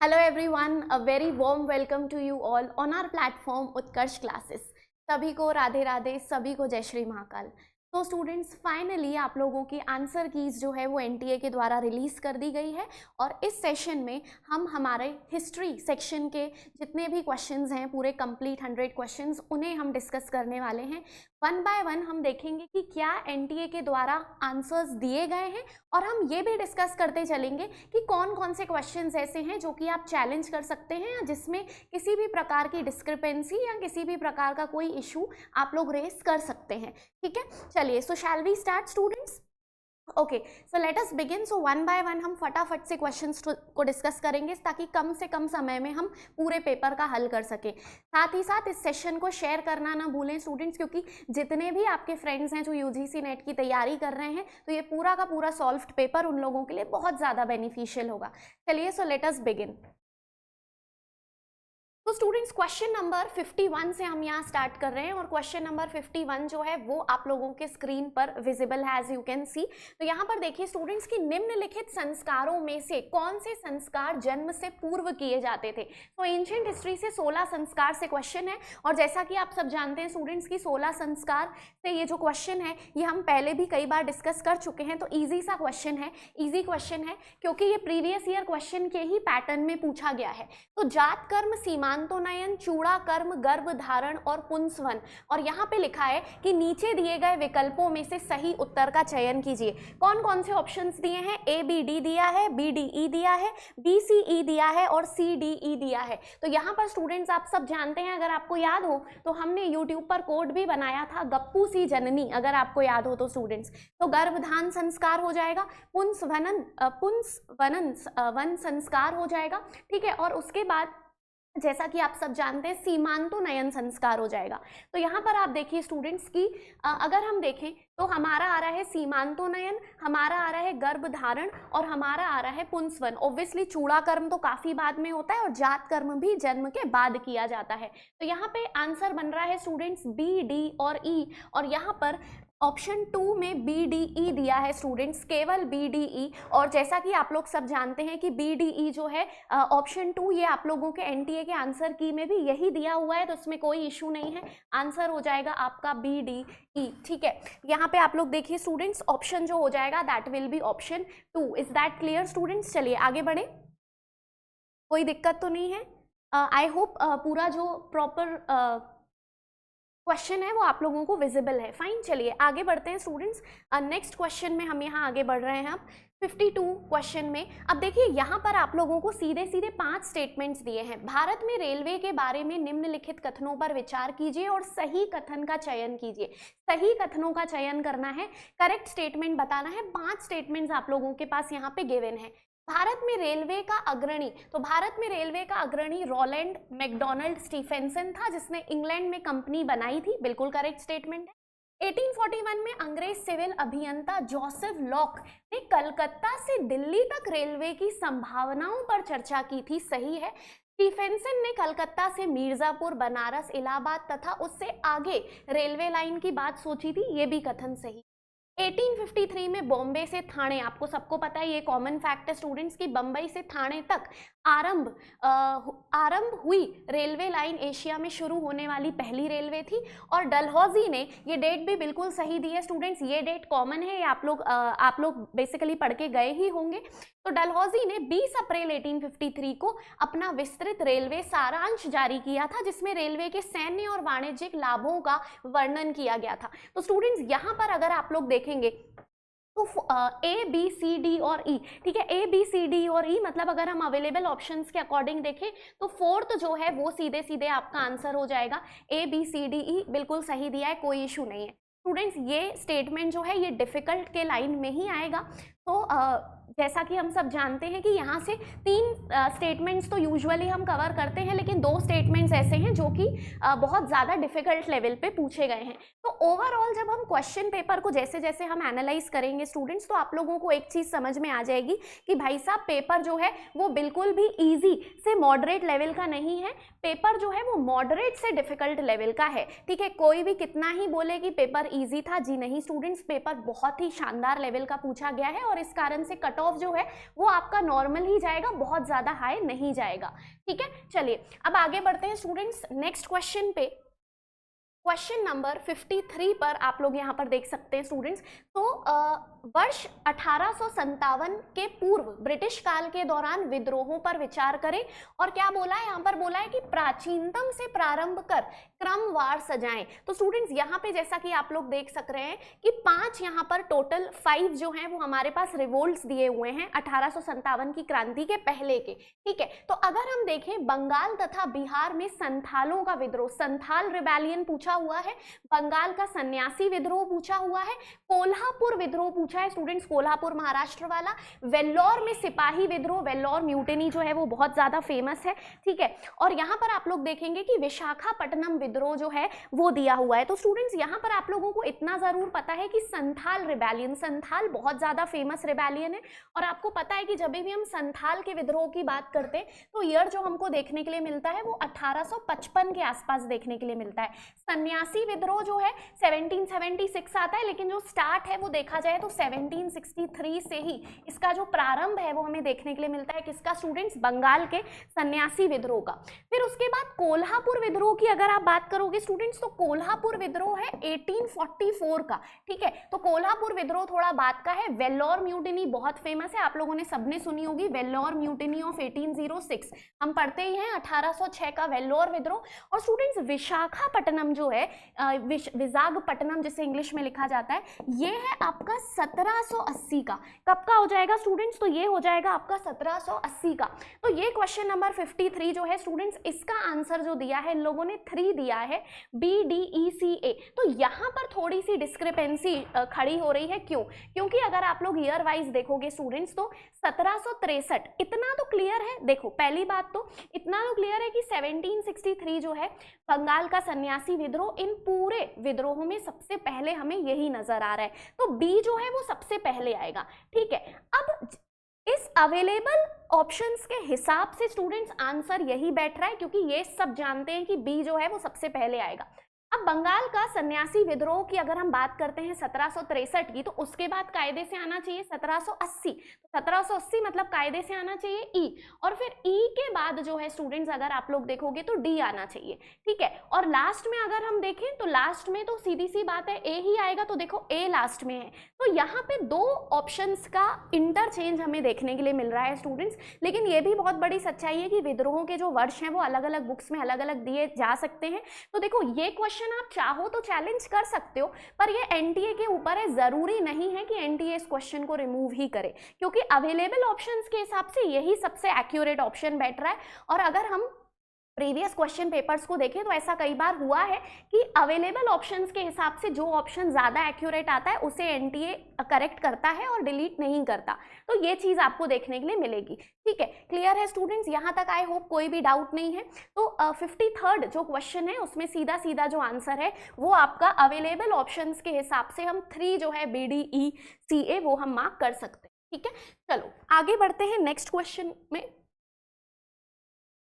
Hello everyone, a very warm welcome to you all on our platform Utkarsh classes. सभी को राधे राधे, सभी को जय श्री महाकाल। तो स्टूडेंट्स फाइनली आप लोगों की आंसर कीज जो है वो एनटीए के द्वारा रिलीज़ कर दी गई है और इस सेशन में हम हमारे हिस्ट्री सेक्शन के जितने भी क्वेश्चंस हैं पूरे कंप्लीट 100 क्वेश्चंस उन्हें हम डिस्कस करने वाले हैं। वन बाय वन हम देखेंगे कि क्या एनटीए के द्वारा आंसर्स दिए गए हैं और हम ये भी डिस्कस करते चलेंगे कि कौन कौन से क्वेश्चंस ऐसे हैं जो कि आप चैलेंज कर सकते हैं या जिसमें किसी भी प्रकार की डिस्क्रिपेंसी या किसी भी प्रकार का कोई इशू आप लोग रेस कर सकते हैं। ठीक है, चलिए so shall we start students. Okay, so let us begin. So one by one हम फटाफट से क्वेश्चंस को डिस्कस करेंगे ताकि कम से कम समय में हम पूरे पेपर का हल कर सकें। साथ ही साथ इस सेशन को शेयर करना ना भूलें स्टूडेंट्स, क्योंकि जितने भी आपके फ्रेंड्स हैं जो यूजीसी नेट की तैयारी कर रहे हैं तो ये पूरा का पूरा सॉल्व्ड पेपर उन लोगों के लिए बहुत ज़्यादा बेनिफिशियल होगा। चलिए सो लेट अस बिगिन। तो स्टूडेंट्स क्वेश्चन नंबर 51 से हम यहाँ स्टार्ट कर रहे हैं और क्वेश्चन नंबर 51 जो है वो आप लोगों के स्क्रीन पर विजिबल है एज यू कैन सी। तो यहाँ पर देखिए स्टूडेंट्स की निम्नलिखित संस्कारों में से कौन से संस्कार जन्म से पूर्व किए जाते थे। तो एंशिएंट हिस्ट्री से 16 संस्कार से क्वेश्चन है और जैसा कि आप सब जानते हैं स्टूडेंट्स की 16 संस्कार से ये जो क्वेश्चन है ये हम पहले भी कई बार डिस्कस कर चुके हैं। तो ईजी सा क्वेश्चन है, ईजी क्वेश्चन है क्योंकि ये प्रीवियस ईयर क्वेश्चन के ही पैटर्न में पूछा गया है। तो जात कर्म, सीमांतोन्नयन, चूड़ा कर्म, गर्भ धारण और पुंसवन, और यहाँ पे लिखा है कि नीचे दिए गए विकल्पों में से सही उत्तर का चयन कीजिए। कौन कौन से ऑप्शंस दिए हैं? ए बी डी दिया है, बी डी ई दिया है, बी सी ई दिया है और सी डी ई दिया है। तो यहाँ पर स्टूडेंट्स आप सब जानते हैं, अगर आपको याद हो तो हमने यूट्यूब पर कोड भी बनाया था गप्पू सी जननी, अगर आपको याद हो तो स्टूडेंट्स। तो गर्भधान संस्कार हो जाएगा, पुंसवन वन संस्कार हो जाएगा, ठीक है, और उसके बाद जैसा कि आप सब जानते हैं सीमांतोन्नयन संस्कार हो जाएगा। तो यहाँ पर आप देखिए स्टूडेंट्स की अगर हम देखें तो हमारा आ रहा है सीमांतोन्नयन, हमारा आ रहा है गर्भधारण और हमारा आ रहा है पुंसवन। ऑब्वियसली चूड़ा कर्म तो काफी बाद में होता है और जात कर्म भी जन्म के बाद किया जाता है। तो यहाँ पे आंसर बन रहा है स्टूडेंट्स बी, डी और ई, और यहाँ पर ऑप्शन 2 में बी डी ई दिया है स्टूडेंट्स, केवल बी डी ई। और जैसा कि आप लोग सब जानते हैं कि बी डी ई जो है ऑप्शन 2 ये आप लोगों के एनटीए के आंसर की में भी यही दिया हुआ है, तो इसमें कोई इशू नहीं है। आंसर हो जाएगा आपका बी डी ई। ठीक है, यहाँ पे आप लोग देखिए स्टूडेंट्स ऑप्शन जो हो जाएगा that will B option 2। Is that clear students? चलिए आगे बढ़े, कोई दिक्कत तो नहीं है। आई होप पूरा जो प्रॉपर क्वेश्चन है वो आप लोगों को विजिबल है। फाइन, चलिए आगे बढ़ते हैं स्टूडेंट्स। नेक्स्ट क्वेश्चन में हम यहाँ आगे बढ़ रहे हैं अब 52 क्वेश्चन में। अब देखिए यहाँ पर आप लोगों को सीधे सीधे 5 स्टेटमेंट्स दिए हैं। भारत में रेलवे के बारे में निम्नलिखित कथनों पर विचार कीजिए और सही कथन का चयन कीजिए। सही कथनों का चयन करना है, करेक्ट स्टेटमेंट बताना है। 5 स्टेटमेंट्स आप लोगों के पास यहाँ पे गिवन है। भारत में रेलवे का अग्रणी, तो भारत में रेलवे का अग्रणी रोलैंड मैकडॉनल्ड स्टीफेंसन था जिसने इंग्लैंड में कंपनी बनाई थी, बिल्कुल करेक्ट स्टेटमेंट है। 1841 में अंग्रेज सिविल अभियंता जोसेफ लॉक ने कलकत्ता से दिल्ली तक रेलवे की संभावनाओं पर चर्चा की थी, सही है। स्टीफेंसन ने कलकत्ता से मिर्जापुर, बनारस, इलाहाबाद तथा उससे आगे रेलवे लाइन की बात सोची थी, ये भी कथन सही। 1853 में बॉम्बे से थाने, आपको सबको पता है ये कॉमन फैक्ट है स्टूडेंट्स की, बम्बई से थाने तक आरंभ हुई रेलवे लाइन एशिया में शुरू होने वाली पहली रेलवे थी। और डलहौजी ने, ये डेट भी बिल्कुल सही दी है स्टूडेंट्स, ये डेट कॉमन है, ये आप लोग बेसिकली पढ़ के गए ही होंगे। तो डलहौजी ने 20 अप्रैल 1853 को अपना विस्तृत रेलवे सारांश जारी किया था जिसमें रेलवे के सैन्य और वाणिज्यिक लाभों का वर्णन किया गया था। तो स्टूडेंट्स यहाँ पर अगर आप लोग देखेंगे तो ए बी सी डी और ई, ठीक है, ए बी सी डी और ई मतलब अगर हम अवेलेबल ऑप्शंस के अकॉर्डिंग देखें तो फोर्थ जो है वो सीधे सीधे आपका आंसर हो जाएगा। A B C D E बिल्कुल सही दिया है, कोई इशू नहीं है स्टूडेंट्स। ये स्टेटमेंट जो है ये डिफिकल्ट के लाइन में ही आएगा। तो जैसा कि हम सब जानते हैं कि यहाँ से 3 स्टेटमेंट्स तो यूजुअली हम कवर करते हैं, लेकिन 2 स्टेटमेंट्स ऐसे हैं जो कि बहुत ज़्यादा डिफिकल्ट लेवल पे पूछे गए हैं। तो ओवरऑल जब हम क्वेश्चन पेपर को जैसे जैसे हम एनालाइज करेंगे स्टूडेंट्स तो आप लोगों को एक चीज़ समझ में आ जाएगी कि भाई साहब पेपर जो है वो बिल्कुल भी ईजी से मॉडरेट लेवल का नहीं है, पेपर जो है वो मॉडरेट से डिफिकल्ट लेवल का है। ठीक है, कोई भी कितना ही बोले कि पेपर ईजी था, जी नहीं स्टूडेंट्स, पेपर बहुत ही शानदार लेवल का पूछा गया है और इस कारण से कट कट ऑफ जो है वो आपका नॉर्मल ही जाएगा, बहुत ज्यादा हाई नहीं जाएगा। ठीक है, चलिए अब आगे बढ़ते हैं स्टूडेंट्स नेक्स्ट क्वेश्चन पे। क्वेश्चन नंबर 53 पर आप लोग यहाँ पर देख सकते हैं स्टूडेंट्स। तो वर्ष 1857 के पूर्व ब्रिटिश काल के दौरान विद्रोहों पर विचार करें, और क्या बोला है यहाँ पर, बोला है कि प्राचीनतम से प्रारंभ कर क्रमवार सजाएं। तो स्टूडेंट्स यहाँ पे जैसा कि आप लोग देख सक रहे हैं कि 5 यहाँ पर टोटल 5 जो हैं वो हमारे पास रिवोल्ट्स दिए हुए हैं 1857 की क्रांति के पहले के। ठीक है, तो अगर हम देखें बंगाल तथा बिहार में संथालों का विद्रोह, संथाल रिबेलियन पूछा हुआ है, बंगाल का सन्यासी विद्रोह पूछा हुआ है, कोल्हापुर विद्रोह पूछा है स्टूडेंट्स, कोल्हापुर महाराष्ट्र वाला, वेल्लोर में सिपाही विद्रोह, वेल्लोर म्यूटिनी जो है वो बहुत ज्यादा फेमस है। ठीक है, और यहाँ पर आप लोग देखेंगे कि विशाखापट्टनम विद्रोह जो है वो दिया हुआ है। तो स्टूडेंट्स यहाँ पर आप लोगों को इतना जरूर पता है कि संथाल रिबेलियन, संथाल बहुत ज्यादा फेमस रिबेलियन है, और आपको पता है कि जब भी हम संथाल के विद्रोह की बात करते हैं तो ईयर जो हमको देखने के लिए मिलता है वो 1855 के आसपास देखने के लिए मिलता है। सन्यासी विद्रोह जो है 1776 आता है, लेकिन जो स्टार्ट है वो देखा जाए तो 1763 से ही इसका जो प्रारंभ है वो हमें देखने के लिए मिलता है। किसका स्टूडेंट्स, बंगाल के सन्यासी विद्रोह का। फिर उसके बाद कोल्हापुर विद्रोह की अगर आप बात करोगे स्टूडेंट्स, तो कोल्हापुर विद्रोह है 1844 का। ठीक है, तो कोल्हापुर विद्रोह थोड़ा बात का है। वेल्लोर म्यूटिनी बहुत फेमस है, आप लोगों ने सबने सुनी होगी, वेल्लोर म्यूटिनी ऑफ 1806 हम पढ़ते ही हैं, 1806 का वेल्लोर विद्रोह। और स्टूडेंट्स विशाखापट्टनम जो है, विशाखापट्टनम जिसे इंग्लिश में लिखा जाता है, ये है आपका 1780 का। कब का हो जाएगा स्टूडेंट्स, तो ये हो जाएगा आपका 1780 का। तो ये क्वेश्चन नंबर 53 जो है स्टूडेंट्स, इसका आंसर जो दिया है इन लोगों ने 3 दिया है, BDECA। तो यहाँ पर थोड़ी सी डिस्क्रिपेंसी खड़ी हो रही है, क्यों? क्योंकि अगर आप लोग ईयर वाइज देखोगे स्टूडेंट्स तो 1763 इतना तो क्लियर है। देखो पहली बात तो इतना तो क्लियर है कि 1763 जो है बंगाल का सन्यासी विद्रोह, इन पूरे विद्रोहों में सबसे पहले हमें यही नजर आ रहा है, तो बी जो है वो सबसे पहले आएगा। ठीक है, अब इस अवेलेबल ऑप्शंस के हिसाब से स्टूडेंट्स आंसर यही बैठ रहा है, क्योंकि ये सब जानते हैं कि बी जो है वो सबसे पहले आएगा। अब बंगाल का सन्यासी विद्रोह की अगर हम बात करते हैं 1763 की, तो उसके बाद कायदे से आना चाहिए 1780। तो 1780 मतलब कायदे से आना चाहिए ई, और फिर ई के बाद जो है स्टूडेंट्स अगर आप लोग देखोगे तो डी आना चाहिए। ठीक है, और लास्ट में अगर हम देखें तो लास्ट में तो सीधी सी बात है ए ही आएगा, तो देखो ए लास्ट में है। तो यहाँ पे 2 ऑप्शंस का इंटरचेंज हमें देखने के लिए मिल रहा है स्टूडेंट्स। लेकिन ये भी बहुत बड़ी सच्चाई है कि विद्रोहों के जो वर्ष हैं वो अलग अलग बुक्स में अलग अलग दिए जा सकते हैं। तो देखो ये क्वेश्चन आप चाहो तो चैलेंज कर सकते हो, पर ये एनटीए के ऊपर है, जरूरी नहीं है कि एनटीए इस क्वेश्चन को रिमूव ही करे, क्योंकि अवेलेबल ऑप्शंस के हिसाब से यही सबसे एक्यूरेट ऑप्शन बैठ रहा है। और अगर हम प्रीवियस क्वेश्चन पेपर्स को देखें तो ऐसा कई बार हुआ है कि अवेलेबल ऑप्शंस के हिसाब से जो ऑप्शन ज्यादा एक्यूरेट आता है उसे एनटीए करेक्ट करता है और डिलीट नहीं करता। तो ये चीज आपको देखने के लिए मिलेगी। ठीक है, क्लियर है स्टूडेंट्स, यहाँ तक आई होप कोई भी डाउट नहीं है। तो 53rd जो क्वेश्चन है उसमें सीधा सीधा जो आंसर है वो आपका अवेलेबल ऑप्शंस के हिसाब से हम 3 जो है BDECA वो हम मार्क कर सकते हैं। ठीक है, चलो आगे बढ़ते हैं नेक्स्ट क्वेश्चन में।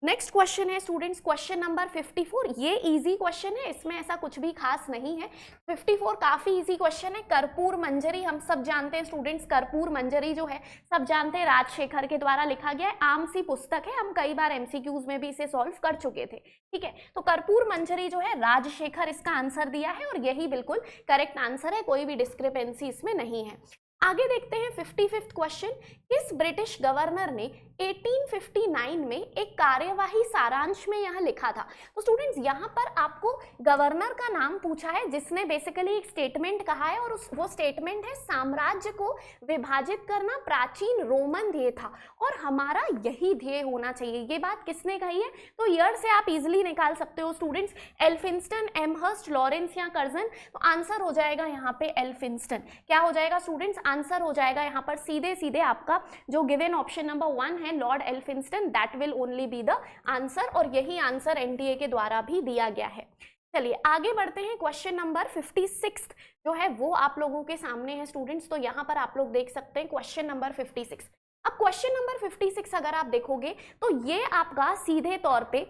नेक्स्ट क्वेश्चन है स्टूडेंट्स क्वेश्चन नंबर 54। ये इजी क्वेश्चन है, इसमें ऐसा कुछ भी खास नहीं है। 54 काफी इजी क्वेश्चन है। कर्पूर मंजरी हम सब जानते हैं स्टूडेंट्स, कर्पूर मंजरी जो है सब जानते हैं, राजशेखर के द्वारा लिखा गया है, आम सी पुस्तक है, हम कई बार एमसीक्यूज में भी इसे सॉल्व कर चुके थे। ठीक है, तो कर्पूर मंजरी जो है राजशेखर इसका आंसर दिया है, और यही बिल्कुल करेक्ट आंसर है, कोई भी डिस्क्रिपेंसी इसमें नहीं है। आगे देखते हैं 55th क्वेश्चन। किस ब्रिटिश गवर्नर ने 1859 में एक कार्यवाही सारांश में यह लिखा था? तो स्टूडेंट्स यहाँ पर आपको गवर्नर का नाम पूछा है जिसने बेसिकली एक स्टेटमेंट कहा है, और वो स्टेटमेंट है साम्राज्य को विभाजित करना प्राचीन रोमन ध्येय था और हमारा यही ध्येय होना चाहिए। ये बात किसने कही है? तो ईयर से आप इजिली निकाल सकते हो स्टूडेंट्स, एल्फिंस्टन, एमहर्स्ट, लॉरेंस या कर्जन। तो आंसर हो जाएगा यहाँ पे एल्फिंस्टन। क्या हो जाएगा स्टूडेंट्स? आंसर हो जाएगा यहाँ पर सीधे सीधे आपका जो गिवन ऑप्शन नंबर 1 है Lord Elphinstone, that will only be the answer, और यही आंसर एनटीए के द्वारा भी दिया गया है। चलिए आगे बढ़ते हैं। क्वेश्चन नंबर 56 जो है वो आप लोगों के सामने है स्टूडेंट्स। तो यहाँ पर आप लोग देख सकते हैं क्वेश्चन नंबर 56। अब क्वेश्चन नंबर 56 अगर आप देखोगे तो ये आपका सीधे तौर पे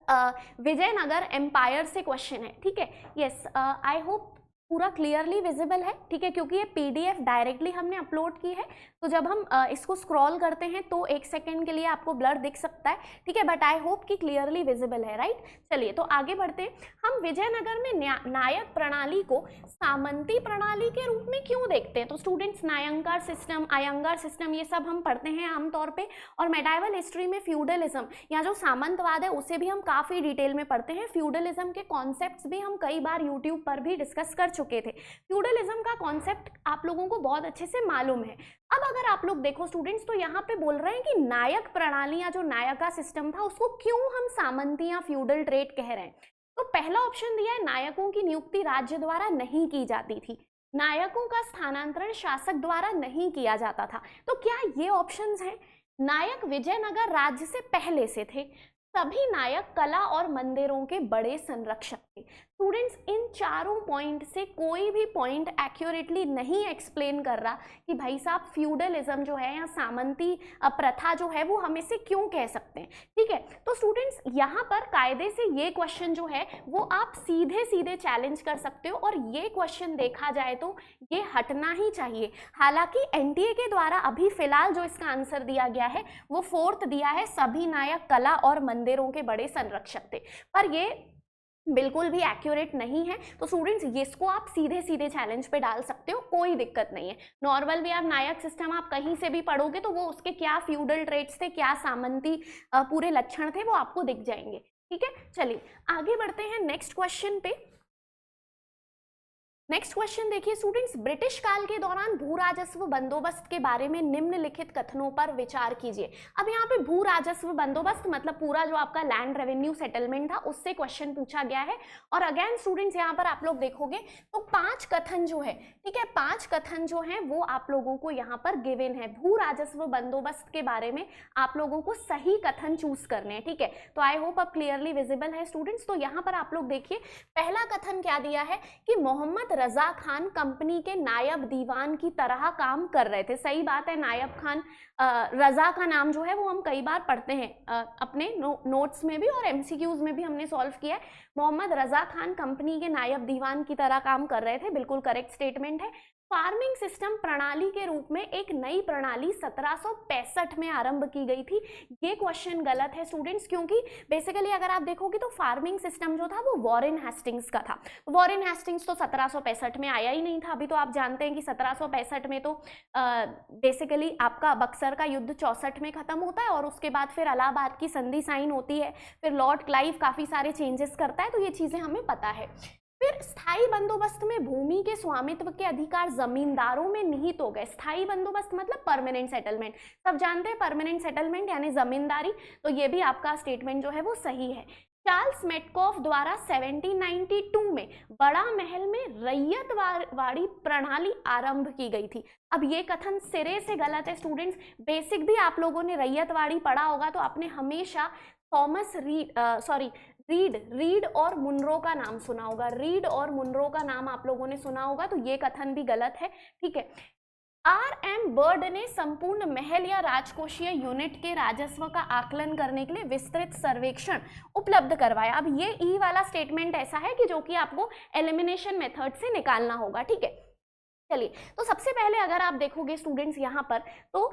विजयनगर एम्पायर से क्वेश्चन है। ठीक है, यस, आई होप पूरा क्लियरली विजिबल है, ठीक है, क्योंकि ये पीडीएफ डायरेक्टली हमने अपलोड की है, तो जब हम इसको स्क्रॉल करते हैं तो 1 सेकेंड के लिए आपको ब्लर दिख सकता है, ठीक है, बट आई होप कि क्लियरली विजिबल है, राइट। चलिए तो आगे बढ़ते हैं। हम विजयनगर में नायक प्रणाली को सामंती प्रणाली के रूप में क्यों देखते हैं? तो स्टूडेंट्स नायंगर सिस्टम, अयंगर सिस्टम, ये सब हम पढ़ते हैं आमतौर पे, और मेडाइवल हिस्ट्री में फ्यूडलिज्म या जो सामंतवाद है उसे भी हम काफ़ी डिटेल में पढ़ते हैं। फ्यूडलिज्म के कॉन्सेप्ट्स भी हम कई बार यूट्यूब पर भी डिस्कस कर चुके थे। फ्यूडलिज्म का कॉन्सेप्ट आप लोगों को बहुत अच्छे से मालूम है। अब अगर आप लोग देखो स्टूडेंट्स, तो यहाँ पे बोल रहे हैं कि नायक प्रणाली या जो नायका सिस्टम था उसको क्यों हम सामंती या फ्यूडल ट्रेड कह रहे हैं। तो पहला ऑप्शन दिया है, नायकों की नियुक्ति राज्य द्वारा नहीं की जाती थी, नायकों का स्थानांतरण शासक द्वारा नहीं किया जाता था। तो क्या ये ऑप्शंस हैं? नायक विजयनगर राज्य से पहले से थे, सभी नायक कला और मंदिरों के बड़े संरक्षक थे। स्टूडेंट्स, इन चारों पॉइंट से कोई भी पॉइंट एक्यूरेटली नहीं एक्सप्लेन कर रहा कि भाई साहब फ्यूडलिज्म जो है या सामंती प्रथा जो है वो हम इसे क्यों कह सकते हैं, ठीक है। तो स्टूडेंट्स, यहाँ पर कायदे से ये क्वेश्चन जो है वो आप सीधे सीधे चैलेंज कर सकते हो, और ये क्वेश्चन देखा जाए तो ये हटना ही चाहिए। हालांकि एनटीए के द्वारा अभी फिलहाल जो इसका आंसर दिया गया है वो 4th दिया है, सभी नायक कला और मंदिरों के बड़े संरक्षक थे, पर ये बिल्कुल भी एक्यूरेट नहीं है। तो स्टूडेंट्स, इसको आप सीधे सीधे चैलेंज पे डाल सकते हो, कोई दिक्कत नहीं है। नॉर्मल भी आप नायक सिस्टम आप कहीं से भी पढ़ोगे तो वो उसके क्या फ्यूडल ट्रेड्स थे, क्या सामंती पूरे लक्षण थे, वो आपको दिख जाएंगे, ठीक है। चलिए आगे बढ़ते हैं नेक्स्ट क्वेश्चन पे। नेक्स्ट क्वेश्चन देखिए स्टूडेंट्स, ब्रिटिश काल के दौरान भू राजस्व बंदोबस्त के बारे में निम्नलिखित कथनों पर विचार कीजिए। अब यहाँ पे भू राजस्व बंदोबस्त मतलब पूरा जो आपका लैंड रेवेन्यू सेटलमेंट था उससे क्वेश्चन पूछा गया है। और अगेन स्टूडेंट्स, यहाँ पर आप लोग देखोगे तो 5 कथन जो है, ठीक है, 5 कथन जो है वो आप लोगों को यहाँ पर गिवन है। भू राजस्व बंदोबस्त के बारे में आप लोगों को सही कथन चूज करने हैं, ठीक है। तो आई होप अब क्लियरली विजिबल है स्टूडेंट्स। तो यहाँ पर आप लोग देखिए, पहला कथन क्या दिया है कि मोहम्मद रजा खान कंपनी के नायब दीवान की तरह काम कर रहे थे। सही बात है, नायब खान, रजा का नाम जो है वो हम कई बार पढ़ते हैं अपने नोट्स में भी और एमसीक्यूज में भी हमने सॉल्व किया है। मोहम्मद रजा खान कंपनी के नायब दीवान की तरह काम कर रहे थे, बिल्कुल करेक्ट स्टेटमेंट है। फार्मिंग सिस्टम प्रणाली के रूप में एक नई प्रणाली 1765 में आरंभ की गई थी। ये क्वेश्चन गलत है स्टूडेंट्स, क्योंकि बेसिकली अगर आप देखोगे तो फार्मिंग सिस्टम जो था वो वॉरेन हेस्टिंग्स का था। वॉरेन हेस्टिंग्स तो 1765 में आया ही नहीं था। अभी तो आप जानते हैं कि 1765 में तो बेसिकली आपका बक्सर का युद्ध 64 में खत्म होता है और उसके बाद फिर इलाहाबाद की संधि साइन होती है, फिर लॉर्ड क्लाइव काफी सारे चेंजेस करता है, तो ये चीजें हमें पता है। फिर स्थायी बंदोबस्त में भूमि के स्वामित्व के अधिकार जमींदारों में निहित हो गए। स्थायी बंदोबस्त मतलब परमानेंट सेटलमेंट, सब जानते हैं परमानेंट सेटलमेंट यानी जमींदारी, तो ये भी आपका स्टेटमेंट जो है वो सही है। चार्ल्स मेटकॉफ द्वारा 1792 में बड़ा महल में रैयतवाड़ी प्रणाली आरंभ की गई थी। अब ये कथन सिरे से गलत है स्टूडेंट्स। बेसिक भी आप लोगों ने रैयतवाड़ी पढ़ा होगा तो आपने हमेशा थॉमस रीड और मुनरो का नाम सुना होगा। रीड और मुनरो का नाम आप लोगों ने सुना होगा, तो ये कथन भी गलत है, ठीक है। R.M. बर्ड ने संपूर्ण महल या राजकोषीय यूनिट के राजस्व का आकलन करने के लिए विस्तृत सर्वेक्षण उपलब्ध करवाया। अब ये ई वाला स्टेटमेंट ऐसा है कि जो कि आपको एलिमिनेशन मेथड से निकालना होगा, ठीक है। चलिए, तो सबसे पहले अगर आप देखोगे स्टूडेंट्स यहाँ पर तो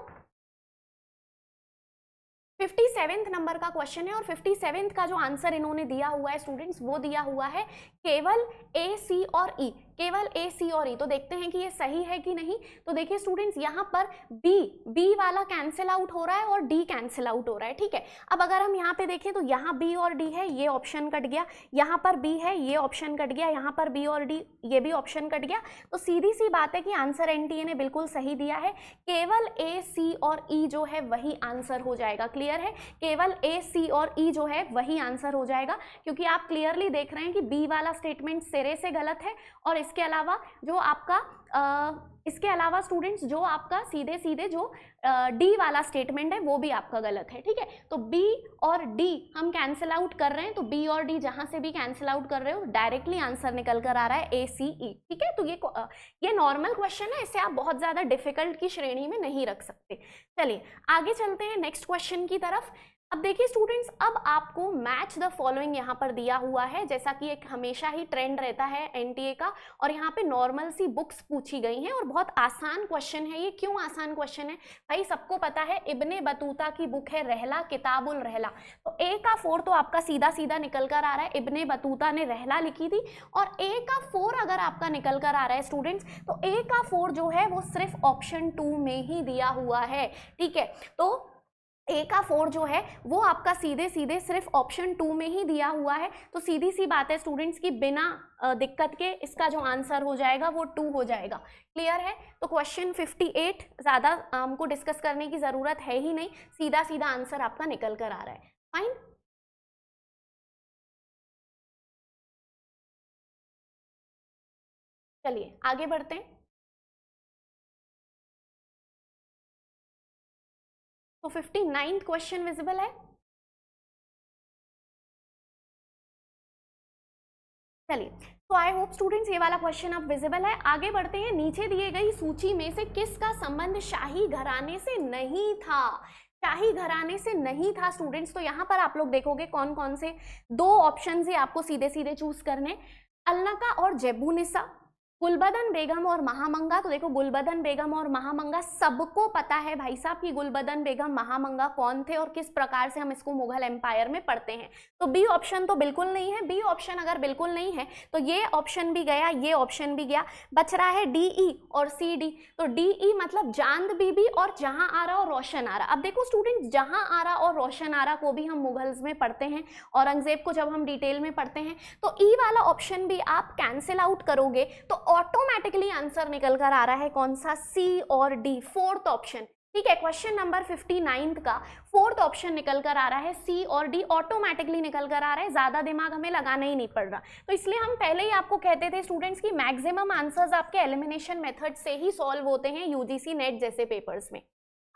57th नंबर का क्वेश्चन है और 57th का जो आंसर इन्होंने दिया हुआ है स्टूडेंट्स वो दिया हुआ है केवल ए, सी और ई, केवल ए, सी और ई। तो देखते हैं कि ये सही है कि नहीं। तो देखिए स्टूडेंट्स, यहाँ पर बी वाला कैंसिल आउट हो रहा है और डी कैंसिल आउट हो रहा है, ठीक है। अब अगर हम यहाँ पे देखें तो यहाँ बी और डी है, ये ऑप्शन कट गया, यहाँ पर बी है, ये ऑप्शन कट गया, यहाँ पर बी और डी, ये भी ऑप्शन कट गया। तो सीधी सी बात है कि आंसर एनटीए ने बिल्कुल सही दिया है। केवल ए, सी और ई जो है वही आंसर हो जाएगा। क्लियर है, केवल ए, सी और ई जो है वही आंसर हो जाएगा, क्योंकि आप क्लियरली देख रहे हैं कि बी वाला स्टेटमेंट सिरे से गलत है और इसके अलावा जो आपका इसके अलावा स्टूडेंट्स जो आपका सीधे सीधे जो डी वाला स्टेटमेंट है वो भी आपका गलत है, ठीक है। तो बी और डी हम कैंसिल आउट कर रहे हैं, तो बी और डी जहां से भी कैंसिल आउट कर रहे हो डायरेक्टली आंसर निकल कर आ रहा है ए, सी, ई, ठीक है। तो ये नॉर्मल क्वेश्चन है, इसे आप बहुत ज्यादा डिफिकल्ट की श्रेणी में नहीं रख सकते। चलिए आगे चलते हैं नेक्स्ट क्वेश्चन की तरफ। अब देखिए स्टूडेंट्स, अब आपको मैच द फॉलोइंग यहाँ पर दिया हुआ है, जैसा कि एक हमेशा ही ट्रेंड रहता है एनटीए का, और यहाँ पे नॉर्मल सी बुक्स पूछी गई हैं और बहुत आसान क्वेश्चन है ये। क्यों आसान क्वेश्चन है भाई? सबको पता है इब्ने बतूता की बुक है रहला किताबुल रहला, तो ए का 4 तो आपका सीधा सीधा निकल कर आ रहा है, इब्ने बतूता ने रहला लिखी थी, और ए का 4 अगर आपका निकल कर आ रहा है स्टूडेंट्स, तो ए का 4 जो है वो सिर्फ ऑप्शन 2 में ही दिया हुआ है, ठीक है। तो ए का 4 जो है वो आपका सीधे सीधे सिर्फ ऑप्शन 2 में ही दिया हुआ है, तो सीधी सी बात है स्टूडेंट्स की बिना दिक्कत के इसका जो आंसर हो जाएगा वो 2 हो जाएगा। क्लियर है? तो क्वेश्चन 58 ज़्यादा हमको डिस्कस करने की ज़रूरत है ही नहीं, सीधा सीधा आंसर आपका निकल कर आ रहा है। फाइन, चलिए आगे बढ़ते हैं। तो 59th क्वेश्चन विजिबल है? चलिए, तो आई होप स्टूडेंट्स ये वाला क्वेश्चन अब विजिबल है। आगे बढ़ते हैं। नीचे दिए गई सूची में से किसका संबंध शाही घराने से नहीं था? शाही घराने से नहीं था स्टूडेंट्स, तो यहाँ पर आप लोग देखोगे कौन कौन से 2 ऑप्शन ही आपको सीधे सीधे चूज करने, अलनका और जेबूनिसा, गुलबदन बेगम और महामंगा। तो देखो गुलबदन बेगम और महामंगा सबको पता है भाई साहब कि गुलबदन बेगम महामंगा कौन थे और किस प्रकार से हम इसको मुगल एम्पायर में पढ़ते हैं। तो बी ऑप्शन तो बिल्कुल नहीं है। बी ऑप्शन अगर बिल्कुल नहीं है तो ये ऑप्शन भी गया, ये ऑप्शन भी गया, बच रहा है डी ई और सी डी। तो डी ई मतलब चांद बीबी और जहां आरा और रोशन आरा। अब देखो स्टूडेंट, जहां आरा और रोशन आरा को भी हम मुगल्स में पढ़ते हैं, औरंगजेब को जब हम डिटेल में पढ़ते हैं, तो ई वाला ऑप्शन भी आप कैंसिल आउट करोगे तो ऑटोमेटिकली आंसर निकल कर आ रहा है कौन सा? सी और डी, 4th ऑप्शन। ठीक है, क्वेश्चन नंबर 59 का 4th ऑप्शन निकल कर आ रहा है, सी और डी ऑटोमेटिकली निकल कर आ रहा है, ज्यादा दिमाग हमें लगाना ही नहीं पड़ रहा। तो इसलिए हम पहले ही आपको कहते थे स्टूडेंट्स की मैक्सिमम आंसर्स आपके एलिमिनेशन मेथड से ही सॉल्व होते हैं यूजीसी नेट जैसे पेपर्स में।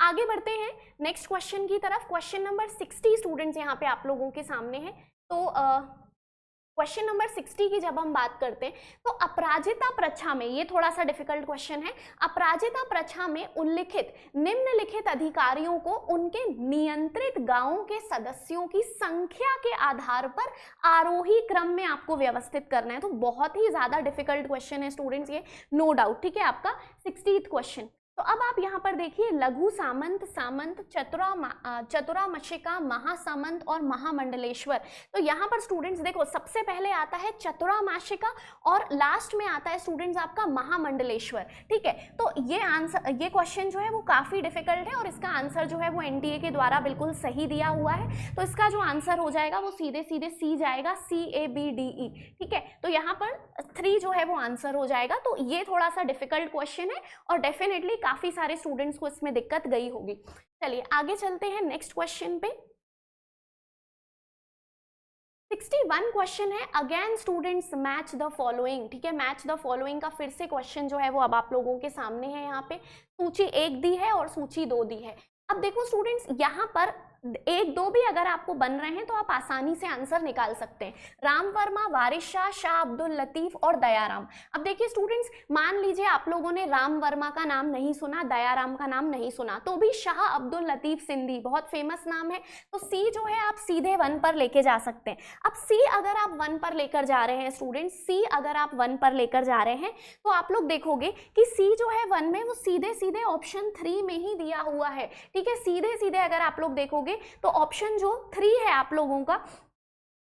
आगे बढ़ते हैं नेक्स्ट क्वेश्चन की तरफ। क्वेश्चन नंबर 60 स्टूडेंट्स यहाँ पे आप लोगों के सामने है। तो क्वेश्चन नंबर 60 की जब हम बात करते हैं तो अपराजिता प्रच्छा में, ये थोड़ा सा डिफिकल्ट क्वेश्चन है, अपराजिता प्रच्छा में उल्लिखित निम्नलिखित अधिकारियों को उनके नियंत्रित गांवों के सदस्यों की संख्या के आधार पर आरोही क्रम में आपको व्यवस्थित करना है। तो बहुत ही ज्यादा डिफिकल्ट क्वेश्चन है स्टूडेंट्स ये, नो डाउट। ठीक है, आपका 60th क्वेश्चन। तो अब आप यहाँ पर देखिए, लघु सामंत, सामंत, चतुरामशिका, महासामंत और महामंडलेश्वर। तो यहाँ पर स्टूडेंट्स देखो, सबसे पहले आता है चतुरामाशिका और लास्ट में आता है स्टूडेंट्स आपका महामंडलेश्वर। ठीक है, तो ये आंसर, ये क्वेश्चन जो है वो काफी डिफिकल्ट है और इसका आंसर जो है वो एनटीए के द्वारा बिल्कुल सही दिया हुआ है। तो इसका जो आंसर हो जाएगा वो सीधे सीधे सी जाएगा, CABDE। ठीक है, तो यहाँ पर 3 जो है वो आंसर हो जाएगा। तो ये थोड़ा सा डिफिकल्ट क्वेश्चन है और डेफिनेटली काफी सारे स्टूडेंट्स को इसमें दिक्कत गई होगी। चलिए आगे चलते हैं नेक्स्ट क्वेश्चन पे। 61 क्वेश्चन है, again students match the following. ठीक है, मैच द फॉलोइंग का फिर से क्वेश्चन जो है वो अब आप लोगों के सामने है। यहाँ पे सूची 1 दी है और सूची 2 दी है। अब देखो स्टूडेंट्स, यहाँ पर 1, 2 भी अगर आपको बन रहे हैं तो आप आसानी से आंसर निकाल सकते हैं। राम वर्मा, वारिस शाह, शाह अब्दुल लतीफ और दयाराम। अब देखिए स्टूडेंट्स, मान लीजिए आप लोगों ने राम वर्मा का नाम नहीं सुना, दयाराम का नाम नहीं सुना, तो भी शाह अब्दुल लतीफ सिंधी बहुत फेमस नाम है, तो सी जो है आप सीधे 1 पर लेके जा सकते हैं। अब सी अगर आप 1 पर लेकर जा रहे हैं स्टूडेंट्स, सी अगर आप 1 पर लेकर जा रहे हैं तो आप लोग देखोगे कि सी जो है 1 में वो सीधे सीधे ऑप्शन 3 में ही दिया हुआ है। ठीक है, सीधे सीधे अगर आप लोग देखोगे तो ऑप्शन जो 3 है आप लोगों का,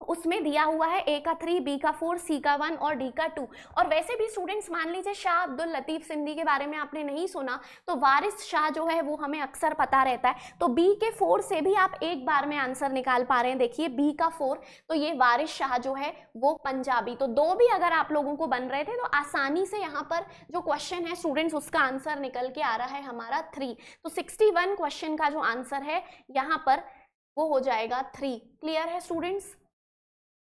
उसमें दिया हुआ है ए का 3, बी का 4, सी का 1 और डी का 2। और वैसे भी स्टूडेंट्स, मान लीजिए शाह अब्दुल लतीफ सिंधी के बारे में आपने नहीं सुना, तो वारिस शाह जो है वो हमें अक्सर पता रहता है, तो बी के 4 से भी आप एक बार में आंसर निकाल पा रहे हैं। देखिए बी का 4, तो ये वारिस शाह जो है वो पंजाबी। तो 2 भी अगर आप लोगों को बन रहे थे तो आसानी से यहाँ पर जो क्वेश्चन है स्टूडेंट्स, उसका आंसर निकल के आ रहा है हमारा 3। तो 61 क्वेश्चन का जो आंसर है यहाँ पर वो हो जाएगा 3। क्लियर है स्टूडेंट्स?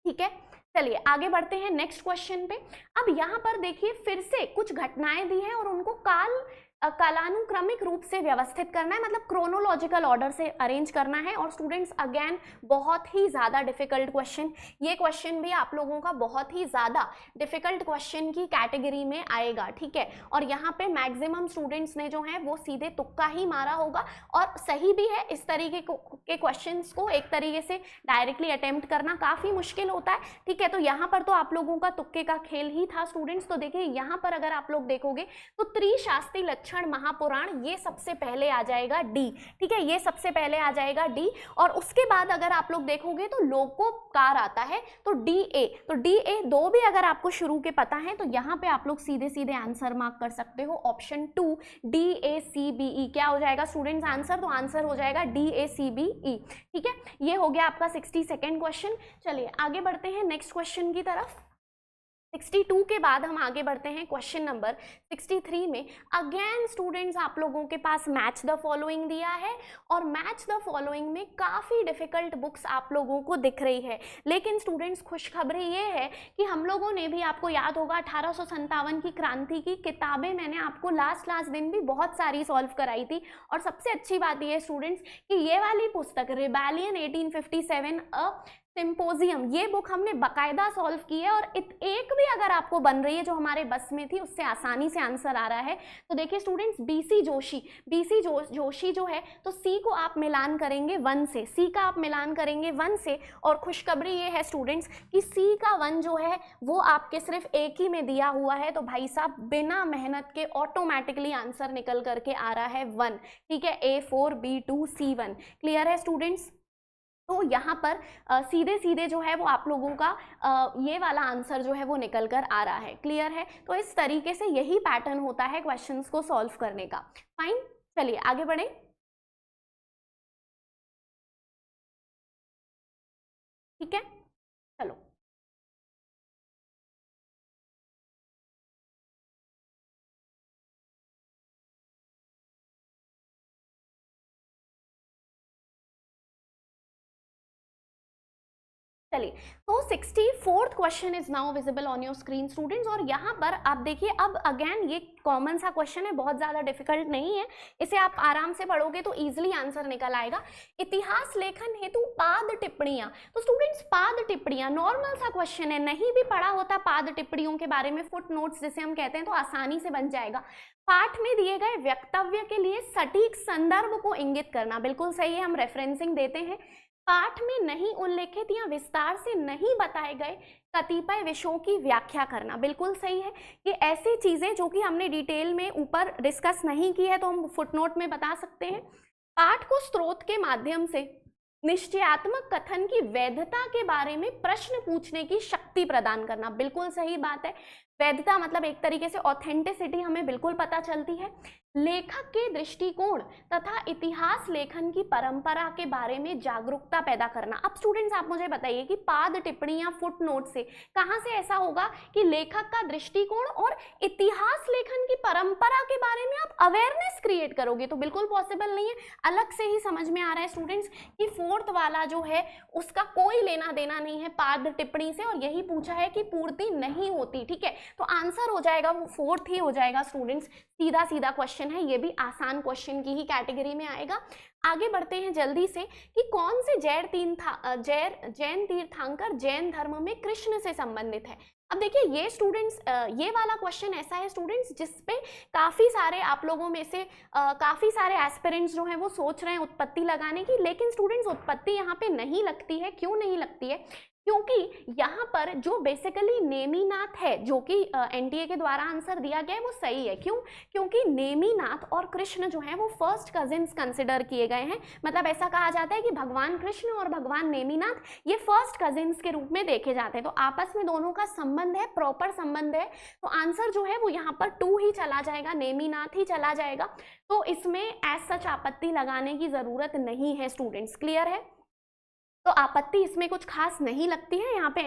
ठीक है, चलिए आगे बढ़ते हैं नेक्स्ट क्वेश्चन पे। अब यहाँ पर देखिए, फिर से कुछ घटनाएं दी हैं और उनको काल कालानुक्रमिक रूप से व्यवस्थित करना है, मतलब क्रोनोलॉजिकल ऑर्डर से अरेंज करना है। और स्टूडेंट्स अगेन बहुत ही ज़्यादा डिफिकल्ट क्वेश्चन, ये क्वेश्चन भी आप लोगों का बहुत ही ज़्यादा डिफिकल्ट क्वेश्चन की कैटेगरी में आएगा, ठीक है। और यहाँ पे मैक्सिमम स्टूडेंट्स ने जो है वो सीधे तुक्का ही मारा होगा, और सही भी है। इस तरीके के क्वेश्चंस को एक तरीके से डायरेक्टली अटेम्प्ट करना काफ़ी मुश्किल होता है, ठीक है। तो यहाँ पर तो आप लोगों का तुक्के का खेल ही था स्टूडेंट्स। तो देखिए यहाँ पर अगर आप लोग देखोगे तो त्रिशास्त्री लक्षण महापुराण ये सबसे पहले आ जाएगा डी, ठीक है, ये सबसे पहले आ जाएगा डी। और उसके बाद अगर आप लोग देखोगे तो लोकोपकार आता है, तो डी ए, तो डी ए दो भी अगर आपको शुरू के पता है तो यहाँ पे आप लोग सीधे सीधे आंसर मार्क कर सकते हो, option 2 D A C B E. क्या हो जाएगा स्टूडेंट्स आंसर? तो आंसर हो जाएगा डी ए सी बी ई, ठीक है। ये हो गया आपका 62nd क्वेश्चन। चलिए आगे बढ़ते हैं नेक्स्ट क्वेश्चन की तरफ। 62 के बाद हम आगे बढ़ते हैं क्वेश्चन नंबर 63 में। अगेन स्टूडेंट्स आप लोगों के पास मैच द फॉलोइंग दिया है, और मैच द फॉलोइंग में काफ़ी डिफिकल्ट बुक्स आप लोगों को दिख रही है। लेकिन स्टूडेंट्स खुशखबरी ये है कि हम लोगों ने भी, आपको याद होगा 1857 की क्रांति की किताबें मैंने आपको लास्ट दिन भी बहुत सारी सॉल्व कराई थी। और सबसे अच्छी बात ये है स्टूडेंट्स कि ये वाली पुस्तक रिबेलियन 1857 अ सिंपोजियम, ये बुक हमने बकायदा सॉल्व की है, और एक भी अगर आपको बन रही है जो हमारे बस में थी उससे आसानी से आंसर आ रहा है। तो देखिए स्टूडेंट्स बीसी जोशी जो है, तो सी को आप मिलान करेंगे 1 से, सी का आप मिलान करेंगे 1 से। और खुशखबरी ये है स्टूडेंट्स कि सी का 1 जो है वो आपके सिर्फ एक ही में दिया हुआ है, तो भाई साहब बिना मेहनत के ऑटोमेटिकली आंसर निकल करके आ रहा है 1, ठीक है, A4 B2 C1। क्लियर है स्टूडेंट्स? तो यहाँ पर सीधे सीधे जो है वो आप लोगों का ये वाला आंसर जो है वो निकल कर आ रहा है। क्लियर है? तो इस तरीके से यही पैटर्न होता है क्वेश्चंस को सॉल्व करने का। फाइन, चलिए आगे बढ़े। ठीक है, चलो चलिए। तो 64th question is now visible on your screen students. और यहाँ पर आप देखिए, अब अगेन ये कॉमन सा क्वेश्चन है, बहुत ज्यादा डिफिकल्ट नहीं है, इसे आप आराम से पढ़ोगे तो इजीली आंसर निकल आएगा। इतिहास लेखन हेतु पाद टिप्पणियां, तो स्टूडेंट्स पाद टिप्पणियां नॉर्मल सा क्वेश्चन है, नहीं भी पढ़ा होता पाद टिप्पणियों के बारे में, फुट नोट्स जिसे हम कहते हैं, तो आसानी से बन जाएगा। पाठ में दिए गए वक्तव्य के लिए सटीक संदर्भ को इंगित करना, बिल्कुल सही है, हम रेफरेंसिंग देते हैं। पाठ में नहीं उल्लेखित या विस्तार से नहीं बताए गए कतिपय विषयों की व्याख्या करना, बिल्कुल सही है। ये ऐसी चीजें जो कि हमने डिटेल में ऊपर डिस्कस नहीं की है तो हम फुटनोट में बता सकते हैं। पाठ को स्रोत के माध्यम से निश्चयात्मक कथन की वैधता के बारे में प्रश्न पूछने की शक्ति प्रदान करना, बिल्कुल सही बात है। वैधता मतलब एक तरीके से ऑथेंटिसिटी हमें बिल्कुल पता चलती है। लेखक के दृष्टिकोण तथा इतिहास लेखन की परंपरा के बारे में जागरूकता पैदा करना। अब स्टूडेंट्स आप मुझे बताइए कि पाद टिप्पणी या फुट नोट से कहाँ से ऐसा होगा कि लेखक का दृष्टिकोण और इतिहास लेखन की परंपरा के बारे में आप अवेयरनेस क्रिएट करोगे, तो बिल्कुल पॉसिबल नहीं है। अलग से ही समझ में आ रहा है स्टूडेंट्स कि फोर्थ वाला जो है उसका कोई लेना देना नहीं है पाद टिप्पणी से, और यही पूछा है कि पूर्ति नहीं होती, ठीक है। तो आंसर हो जाएगा वो फोर्थ ही हो जाएगा स्टूडेंट्स, सीधा सीधा क्वेश्चन है, ये भी आसान क्वेश्चन की ही कैटेगरी में आएगा। आगे बढ़ते हैं जल्दी से कि कौन से जैन तीर्थंकर जैन धर्म में कृष्ण से संबंधित है। अब देखिए ये स्टूडेंट्स, ये वाला क्वेश्चन ऐसा है स्टूडेंट्स जिसपे काफ़ी सारे आप लोगों में से काफ़ी सारे एस्पिरेंट्स जो हैं वो सोच रहे हैं उत्पत्ति लगाने की, लेकिन स्टूडेंट्स उत्पत्ति यहाँ पे नहीं लगती है। क्यों नहीं लगती है? क्योंकि यहाँ पर जो बेसिकली नेमिनाथ है, जो कि एनटीए के द्वारा आंसर दिया गया है, वो सही है। क्यों? क्योंकि नेमिनाथ और कृष्ण जो है वो फर्स्ट कजिन्स कंसिडर किए गए हैं। मतलब ऐसा कहा जाता है कि भगवान कृष्ण और भगवान नेमिनाथ ये फर्स्ट कजिन्स के रूप में देखे जाते हैं, तो आपस में दोनों का संबंध है, प्रॉपर संबंध है। तो आंसर जो है वो यहाँ पर 2 ही चला जाएगा, नेमिनाथ ही चला जाएगा। तो इसमें एज सच आपत्ति लगाने की जरूरत नहीं है स्टूडेंट्स। क्लियर है? तो आपत्ति इसमें कुछ खास नहीं लगती है, यहाँ पे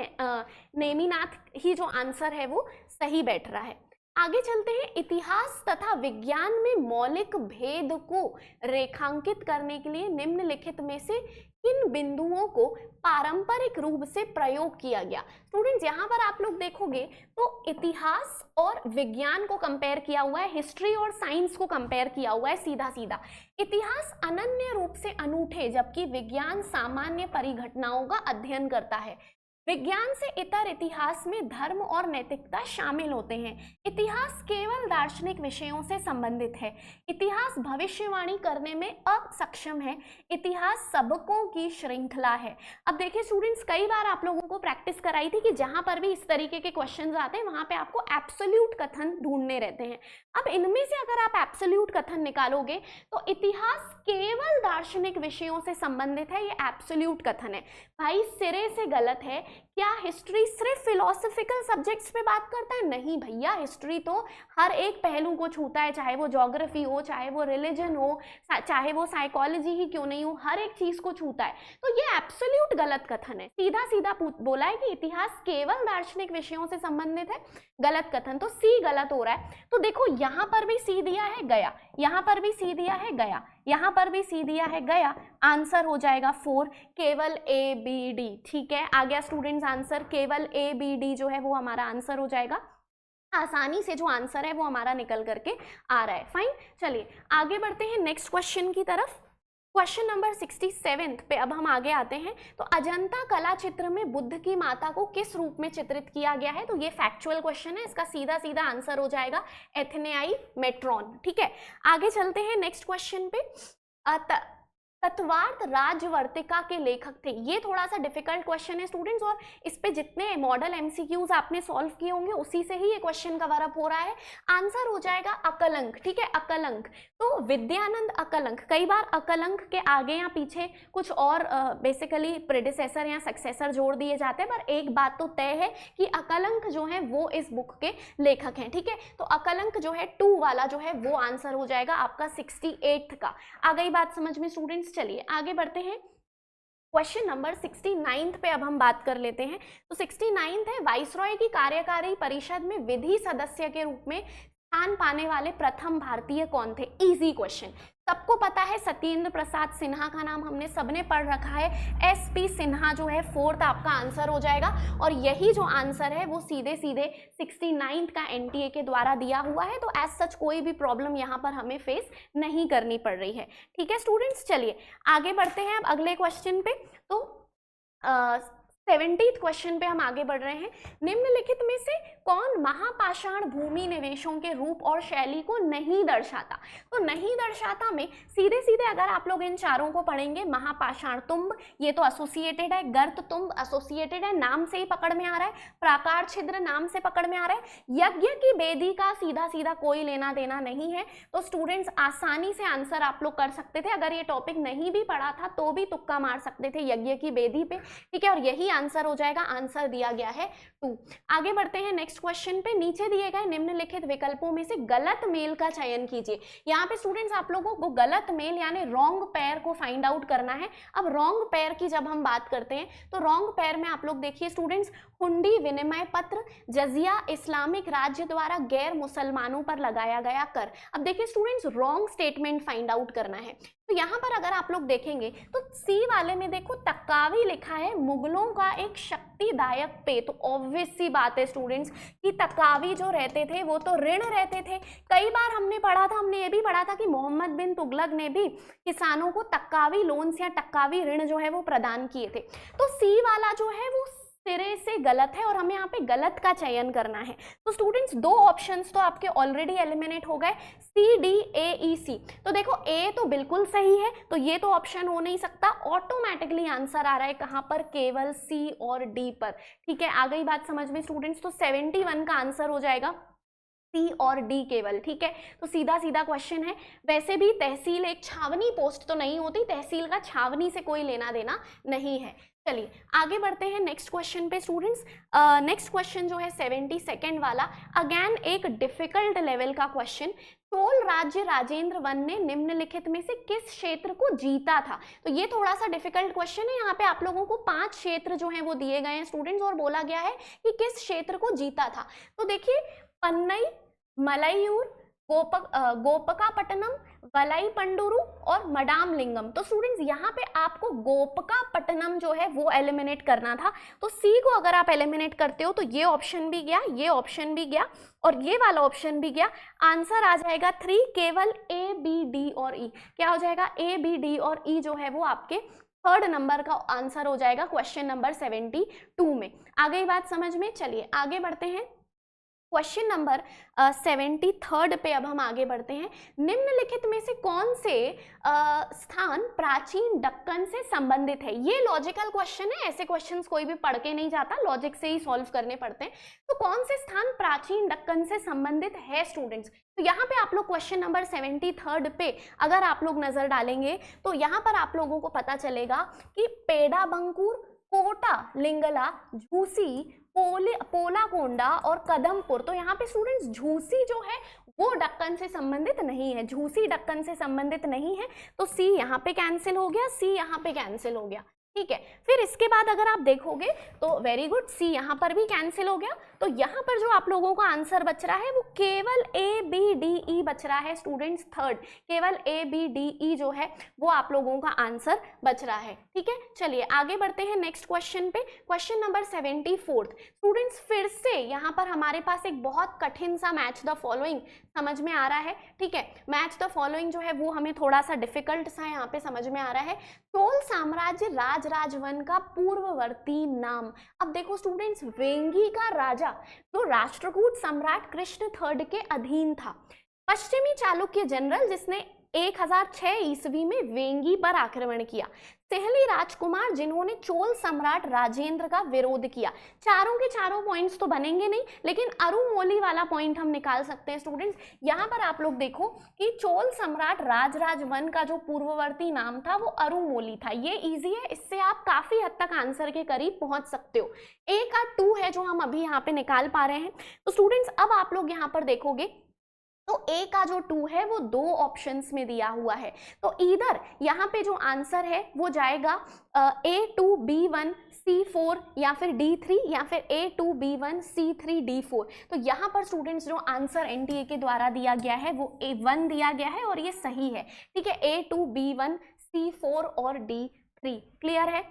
नेमिनाथ ही जो आंसर है वो सही बैठ रहा है। आगे चलते हैं, इतिहास तथा विज्ञान में मौलिक भेद को रेखांकित करने के लिए निम्नलिखित में से किन बिंदुओं को पारंपरिक रूप से प्रयोग किया गया। स्टूडेंट्स यहाँ पर आप लोग देखोगे तो इतिहास और विज्ञान को कंपेयर किया हुआ है, हिस्ट्री और साइंस को कंपेयर किया हुआ है सीधा सीधा। इतिहास अनन्य रूप से अनूठे जबकि विज्ञान सामान्य परिघटनाओं का अध्ययन करता है। विज्ञान से इतर इतिहास में धर्म और नैतिकता शामिल होते हैं। इतिहास केवल दार्शनिक विषयों से संबंधित है। इतिहास भविष्यवाणी करने में असक्षम है। इतिहास सबकों की श्रृंखला है। अब देखिए स्टूडेंट्स, कई बार आप लोगों को प्रैक्टिस कराई थी कि जहां पर भी इस तरीके के क्वेश्चंस आते हैं वहां पे आपको एब्सोल्यूट कथन ढूंढने रहते हैं। अब इनमें से अगर आप एब्सोल्यूट कथन निकालोगे तो इतिहास केवल दार्शनिक विषयों से संबंधित है, ये एब्सोल्यूट कथन है। भाई सिरे से गलत है। क्या हिस्ट्री सिर्फ फिलोसॉफिकल सब्जेक्ट्स पे बात करता है? नहीं भैया, हिस्ट्री तो हर एक पहलू को छूता है, चाहे वो ज्योग्राफी हो, चाहे वो रिलीजन हो, चाहे वो साइकोलॉजी ही क्यों नहीं हो, हर एक चीज को छूता है। तो ये एब्सोल्यूट गलत कथन है। सीधा सीधा बोला है कि इतिहास केवल दार्शनिक विषयों से संबंधित है, गलत कथन। तो सी गलत हो रहा है। तो देखो यहाँ पर भी सी दिया है, गया, यहाँ पर भी सी दिया है, गया, यहाँ पर भी सी दिया है, गया। आंसर हो जाएगा 4, केवल ए बी डी। ठीक है, आ गया स्टूडेंट्स आंसर, केवल ए बी डी जो है वो हमारा आंसर हो जाएगा। आसानी से जो आंसर है वो हमारा निकल करके आ रहा है। फाइन, चलिए आगे बढ़ते हैं नेक्स्ट क्वेश्चन की तरफ। क्वेश्चन नंबर 67 पे अब हम आगे आते हैं। तो अजंता कला चित्र में बुद्ध की माता को किस रूप में चित्रित किया गया है? तो ये फैक्चुअल क्वेश्चन है, इसका सीधा सीधा आंसर हो जाएगा एथेनाई मेट्रॉन। ठीक है, आगे चलते हैं नेक्स्ट क्वेश्चन पे। तत्वार्थ राजवर्तिका के लेखक थे। ये थोड़ा सा डिफिकल्ट क्वेश्चन है स्टूडेंट्स, और इस पे जितने मॉडल एमसीक्यूज आपने सॉल्व किए होंगे उसी से ही ये क्वेश्चन कवर अप हो रहा है। आंसर हो जाएगा अकलंक। ठीक है, अकलंक। तो विद्यानंद अकलंक, कई बार अकलंक के आगे या पीछे कुछ और बेसिकली प्रेडिसेसर या सक्सेसर जोड़ दिए जाते हैं, पर एक बात तो तय है कि अकलंक जो है वो इस बुक के लेखक हैं। ठीक है, तो अकलंक जो है 2 वाला जो है वो आंसर हो जाएगा आपका 68 का। आ गई बात समझ में स्टूडेंट्स? चलिए आगे बढ़ते हैं। क्वेश्चन नंबर 69 पे अब हम बात कर लेते हैं। तो 69 है, वाइसरॉय की कार्यकारी परिषद में विधि सदस्य के रूप में स्थान पाने वाले प्रथम भारतीय कौन थे? इजी क्वेश्चन, सबको पता है। सत्येंद्र प्रसाद सिन्हा का नाम हमने सबने पढ़ रखा है। एसपी सिन्हा जो है 4th आपका आंसर हो जाएगा, और यही जो आंसर है वो सीधे सीधे 69 का एनटीए के द्वारा दिया हुआ है। तो एज सच कोई भी प्रॉब्लम यहाँ पर हमें फेस नहीं करनी पड़ रही है। ठीक है स्टूडेंट्स, चलिए आगे बढ़ते हैं अब अगले क्वेश्चन पे। तो 70th क्वेश्चन पे हम आगे बढ़ रहे हैं। निम्नलिखित में से कौन महापाषाण भूमि निवेशों के रूप और शैली को नहीं दर्शाता? तो नहीं दर्शाता में सीधे सीधे अगर आप लोग इन चारों को पढ़ेंगे, महापाषाण तुम्ब ये तो एसोसिएटेड है, गर्त तुम्ब एसोसिएटेड है, नाम से ही पकड़ में आ रहा है, प्राकार छिद्र नाम से पकड़ में आ रहा है, यज्ञ की बेदी का सीधा सीधा कोई लेना देना नहीं है। तो स्टूडेंट्स आसानी से आंसर आप लोग कर सकते थे, अगर ये टॉपिक नहीं भी पढ़ा था तो भी तुक्का मार सकते थे यज्ञ की बेदी पे। ठीक है, और यही आंसर हो जाएगा, आंसर दिया गया है 2। आगे बढ़ते हैं नेक्स्ट क्वेश्चन पे। नीचे दिए गए निम्नलिखित विकल्पों में से गलत मेल का चयन कीजिए। यहाँ पे स्टूडेंट्स आप लोगों को गलत मेल यानी रॉन्ग पेयर को फाइंड आउट करना है। अब रॉन्ग पेयर की जब हम बात करते हैं तो रॉन्ग पेयर में आप लोग देखिए स्टूडेंट्स, हुंडी विनिमय पत्र, जजिया इस्लामिक राज्य द्वारा गैर मुसलमानों पर लगाया गया कर। अब देखिए students, wrong statement find out करना है। तो यहाँ पर अगर आप लोग देखेंगे तो सी वाले में देखो तकावी लिखा है, मुगलों का एक शक्तिदायक पे। तो ऑब्वियस सी बात है स्टूडेंट्स कि तकावी जो रहते थे वो तो ऋण रहते थे। कई बार हमने पढ़ा था, हमने ये भी पढ़ा था कि मोहम्मद बिन तुगलक ने भी किसानों को तकावी लोन्स या तकावी ऋण जो है वो प्रदान किए थे। तो सी वाला जो है वो सिरे से गलत है और हमें यहाँ पे गलत का चयन करना है। तो स्टूडेंट्स 2 ऑप्शंस तो आपके ऑलरेडी एलिमिनेट हो गए, सी डी ए ई सी। तो देखो ए तो बिल्कुल सही है, तो ये तो ऑप्शन हो नहीं सकता। ऑटोमेटिकली आंसर आ रहा है कहाँ पर? केवल सी और डी पर। ठीक है, आ गई बात समझ में स्टूडेंट्स? तो 71 का आंसर हो जाएगा सी और डी केवल। ठीक है, तो सीधा सीधा क्वेश्चन है। वैसे भी तहसील एक छावनी पोस्ट तो नहीं होती, तहसील का छावनी से कोई लेना देना नहीं है। चलिए आगे बढ़ते हैं नेक्स्ट क्वेश्चन पे स्टूडेंट्स। नेक्स्ट क्वेश्चन जो है 72nd वाला, अगेन एक डिफिकल्ट लेवल का क्वेश्चन। चोल राज्य राजेंद्र वन ने निम्नलिखित में से किस क्षेत्र को जीता था? तो ये थोड़ा सा डिफिकल्ट क्वेश्चन है। यहाँ पे आप लोगों को 5 क्षेत्र जो हैं वो दिए गए हैं स्टूडेंट्स, और बोला गया है कि किस क्षेत्र को जीता था। तो देखिए, पन्नई, मलायूर, गोपकापट्टनम, वलाई पंडुरु और मडाम लिंगम। तो स्टूडेंट्स यहाँ पे आपको गोपकापट्टनम जो है वो एलिमिनेट करना था, तो सी को अगर आप एलिमिनेट करते हो तो ये ऑप्शन भी गया, ये ऑप्शन भी गया और ये वाला ऑप्शन भी गया। आंसर आ जाएगा 3, केवल ए बी डी और ई। क्या हो जाएगा? ए बी डी और ई जो है वो आपके थर्ड नंबर का आंसर हो जाएगा क्वेश्चन नंबर 72 में। आ गई बात समझ में? चलिए आगे बढ़ते हैं। क्वेश्चन नंबर 73 पे अब हम आगे बढ़ते हैं। निम्नलिखित में से कौन से स्थान प्राचीन दक्कन से संबंधित है? ये लॉजिकल क्वेश्चन है, ऐसे क्वेश्चंस कोई भी पढ़ के नहीं जाता, लॉजिक से ही सॉल्व करने पड़ते हैं। तो कौन से स्थान प्राचीन दक्कन से संबंधित है स्टूडेंट्स? तो यहाँ पे आप लोग क्वेश्चन नंबर 73 पे अगर आप लोग नजर डालेंगे तो यहाँ पर आप लोगों को पता चलेगा कि पेड़ाबंकुर, कोटा, लिंगला, झूसी, पोलाकोंडा और कदमपुर। तो यहाँ पे स्टूडेंट्स झूसी जो है वो दक्कन से संबंधित नहीं है, झूसी दक्कन से संबंधित नहीं है, तो सी यहाँ पे कैंसिल हो गया, सी यहाँ पे कैंसिल हो गया। ठीक है, फिर इसके बाद अगर आप देखोगे तो वेरी गुड, सी यहाँ पर भी कैंसिल हो गया। तो यहाँ पर जो आप लोगों का आंसर बच रहा है वो केवल ए बी डी ई बच रहा है स्टूडेंट्स, थर्ड, केवल ए बी डी ई जो है वो आप लोगों का आंसर बच रहा है। ठीक है, चलिए आगे बढ़ते हैं नेक्स्ट क्वेश्चन पे। क्वेश्चन नंबर 74 स्टूडेंट्स, फिर से यहाँ पर हमारे पास एक बहुत कठिन सा मैच द फॉलोइंग समझ में आ रहा है। ठीक है, मैच द फॉलोइंग जो है वो हमें थोड़ा सा डिफिकल्ट सा यहाँ पे समझ में आ रहा है। चोल साम्राज्य राजराजवन का पूर्ववर्ती नाम। अब देखो स्टूडेंट्स, वेंगी का राजा जो राष्ट्रकूट सम्राट कृष्ण थर्ड के अधीन था, पश्चिमी चालुक्य जनरल जिसने 1006 ईस्वी में वेंगी पर आक्रमण किया, सेहली राजकुमार जिन्होंने चोल सम्राट राजेंद्र का विरोध किया। चारों के चारों पॉइंट्स तो बनेंगे नहीं, लेकिन अरुमोली वाला पॉइंट हम निकाल सकते हैं स्टूडेंट्स। यहाँ पर आप लोग देखो कि चोल सम्राट राजराजवन का जो पूर्ववर्ती नाम था वो अरुमोली था। ये इजी है, इससे आप काफी हद तक आंसर के करीब पहुंच सकते हो। ए का 2 है जो हम अभी यहाँ पे निकाल पा रहे हैं। तो स्टूडेंट्स अब आप लोग यहाँ पर देखोगे तो ए का जो 2 है वो 2 ऑप्शंस में दिया हुआ है, तो इधर यहाँ पे जो आंसर है वो जाएगा A2B1 C4 या फिर D3 या फिर A2B1 C3 D4। तो यहाँ पर स्टूडेंट्स जो आंसर एनटीए के द्वारा दिया गया है वो A1 दिया गया है और ये सही है। ठीक है, A2B1 C4 और D3 क्लियर है?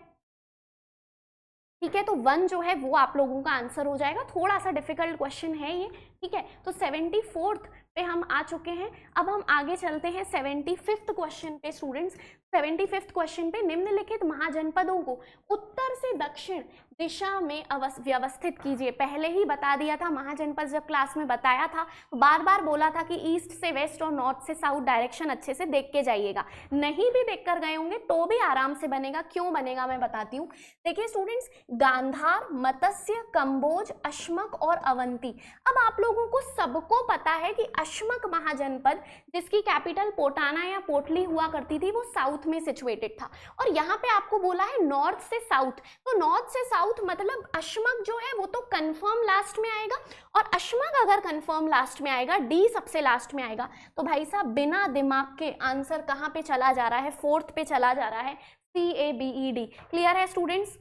ठीक है, तो 1 जो है वो आप लोगों का आंसर हो जाएगा। थोड़ा सा डिफिकल्ट क्वेश्चन है ये। ठीक है, तो 74th पे हम आ चुके हैं। अब हम आगे चलते हैं 75th क्वेश्चन पे स्टूडेंट्स। 75th क्वेश्चन पे, निम्नलिखित महाजनपदों को उत्तर से दक्षिण दिशा में व्यवस्थित कीजिए। पहले ही बता दिया था, महाजनपद जब क्लास में बताया था तो बार बार बोला था कि ईस्ट से वेस्ट और नॉर्थ से साउथ डायरेक्शन अच्छे से देख के जाइएगा। नहीं भी देख कर गए होंगे तो भी आराम से बनेगा। क्यों बनेगा मैं बताती हूँ। देखिए स्टूडेंट्स, गांधार, मत्स्य, कंबोज, अश्मक और अवंती। अब आप लोगों को सबको पता है कि अश्मक महाजनपद जिसकी कैपिटल पोटाना या पोटली हुआ करती थी वो साउथ में सिचुएटेड था, और यहाँ पे आपको बोला है नॉर्थ से साउथ। तो नॉर्थ से साउथ मतलब अश्मक जो है वो तो कंफर्म लास्ट में आएगा, और अश्मक अगर कंफर्म लास्ट में आएगा, डी सबसे लास्ट में आएगा, तो भाई साहब बिना दिमाग के आंसर कहाँ पे चला जा रहा है? 4th पे चला जा रहा है, CABED। क्लियर है स्टूडेंट्स?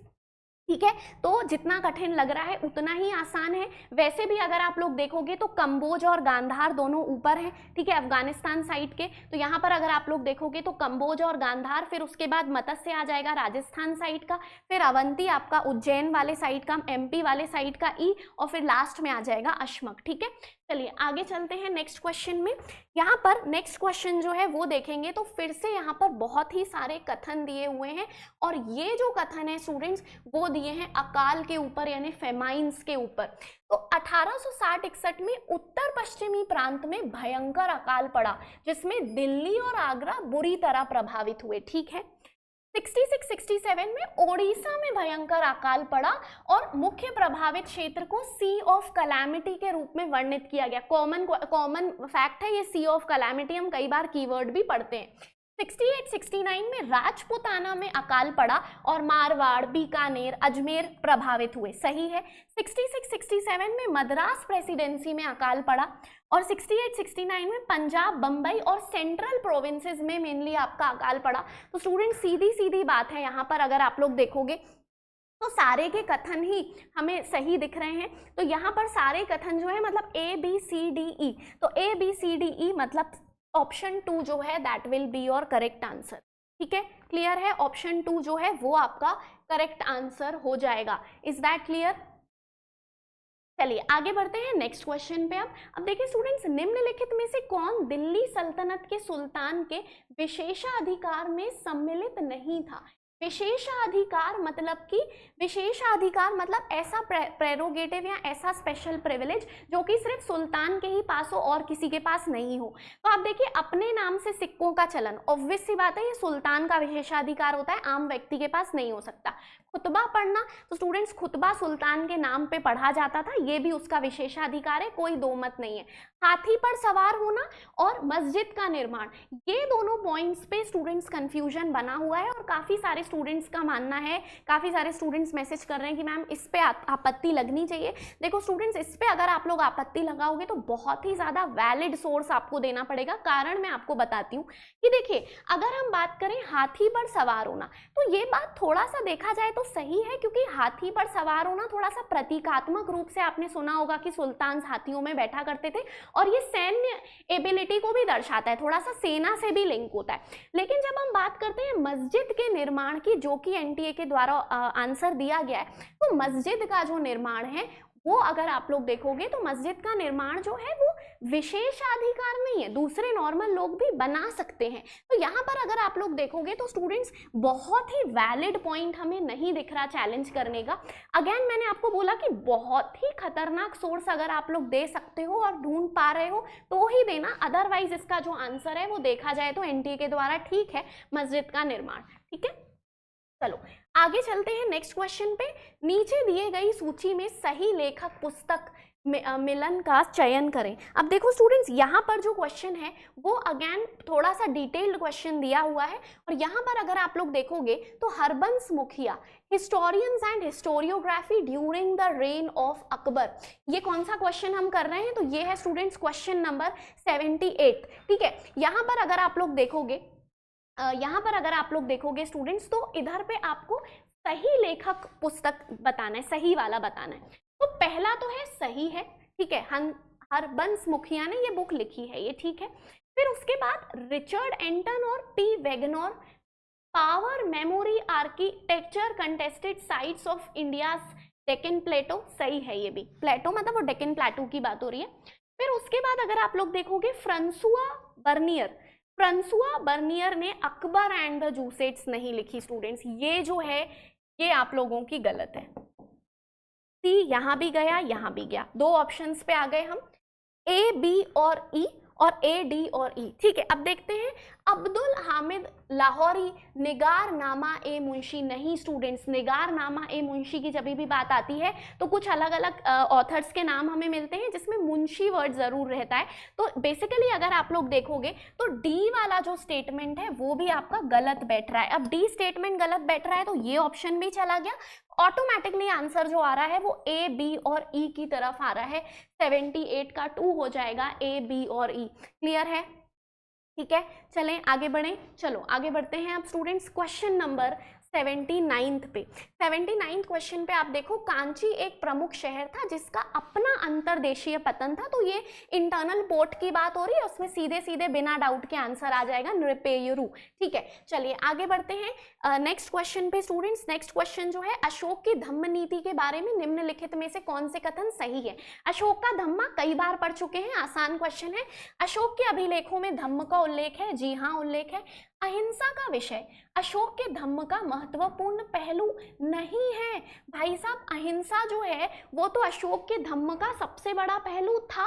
ठीक है, तो जितना कठिन लग रहा है उतना ही आसान है। वैसे भी अगर आप लोग देखोगे तो कंबोज और गांधार दोनों ऊपर हैं, ठीक है, अफगानिस्तान साइड के। तो यहाँ पर अगर आप लोग देखोगे तो कंबोज और गांधार, फिर उसके बाद मत्स्य आ जाएगा राजस्थान साइड का, फिर अवंती आपका उज्जैन वाले साइड का, MP वाले साइड का ई, और फिर लास्ट में आ जाएगा अश्मक। ठीक है, चलिए आगे चलते हैं नेक्स्ट क्वेश्चन में। यहाँ पर नेक्स्ट क्वेश्चन जो है वो देखेंगे तो फिर से यहाँ पर बहुत ही सारे कथन दिए हुए हैं, और ये जो कथन है स्टूडेंट्स वो दिए हैं अकाल के ऊपर यानी फेमाइन्स के ऊपर। तो 1860-61 में उत्तर पश्चिमी प्रांत में भयंकर अकाल पड़ा जिसमें दिल्ली और आगरा बुरी तरह प्रभावित हुए। ठीक है, 66-67 में ओडिशा में भयंकर अकाल पड़ा और मुख्य प्रभावित क्षेत्र को सी ऑफ कैलामिटी के रूप में वर्णित किया गया। कॉमन फैक्ट है ये, सी ऑफ कैलामिटी हम कई बार कीवर्ड भी पढ़ते हैं। 68-69 में राजपुताना में अकाल पड़ा और मारवाड़, बीकानेर, अजमेर प्रभावित हुए। सही है। 66-67 में मद्रास प्रेसिडेंसी में अकाल पड़ा, और 68-69 में पंजाब, बंबई और सेंट्रल प्रोविंसेस में मेनली आपका अकाल पड़ा। तो स्टूडेंट सीधी सीधी बात है, यहाँ पर अगर आप लोग देखोगे तो सारे के कथन ही हमें सही दिख रहे हैं। तो यहाँ पर सारे कथन जो है मतलब A B C D E, तो A B C D E मतलब ऑप्शन 2 जो है that will be your correct answer. ठीक है, क्लियर है, ऑप्शन 2 जो है वो आपका करेक्ट आंसर हो जाएगा। Is that clear? चलिए आगे बढ़ते हैं नेक्स्ट क्वेश्चन पे। अब देखिए स्टूडेंट्स, निम्नलिखित में से कौन दिल्ली सल्तनत के सुल्तान के विशेषाधिकार में सम्मिलित नहीं था? विशेषाधिकार मतलब ऐसा प्रेरोगेटिव या ऐसा स्पेशल प्रिविलेज जो कि सिर्फ सुल्तान के ही पास हो और किसी के पास नहीं हो। तो आप देखिए, अपने नाम से सिक्कों का चलन, ऑब्वियस सी बात है ये सुल्तान का विशेषाधिकार होता है, आम व्यक्ति के पास नहीं हो सकता। खुतबा पढ़ना, तो स्टूडेंट्स खुतबा सुल्तान के नाम पे पढ़ा जाता था, ये भी उसका विशेषाधिकार है, कोई दो मत नहीं है। हाथी पर सवार होना और मस्जिद का निर्माण, ये दोनों पॉइंट्स पे स्टूडेंट्स कंफ्यूजन बना हुआ है और काफी सारे स्टूडेंट्स का मानना है, काफी सारे स्टूडेंट्स मैसेज कर रहे हैं कि मैम इस पे आपत्ति लगनी चाहिए। देखो स्टूडेंट्स, इस पे अगर आप लोग आपत्ति लगाओगे तो बहुत ही ज्यादा वैलिड सोर्स आपको देना पड़ेगा। कारण मैं आपको बताती हूँ कि देखिए, अगर हम बात करें हाथी पर सवार होना, तो ये बात थोड़ा सा देखा जाए तो सही है, क्योंकि हाथी पर सवार होना थोड़ा सा प्रतीकात्मक रूप से आपने सुना होगा कि सुल्तान हाथियों में बैठा करते थे, और ये सैन्य एबिलिटी को भी दर्शाता है, थोड़ा सा सेना से भी लिंक होता है। लेकिन जब हम बात करते हैं मस्जिद के निर्माण की, जो कि एनटीए के द्वारा आंसर दिया गया है, तो मस्जिद का जो निर्माण है वो अगर आप लोग देखोगे तो मस्जिद का निर्माण जो है वो विशेषाधिकार नहीं है, दूसरे नॉर्मल लोग भी बना सकते हैं। तो यहाँ पर अगर आप लोग देखोगे तो स्टूडेंट्स बहुत ही वैलिड पॉइंट हमें नहीं दिख रहा चैलेंज करने का। अगेन मैंने आपको बोला कि बहुत ही खतरनाक सोर्स अगर आप लोग दे सकते हो और ढूंढ पा रहे हो तो ही देना, अदरवाइज इसका जो आंसर है वो देखा जाए तो एनटीए के द्वारा ठीक है, मस्जिद का निर्माण। ठीक है, चलो आगे चलते हैं नेक्स्ट क्वेश्चन पे। नीचे दिए गई सूची में सही लेखक पुस्तक मिलन का चयन करें। अब देखो स्टूडेंट्स, यहाँ पर जो क्वेश्चन है वो अगेन थोड़ा सा डिटेल्ड क्वेश्चन दिया हुआ है, और यहाँ पर अगर आप लोग देखोगे तो हरबंस मुखिया, historians and historiography during the rain of Akbar, ये कौन सा क्वेश्चन हम कर रहे हैं? तो ये है स्टूडेंट्स क्वेश्चन नंबर 78। ठीक है, यहाँ पर अगर आप लोग देखोगे स्टूडेंट्स, तो इधर पे आपको सही लेखक पुस्तक बताना है, सही वाला बताना है। तो पहला तो है सही है, ठीक है, हरबंस मुखिया ने ये बुक लिखी है, ये ठीक है। फिर उसके बाद रिचर्ड एंटन और P Wagoner, power memory architecture contested sites of India's Deccan plateau, सही है ये भी, प्लेटो मतलब वो डेक्कन प्लेटो की बात हो रही है। फिर उसके बाद अगर आप लोग देखोगे फ्रांसुआ बर्नियर ने अकबर एंड द जूसेट्स नहीं लिखी स्टूडेंट्स, ये जो है ये आप लोगों की गलत है। सी यहाँ भी गया, यहाँ भी गया, दो ऑप्शंस पे आ गए हम, ए बी और ई, और ए डी और ई। ठीक है, अब देखते हैं अब्दुल हामिद लाहौरी, निगार नामा ए मुंशी नहीं स्टूडेंट्स, निगार नामा ए मुंशी की जब भी बात आती है तो कुछ अलग अलग ऑथर्स के नाम हमें मिलते हैं जिसमें मुंशी वर्ड जरूर रहता है। तो बेसिकली अगर आप लोग देखोगे तो डी वाला जो स्टेटमेंट है वो भी आपका गलत बैठ रहा है। अब डी स्टेटमेंट गलत बैठ रहा है तो ये ऑप्शन भी चला गया, ऑटोमेटिकली आंसर जो आ रहा है वो ए बी और ई की तरफ आ रहा है। 78 का 2 हो जाएगा, ए बी और ई। क्लियर है? ठीक है, चलें आगे बढ़ें। चलो आगे बढ़ते हैं अब स्टूडेंट्स क्वेश्चन नंबर 79 पे। 79 क्वेश्चन पे आप देखो, कांची एक प्रमुख शहर था जिसका अपना अंतर्देशीय पतन था। तो ये इंटरनल पोर्ट की बात हो रही है, उसमें सीधे सीधे बिना डाउट के आंसर आ जाएगा नृपेयरू। ठीक है, चलिए आगे बढ़ते हैं नेक्स्ट क्वेश्चन पे स्टूडेंट्स। नेक्स्ट क्वेश्चन जो है, अशोक की धम्म नीति के बारे में निम्नलिखित में से कौन से कथन सही है? अशोक का धम्मा कई बार पढ़ चुके हैं, आसान क्वेश्चन है। अशोक के अभिलेखों में धम्म का उल्लेख है, जी हाँ उल्लेख है। अहिंसा का विषय अशोक के धम्म का महत्वपूर्ण पहलू नहीं है। भाई साहब, अहिंसा जो है वो तो अशोक के धम्म का सबसे बड़ा पहलू था।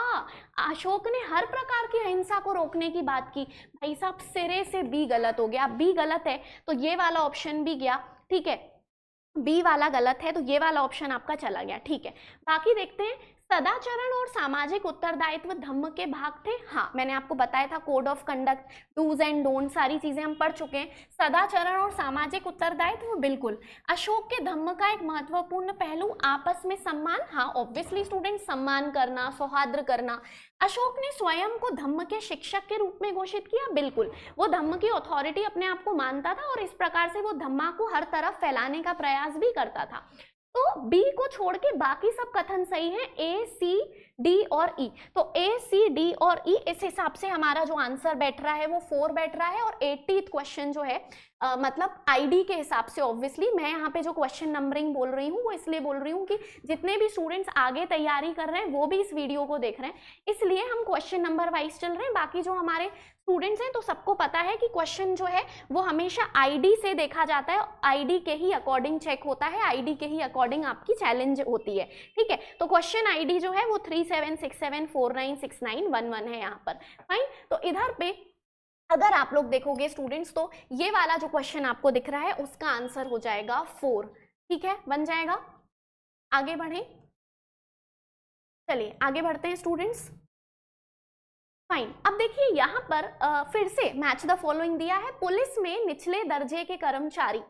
अशोक ने हर प्रकार की अहिंसा को रोकने की बात की। भाई साहब, सिरे से बी गलत हो गया, बी गलत है तो ये वाला ऑप्शन भी गया। ठीक है, बी वाला गलत है तो ये वाला ऑप्शन आपका चला गया। ठीक है, बाकी देखते हैं। सदाचरण और सामाजिक उत्तरदायित्व धम्म के भाग थे। हाँ, मैंने आपको बताया था code of conduct, do's and don't, सारी चीजें हम पढ़ चुके हैं। सदाचरण और सामाजिक उत्तरदायित्व बिल्कुल। अशोक के धम्म का एक महत्वपूर्ण पहलू आपस में सम्मान, हाँ ऑब्वियसली स्टूडेंट, सम्मान करना, सौहार्द करना। अशोक ने स्वयं को धम्म के शिक्षक के रूप में घोषित किया, बिल्कुल, वो धम्म की अथॉरिटी अपने आप को मानता था और इस प्रकार से वो धम्मा को हर तरफ फैलाने का प्रयास भी करता था। तो बी को छोड़ के बाकी सब कथन सही है, ए सी डी और ई। तो ए सी डी और ई, इस हिसाब से हमारा जो आंसर बैठ रहा है वो 4 बैठ रहा है। और 80th क्वेश्चन जो है मतलब आईडी के हिसाब से, ऑब्वियसली मैं यहाँ पे जो क्वेश्चन नंबरिंग बोल रही हूँ वो इसलिए बोल रही हूँ कि जितने भी स्टूडेंट्स आगे तैयारी कर रहे हैं वो भी इस वीडियो को देख रहे हैं, इसलिए हम क्वेश्चन नंबर वाइज चल रहे हैं। बाकी जो हमारे स्टूडेंट्स हैं तो सबको पता है कि क्वेश्चन जो है वो हमेशा आईडी से देखा जाता है, आईडी के ही अकॉर्डिंग चेक होता है, आईडी के ही अकॉर्डिंग आपकी चैलेंज होती है, ठीक है। तो क्वेश्चन आईडी जो है वो 3767496911 है यहाँ पर, फाइन। तो इधर पे अगर आप लोग देखोगे स्टूडेंट्स तो ये वाला जो क्वेश्चन आपको दिख रहा है उसका आंसर हो जाएगा 4, ठीक है, बन जाएगा। आगे बढ़े, चलिए आगे बढ़ते हैं स्टूडेंट्स, फाइन। अब देखिए यहाँ पर फिर से मैच द फॉलोइंग दिया है। पुलिस में निचले दर्जे के कर्मचारी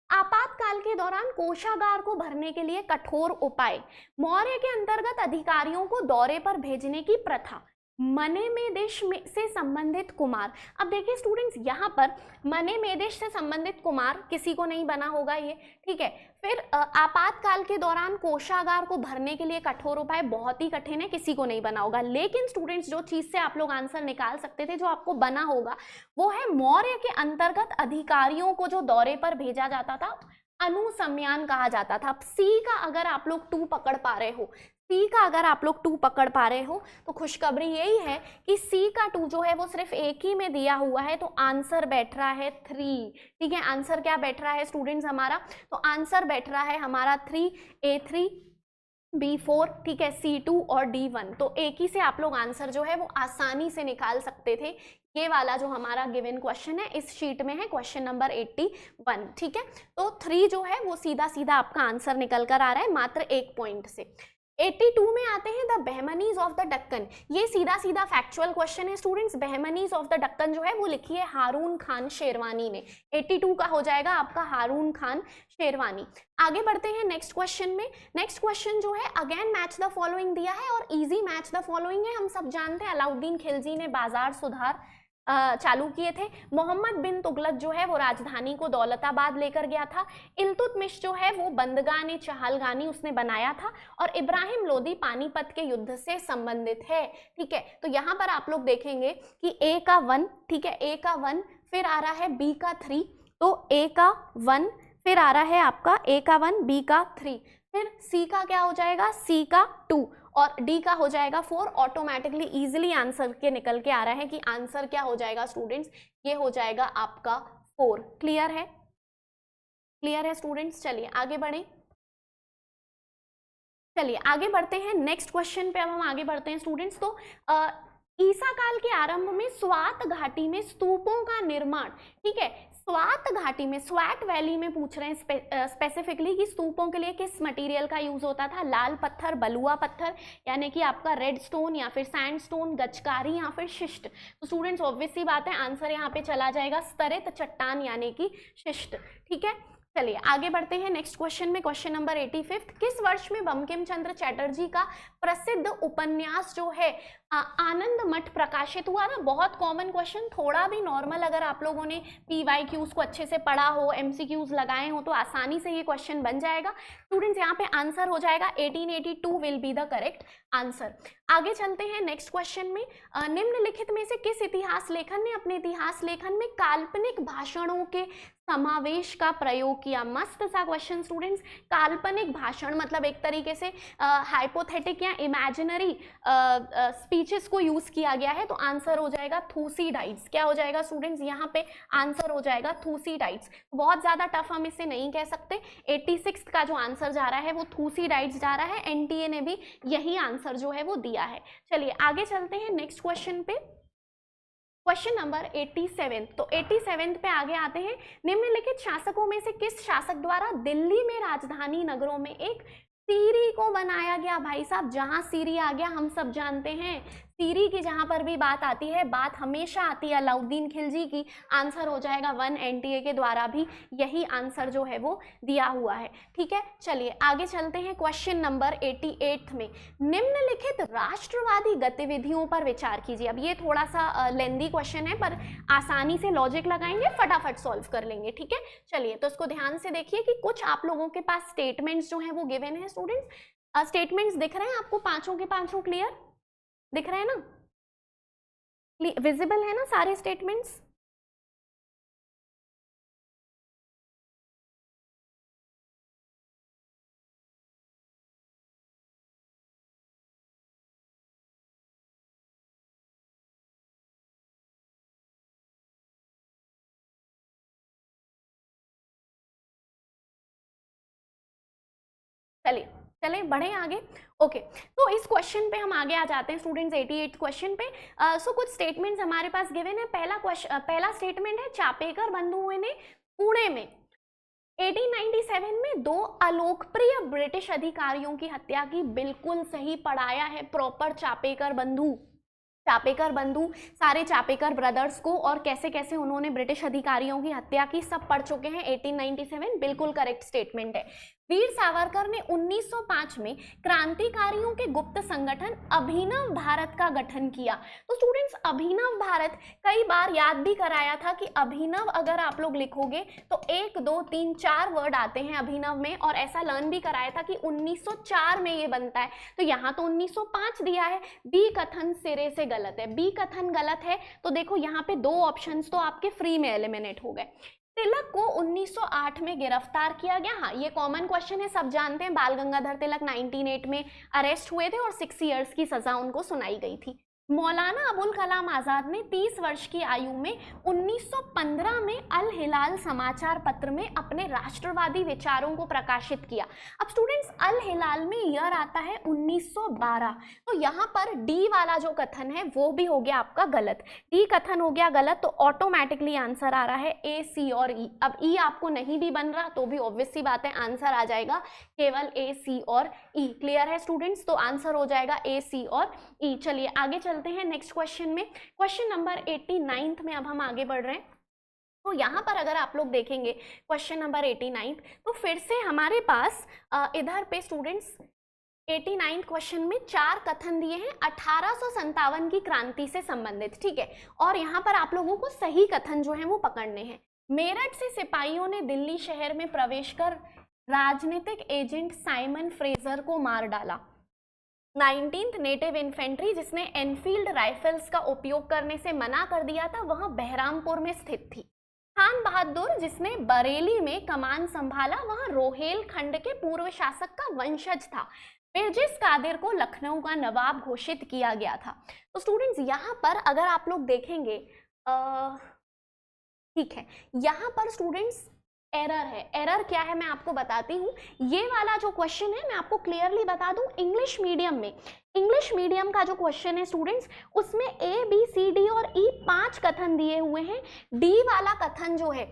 आपातकाल के दौरान कोषागार को भरने के लिए कठोर उपाय, मौर्य के अंतर्गत अधिकारियों को दौरे पर भेजने की प्रथा, मने में देश में से संबंधित कुमार। अब देखिए स्टूडेंट्स यहाँ पर मने में देश से संबंधित कुमार किसी को नहीं बना होगा ये, ठीक है। फिर आपातकाल के दौरान कोषागार को भरने के लिए कठोर उपाय, बहुत ही कठिन है, किसी को नहीं बना होगा। लेकिन स्टूडेंट्स जो चीज से आप लोग आंसर निकाल सकते थे, जो आपको बना होगा, वो है मौर्य के अंतर्गत अधिकारियों को जो दौरे पर भेजा जाता था अनुसंयान कहा जाता था। अब सी का अगर आप लोग 2 पकड़ पा रहे हो, सी का अगर आप लोग 2 पकड़ पा रहे हो तो खुशखबरी यही है कि सी का 2 जो है वो सिर्फ एक ही में दिया हुआ है, तो आंसर बैठ रहा है 3, ठीक है। आंसर क्या बैठ रहा है स्टूडेंट्स हमारा, तो आंसर बैठ रहा है हमारा 3, A3 B4, ठीक है, C2 और D1। तो एक ही से आप लोग आंसर जो है वो आसानी से निकाल सकते थे। ये वाला जो हमारा गिवन क्वेश्चन है इस शीट में है क्वेश्चन नंबर 81, ठीक है। तो 3 जो है वो सीधा सीधा आपका आंसर निकल कर आ रहा है मात्र 1 पॉइंट से। 82 में आते हैं द बहमनीज ऑफ द डक्कन। ये सीधा सीधा फैक्चुअल क्वेश्चन है स्टूडेंट्स। बहमनीज ऑफ द डक्कन जो है वो लिखी है हारून खान शेरवानी ने। 82 का हो जाएगा आपका हारून खान शेरवानी। आगे बढ़ते हैं नेक्स्ट क्वेश्चन में। नेक्स्ट क्वेश्चन जो है अगेन मैच द फॉलोइंग दिया है और इजी मैच द फॉलोइंग है। हम सब जानते हैं अलाउद्दीन खिलजी ने बाजार सुधार चालू किए थे। मोहम्मद बिन तुगलक जो है वो राजधानी को दौलताबाद लेकर गया था। इल्तुतमिश जो है वो बंदगाने चहलगानी उसने बनाया था। और इब्राहिम लोदी पानीपत के युद्ध से संबंधित है, ठीक है। तो यहाँ पर आप लोग देखेंगे कि ए का 1, ठीक है, ए का 1, फिर आ रहा है बी का 3, तो ए का 1, फिर आ रहा है आपका ए का 1, बी का 3, फिर सी का क्या हो जाएगा, सी का 2 और डी का हो जाएगा 4। ऑटोमेटिकली इजीली आंसर के निकल के आ रहा है कि आंसर क्या हो जाएगा स्टूडेंट्स, ये हो जाएगा आपका 4। क्लियर है, क्लियर है स्टूडेंट्स। चलिए आगे बढ़ें, चलिए आगे बढ़ते हैं नेक्स्ट क्वेश्चन पे। अब हम आगे बढ़ते हैं स्टूडेंट्स। तो ईसा काल के आरंभ में स्वात घाटी में स्तूपों का निर्माण, ठीक है, स्वात घाटी में, स्वैट वैली में पूछ रहे हैं स्पेसिफिकली कि स्तूपों के लिए किस मटेरियल का यूज होता था। लाल पत्थर, बलुआ पत्थर, यानी कि आपका रेड स्टोन, या फिर सैंडस्टोन, गचकारी, या फिर शिष्ट। तो स्टूडेंट्स ऑब्वियस सी बात है आंसर यहाँ पे चला जाएगा स्तरित चट्टान यानी कि शिष्ट, ठीक है। चलिए आगे बढ़ते हैं नेक्स्ट क्वेश्चन में। क्वेश्चन नंबर 85, किस वर्ष में बंकिम चंद्र चटर्जी का प्रसिद्ध उपन्यास जो है आनंद मठ प्रकाशित हुआ ना। बहुत कॉमन क्वेश्चन, थोड़ा भी नॉर्मल अगर आप लोगों ने PYQs को अच्छे से पढ़ा हो, MCQs लगाए हो तो आसानी से ये क्वेश्चन बन जाएगा स्टूडेंट्स। यहाँ पे आंसर हो जाएगा 1882 will be the correct answer. आगे चलते हैं नेक्स्ट क्वेश्चन में। निम्नलिखित में से किस इतिहास लेखन ने अपने इतिहास लेखन में काल्पनिक भाषणों के समावेश का प्रयोग किया। मस्त सा क्वेश्चन स्टूडेंट्स। काल्पनिक भाषण मतलब एक तरीके से हाइपोथेटिक या इमेजिनरी स्पीचेस को यूज किया गया है। तो आंसर हो जाएगा थूसीडाइड्स। क्या हो जाएगा स्टूडेंट्स, यहाँ पे आंसर हो जाएगा थूसीडाइड्स। बहुत ज्यादा टफ हम इसे नहीं कह सकते। 86 का जो आंसर जा रहा है वो थूसीडाइड्स जा रहा है। NTA ने भी यही आंसर जो है वो दिया है। चलिए आगे चलते हैं नेक्स्ट क्वेश्चन पे। Question number 87। तो 87 पे आगे आते हैं। निम्नलिखित शासकों में से किस शासक द्वारा दिल्ली में राजधानी नगरों में एक सीरी को बनाया गया। भाई साहब जहां सीरी आ गया हम सब जानते हैं सीरी की जहां पर भी बात आती है, बात हमेशा आती है अलाउद्दीन खिलजी की, आंसर हो जाएगा 1 एनटीए के द्वारा भी यही आंसर जो है वो दिया हुआ है। ठीक है, चलिए आगे चलते हैं क्वेश्चन नंबर 88 में। निम्नलिखित राष्ट्रवादी गतिविधियों पर विचार कीजिए। अब ये थोड़ा सा लेंदी क्वेश्चन है पर आसानी से लॉजिक लगाएंगे, फटाफट सॉल्व कर लेंगे। ठीक है, चलिए तो इसको ध्यान से देखिए कि कुछ आप लोगों के पास स्टेटमेंट्स जो हैं वो गिवन है। स्टूडेंट्स स्टेटमेंट्स दिख रहे हैं आपको, पांचों के पांचों क्लियर दिख रहे हैं ना, विजिबल है ना सारे स्टेटमेंट्स? चलिए चले बढ़े आगे। ओके, तो इस क्वेश्चन पे हम आगे आ जाते हैं स्टूडेंट्स, 88 क्वेश्चन पे। सो कुछ स्टेटमेंट्स हमारे पास गिवन है। पहला स्टेटमेंट है, चापेकर बंधुओं ने पुणे में 1897 में 2 अलोकप्रिय ब्रिटिश अधिकारियों की हत्या की। बिल्कुल सही पढ़ाया है प्रॉपर। चापेकर बंधु सारे चापेकर ब्रदर्स को और कैसे कैसे उन्होंने ब्रिटिश अधिकारियों की हत्या की, सब पढ़ चुके हैं। 1897 बिल्कुल करेक्ट स्टेटमेंट है। वीर सावरकर ने 1905 में क्रांतिकारियों के गुप्त संगठन अभिनव भारत का गठन किया। तो स्टूडेंट्स, अभिनव भारत कई बार याद भी कराया था कि अभिनव अगर आप लोग लिखोगे तो 1 2 3 4 वर्ड आते हैं अभिनव में, और ऐसा लर्न भी कराया था कि 1904 में ये बनता है। तो यहाँ तो 1905 दिया है। बी कथन सिरे से गलत है, बी कथन गलत है। तो देखो यहाँ पे 2 ऑप्शंस तो आपके फ्री में एलिमिनेट हो गए। तिलक को 1908 में गिरफ्तार किया गया। हाँ, ये कॉमन क्वेश्चन है, सब जानते हैं। बाल गंगाधर तिलक 1908 में अरेस्ट हुए थे और 6 इयर्स की सजा उनको सुनाई गई थी। मौलाना अबुल कलाम आजाद ने 30 वर्ष की आयु में 1915 में अल हिलाल समाचार पत्र में अपने राष्ट्रवादी विचारों को प्रकाशित किया। अब स्टूडेंट्स, अल हिलाल में ईयर आता है 1912। तो यहाँ पर डी वाला जो कथन है वो भी हो गया आपका गलत। डी कथन हो गया गलत, तो ऑटोमेटिकली आंसर आ रहा है ए, सी और ई। अब ई आपको नहीं भी बन रहा तो भी ऑब्वियस सी बात है आंसर आ जाएगा केवल ए, सी और ई। क्लियर है स्टूडेंट्स? तो आंसर हो जाएगा ए, सी और ई। चलिए आगे चलते हैं नेक्स्ट क्वेश्चन में। क्वेश्चन नंबर 89 में अब हम आगे बढ़ रहे हैं। तो यहाँ पर अगर आप लोग देखेंगे क्वेश्चन नंबर 89, तो फिर से हमारे पास इधर पे स्टूडेंट्स 89 क्वेश्चन में 4 कथन दिए हैं 1857 की क्रांति से संबंधित। ठीक है, और यहाँ पर आप लोगों को सही कथन जो है वो पकड़ने हैं। मेरठ से सिपाहियों ने दिल्ली शहर में प्रवेश कर राजनीतिक एजेंट साइमन फ्रेजर को मार डाला। 19th नेटिव इन्फेंट्री जिसने एनफील्ड राइफल्स का उपयोग करने से मना कर दिया था, वह बहरामपुर में स्थित थी। खान बहादुर जिसने बरेली में कमान संभाला, वह रोहेल खंड के पूर्व शासक का वंशज था। मिर्जिस कादिर को लखनऊ का नवाब घोषित किया गया था। तो स्टूडेंट्स, यहाँ पर अगर आप लोग देखेंगे, ठीक है, यहाँ पर स्टूडेंट्स एरर है। एरर क्या है मैं आपको बताती हूँ। ये वाला जो क्वेश्चन है मैं आपको क्लियरली बता दूं, इंग्लिश मीडियम का जो क्वेश्चन है स्टूडेंट्स, उसमें ए, बी, सी, डी और ई 5 कथन दिए हुए हैं। डी वाला कथन जो है,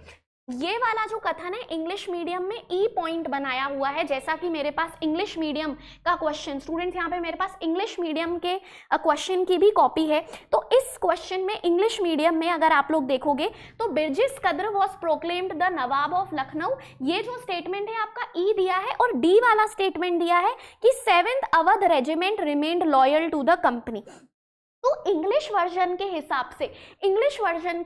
ये वाला जो कथन है इंग्लिश मीडियम में ई पॉइंट बनाया हुआ है। जैसा कि मेरे पास इंग्लिश मीडियम का क्वेश्चन, स्टूडेंट्स यहाँ पे मेरे पास इंग्लिश मीडियम के क्वेश्चन की भी कॉपी है। तो इस क्वेश्चन में इंग्लिश मीडियम में अगर आप लोग देखोगे तो बिरजिस कद्र was proclaimed the Nawab of Lucknow, ये जो स्टेटमेंट है आपका ई दिया है, और डी वाला स्टेटमेंट दिया है कि 7th Awadh regiment remained loyal to the company. तो इंग्लिश वर्जन के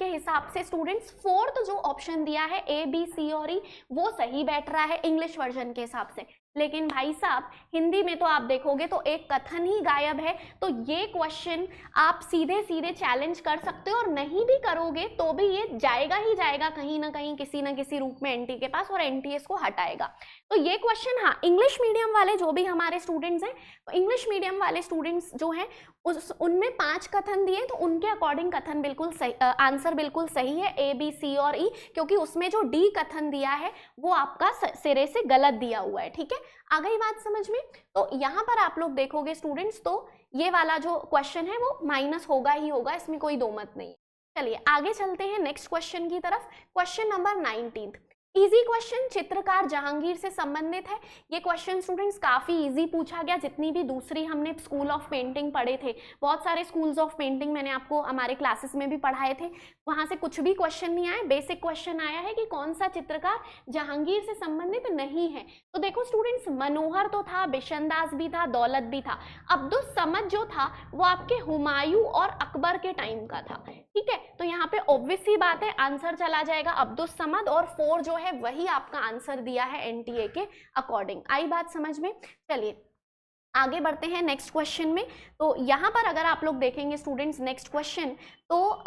हिसाब से स्टूडेंट्स 4th जो ऑप्शन दिया है ए, बी, सी और ई, वो सही बैठ रहा है इंग्लिश वर्जन के हिसाब से। लेकिन भाई साहब, हिंदी में तो आप देखोगे तो एक कथन ही गायब है। तो ये क्वेश्चन आप सीधे सीधे चैलेंज कर सकते हो, और नहीं भी करोगे तो भी ये जाएगा ही जाएगा कहीं ना कहीं किसी न किसी रूप में एनटी के पास, और एनटी इसको हटाएगा। तो ये क्वेश्चन, हाँ, इंग्लिश मीडियम वाले जो भी हमारे स्टूडेंट्स हैं, तो इंग्लिश मीडियम वाले स्टूडेंट्स जो हैं उनमें 5 कथन दिए, तो उनके अकॉर्डिंग कथन बिल्कुल सही, आंसर बिल्कुल सही है ए, बी, सी और ई, क्योंकि उसमें जो डी कथन दिया है वो आपका सिरे से गलत दिया हुआ है। ठीक है, आ गई बात समझ में? तो यहाँ पर आप लोग देखोगे स्टूडेंट्स, तो ये वाला जो क्वेश्चन है वो माइनस होगा ही होगा, इसमें कोई दो मत नहीं। चलिए आगे चलते हैं नेक्स्ट क्वेश्चन की तरफ। क्वेश्चन नंबर 19, इजी क्वेश्चन, चित्रकार जहांगीर से संबंधित है। ये क्वेश्चन स्टूडेंट्स काफी इजी पूछा गया। जितनी भी दूसरी हमने स्कूल ऑफ पेंटिंग पढ़े थे, बहुत सारे स्कूल्स ऑफ पेंटिंग मैंने आपको हमारे क्लासेस में भी पढ़ाए थे, वहां से कुछ भी क्वेश्चन नहीं आए। बेसिक क्वेश्चन आया है कि कौन सा चित्रकार जहांगीर से संबंधित नहीं है। तो देखो स्टूडेंट्स, मनोहर तो था, बिशनदास भी था, दौलत भी था। अब्दुल समद जो था वो आपके हुमायूं और अकबर के टाइम का था। ठीक है, तो यहाँ पे ऑब्वियस सी बात है, आंसर चला जाएगा अब्दुल समद, और 4 जो है वही आपका आंसर दिया है एनटीए के अकॉर्डिंग। आई बात समझ में? चलिए आगे बढ़ते हैं नेक्स्ट क्वेश्चन में। तो यहाँ पर अगर आप लोग देखेंगे स्टूडेंट्स नेक्स्ट क्वेश्चन, तो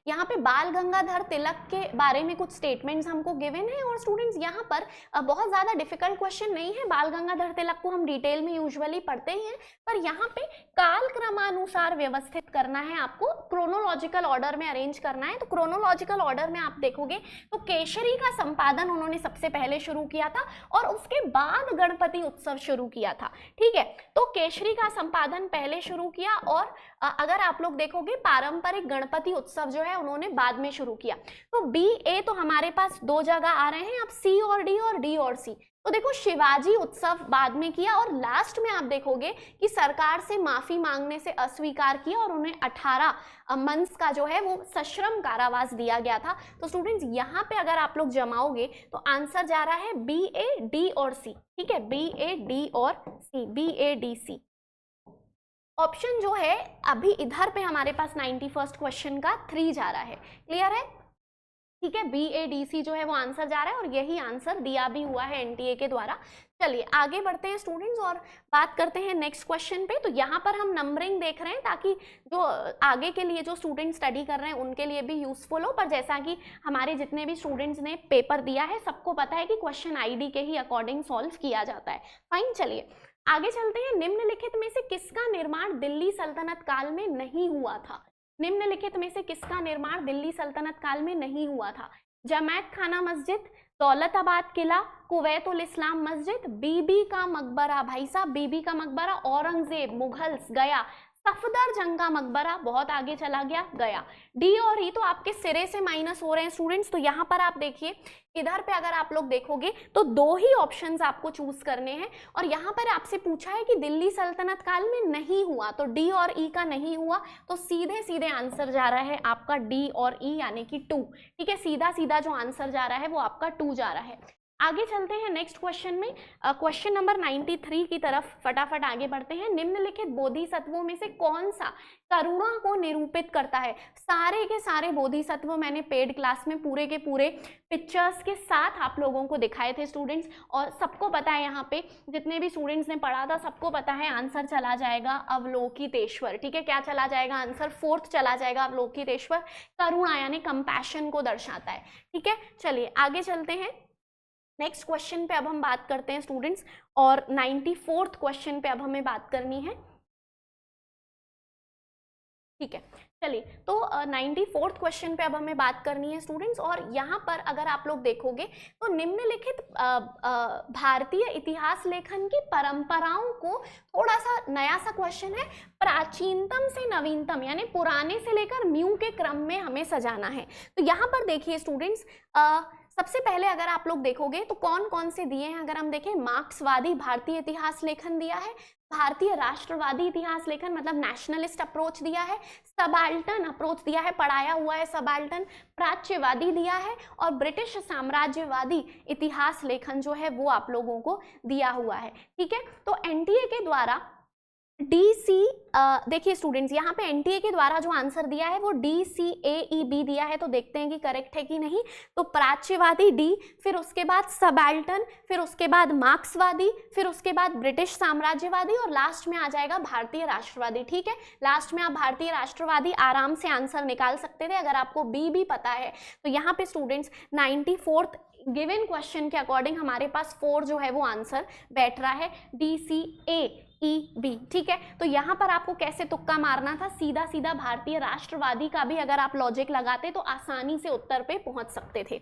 यहाँ पे बाल गंगाधर तिलक के बारे में कुछ स्टेटमेंट्स हमको गिवन है। और स्टूडेंट्स यहाँ पर बहुत ज़्यादा डिफिकल्ट क्वेश्चन नहीं है। बाल गंगाधर तिलक को हम डिटेल में यूजुअली पढ़ते ही हैं, पर यहाँ पे काल क्रमानुसार व्यवस्थित करना है आपको, क्रोनोलॉजिकल ऑर्डर में अरेंज करना है। तो क्रोनोलॉजिकल ऑर्डर में आप देखोगे तो केसरी का संपादन उन्होंने सबसे पहले शुरू किया था, और उसके बाद गणपति उत्सव शुरू किया था। ठीक है, तो केसरी का संपादन पहले शुरू किया, और अगर आप लोग देखोगे पारंपरिक गणपति उत्सव जो है उन्होंने बाद में शुरू किया। तो बी ए तो हमारे पास 2 जगह आ रहे हैं, अब सी और डी और सी। तो देखो शिवाजी उत्सव बाद में किया, और लास्ट में आप देखोगे कि सरकार से माफी मांगने से अस्वीकार किया, और उन्हें 18 मंथ्स का जो है वो सश्रम कारावास दिया गया था। तो स्टूडेंट्स यहाँ पे अगर आप लोग जमाओगे तो आंसर जा रहा है बी ए डी और सी। ठीक है, बी ए डी और C, B A D C option जो है अभी इधर पे हमारे पास 91st क्वेश्चन का 3 जा रहा है। क्लियर है? ठीक है, बी ए डी सी जो है वो आंसर जा रहा है, और यही आंसर दिया भी हुआ है एनटीए के द्वारा। चलिए आगे बढ़ते हैं स्टूडेंट्स और बात करते हैं नेक्स्ट क्वेश्चन पे। तो यहाँ पर हम नंबरिंग देख रहे हैं ताकि जो आगे के लिए जो स्टूडेंट स्टडी कर रहे हैं उनके लिए भी यूजफुल हो। पर जैसा कि हमारे जितने भी स्टूडेंट्स ने पेपर दिया है सबको पता है कि क्वेश्चन आईडी के ही अकॉर्डिंग सॉल्व किया जाता है। फाइन, चलिए आगे चलते हैं। निम्नलिखित में से किसका निर्माण दिल्ली सल्तनत काल में नहीं हुआ था? निम्नलिखित में से किसका निर्माण दिल्ली सल्तनत काल में नहीं हुआ था? जमैत खाना मस्जिद, दौलताबाद किला, कुवैत उल इस्लाम मस्जिद, बीबी का मकबरा। भाई साहब, बीबी का मकबरा, औरंगजेब, मुगल्स, गया, सफदर जंग का मकबरा, बहुत आगे चला गया, गया। डी और ई तो आपके सिरे से माइनस हो रहे हैं स्टूडेंट्स। तो यहाँ पर आप देखिए, इधर पे अगर आप लोग देखोगे तो 2 ही ऑप्शंस आपको चूज करने हैं, और यहाँ पर आपसे पूछा है कि दिल्ली सल्तनत काल में नहीं हुआ, तो डी और ई का नहीं हुआ, तो सीधे सीधे आंसर जा रहा है आपका डी और ई यानी कि 2। ठीक है, सीधा सीधा जो आंसर जा रहा है वो आपका 2 जा रहा है। आगे चलते हैं नेक्स्ट क्वेश्चन में, क्वेश्चन नंबर 93 की तरफ फटाफट आगे बढ़ते हैं। निम्नलिखित बोधिसत्वों में से कौन सा करुणा को निरूपित करता है? सारे के सारे बोधिसत्व मैंने पेड क्लास में पूरे के पूरे पिक्चर्स के साथ आप लोगों को दिखाए थे स्टूडेंट्स, और सबको पता है, यहाँ पे जितने भी स्टूडेंट्स ने पढ़ा था सबको पता है आंसर चला जाएगा अवलोकितेश्वर। ठीक है, क्या चला जाएगा आंसर? 4th चला जाएगा अवलोकितेश्वर। करुणा यानी कंपैशन को दर्शाता है। ठीक है, चलिए आगे चलते हैं नेक्स्ट क्वेश्चन पे। अब हम बात करते हैं स्टूडेंट्स, और 94th क्वेश्चन पे अब हमें बात करनी है। ठीक है, चलिए तो 94th क्वेश्चन पे अब हमें बात करनी है स्टूडेंट्स, और यहाँ पर अगर आप लोग देखोगे तो निम्नलिखित भारतीय इतिहास लेखन की परंपराओं को, थोड़ा सा नया सा क्वेश्चन है, प्राचीनतम से नवीनतम यानी पुराने से लेकर न्यू के क्रम में हमें सजाना है। तो यहाँ पर देखिए स्टूडेंट्स, सबसे पहले अगर आप लोग देखोगे तो कौन कौन से दिए हैं, अगर हम देखें, मार्क्सवादी भारतीय इतिहास लेखन दिया है, भारतीय राष्ट्रवादी इतिहास लेखन मतलब नेशनलिस्ट अप्रोच दिया है, सबाल्टन अप्रोच दिया है, पढ़ाया हुआ है सबाल्टन, प्राच्यवादी दिया है, और ब्रिटिश साम्राज्यवादी इतिहास लेखन जो है वो आप लोगों को दिया हुआ है। ठीक है, तो एनटीए के द्वारा DC, देखिए स्टूडेंट्स यहाँ पे एनटीए के द्वारा जो आंसर दिया है वो DCAEB दिया है, तो देखते हैं कि करेक्ट है कि नहीं। तो प्राच्यवादी D, फिर उसके बाद सबाल्टन, फिर उसके बाद मार्क्सवादी, फिर उसके बाद ब्रिटिश साम्राज्यवादी, और लास्ट में आ जाएगा भारतीय राष्ट्रवादी। ठीक है, लास्ट में आप भारतीय राष्ट्रवादी आराम से आंसर निकाल सकते थे अगर आपको B भी पता है। तो यहाँ पे स्टूडेंट्स 94th गिवन क्वेश्चन के अकॉर्डिंग हमारे पास 4 जो है वो आंसर बैठ रहा है, DCAEB। ठीक है, तो यहाँ पर आपको कैसे तुक्का मारना था, सीधा सीधा भारतीय राष्ट्रवादी का भी अगर आप लॉजिक लगाते तो आसानी से उत्तर पे पहुंच सकते थे।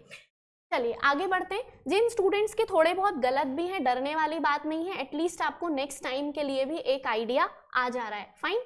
चलिए आगे बढ़ते हैं। जिन स्टूडेंट्स के थोड़े बहुत गलत भी हैं, डरने वाली बात नहीं है, एटलीस्ट आपको नेक्स्ट टाइम के लिए भी एक आइडिया आ जा रहा है। फाइन,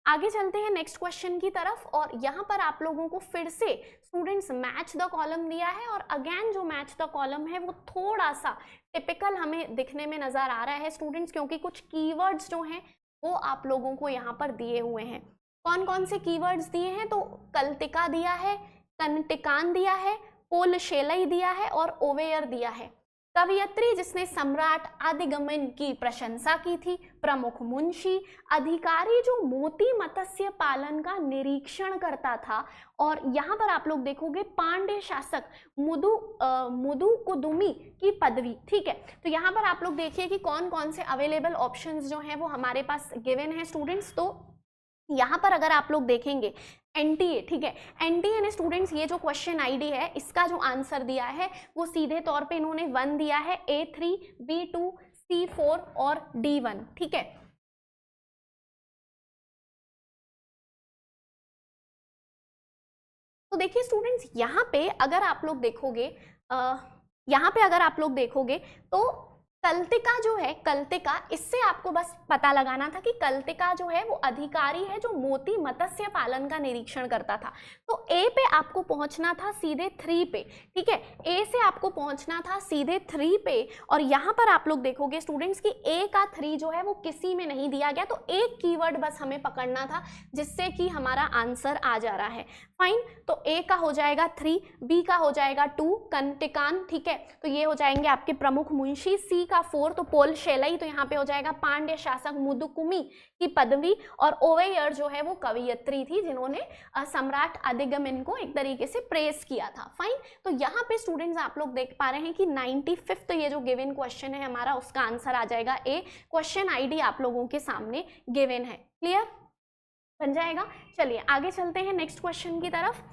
आगे चलते हैं नेक्स्ट क्वेश्चन की तरफ, और यहाँ पर आप लोगों को फिर से स्टूडेंट्स मैच द कॉलम दिया है, और अगेन जो मैच द कॉलम है वो थोड़ा सा टिपिकल हमें दिखने में नजर आ रहा है स्टूडेंट्स, क्योंकि कुछ कीवर्ड्स जो हैं वो आप लोगों को यहाँ पर दिए हुए हैं। कौन कौन से कीवर्ड्स दिए हैं? तो कल्तिका दिया है, कनटिकान दिया है, पोलशेलई दिया है और ओवेयर दिया है। कवियत्री जिसने सम्राट आदिगमन की प्रशंसा की थी, प्रमुख मुंशी, अधिकारी जो मोती मत्स्य पालन का निरीक्षण करता था, और यहाँ पर आप लोग देखोगे पांड्य शासक मुदुकुदुमी की पदवी। ठीक है, तो यहाँ पर आप लोग देखिए कि कौन कौन से अवेलेबल ऑप्शंस जो हैं वो हमारे पास गिवन है स्टूडेंट्स। तो यहाँ पर अगर आप लोग देखेंगे एनटीए, ठीक है, एनटीए ने स्टूडेंट्स ये जो क्वेश्चन आईडी है इसका जो आंसर दिया है वो सीधे तौर पे इन्होंने 1 दिया है, A3, B2, C4 और D1। ठीक है, तो देखिए स्टूडेंट्स यहाँ पे अगर आप लोग देखोगे तो कल्तिका जो है, कल्तिका, इससे आपको बस पता लगाना था कि कल्तिका जो है वो अधिकारी है जो मोती मत्स्य पालन का निरीक्षण करता था। तो ए पे आपको पहुंचना था सीधे 3 पे। ठीक है, ए से आपको पहुंचना था सीधे 3 पे, और यहाँ पर आप लोग देखोगे स्टूडेंट्स कि ए का 3 जो है वो किसी में नहीं दिया गया, तो एक कीवर्ड बस हमें पकड़ना था जिससे कि हमारा आंसर आ जा रहा है। फाइन, तो ए का हो जाएगा 3, बी का हो जाएगा 2 कनटिकान, ठीक है, तो ये हो जाएंगे आपके प्रमुख मुंशी, सी का 4 तो पोलशेलई, तो यहाँ पे हो जाएगा पांड्य शासक मुदुकुमी की पदवी, और ओवेयर जो है वो कवियत्री थी जिन्होंने सम्राट आदिगमन को एक तरीके से प्रेस किया था। फाइन, तो यहाँ पे स्टूडेंट्स आप लोग देख पा रहे हैं कि 95th ये जो गिवन क्वेश्चन है हमारा उसका आंसर आ जाएगा ए। क्वेश्चन आईडी आप लोगों के सामने गिवन है, क्लियर बन जाएगा। चलिए आगे चलते हैं नेक्स्ट क्वेश्चन की तरफ।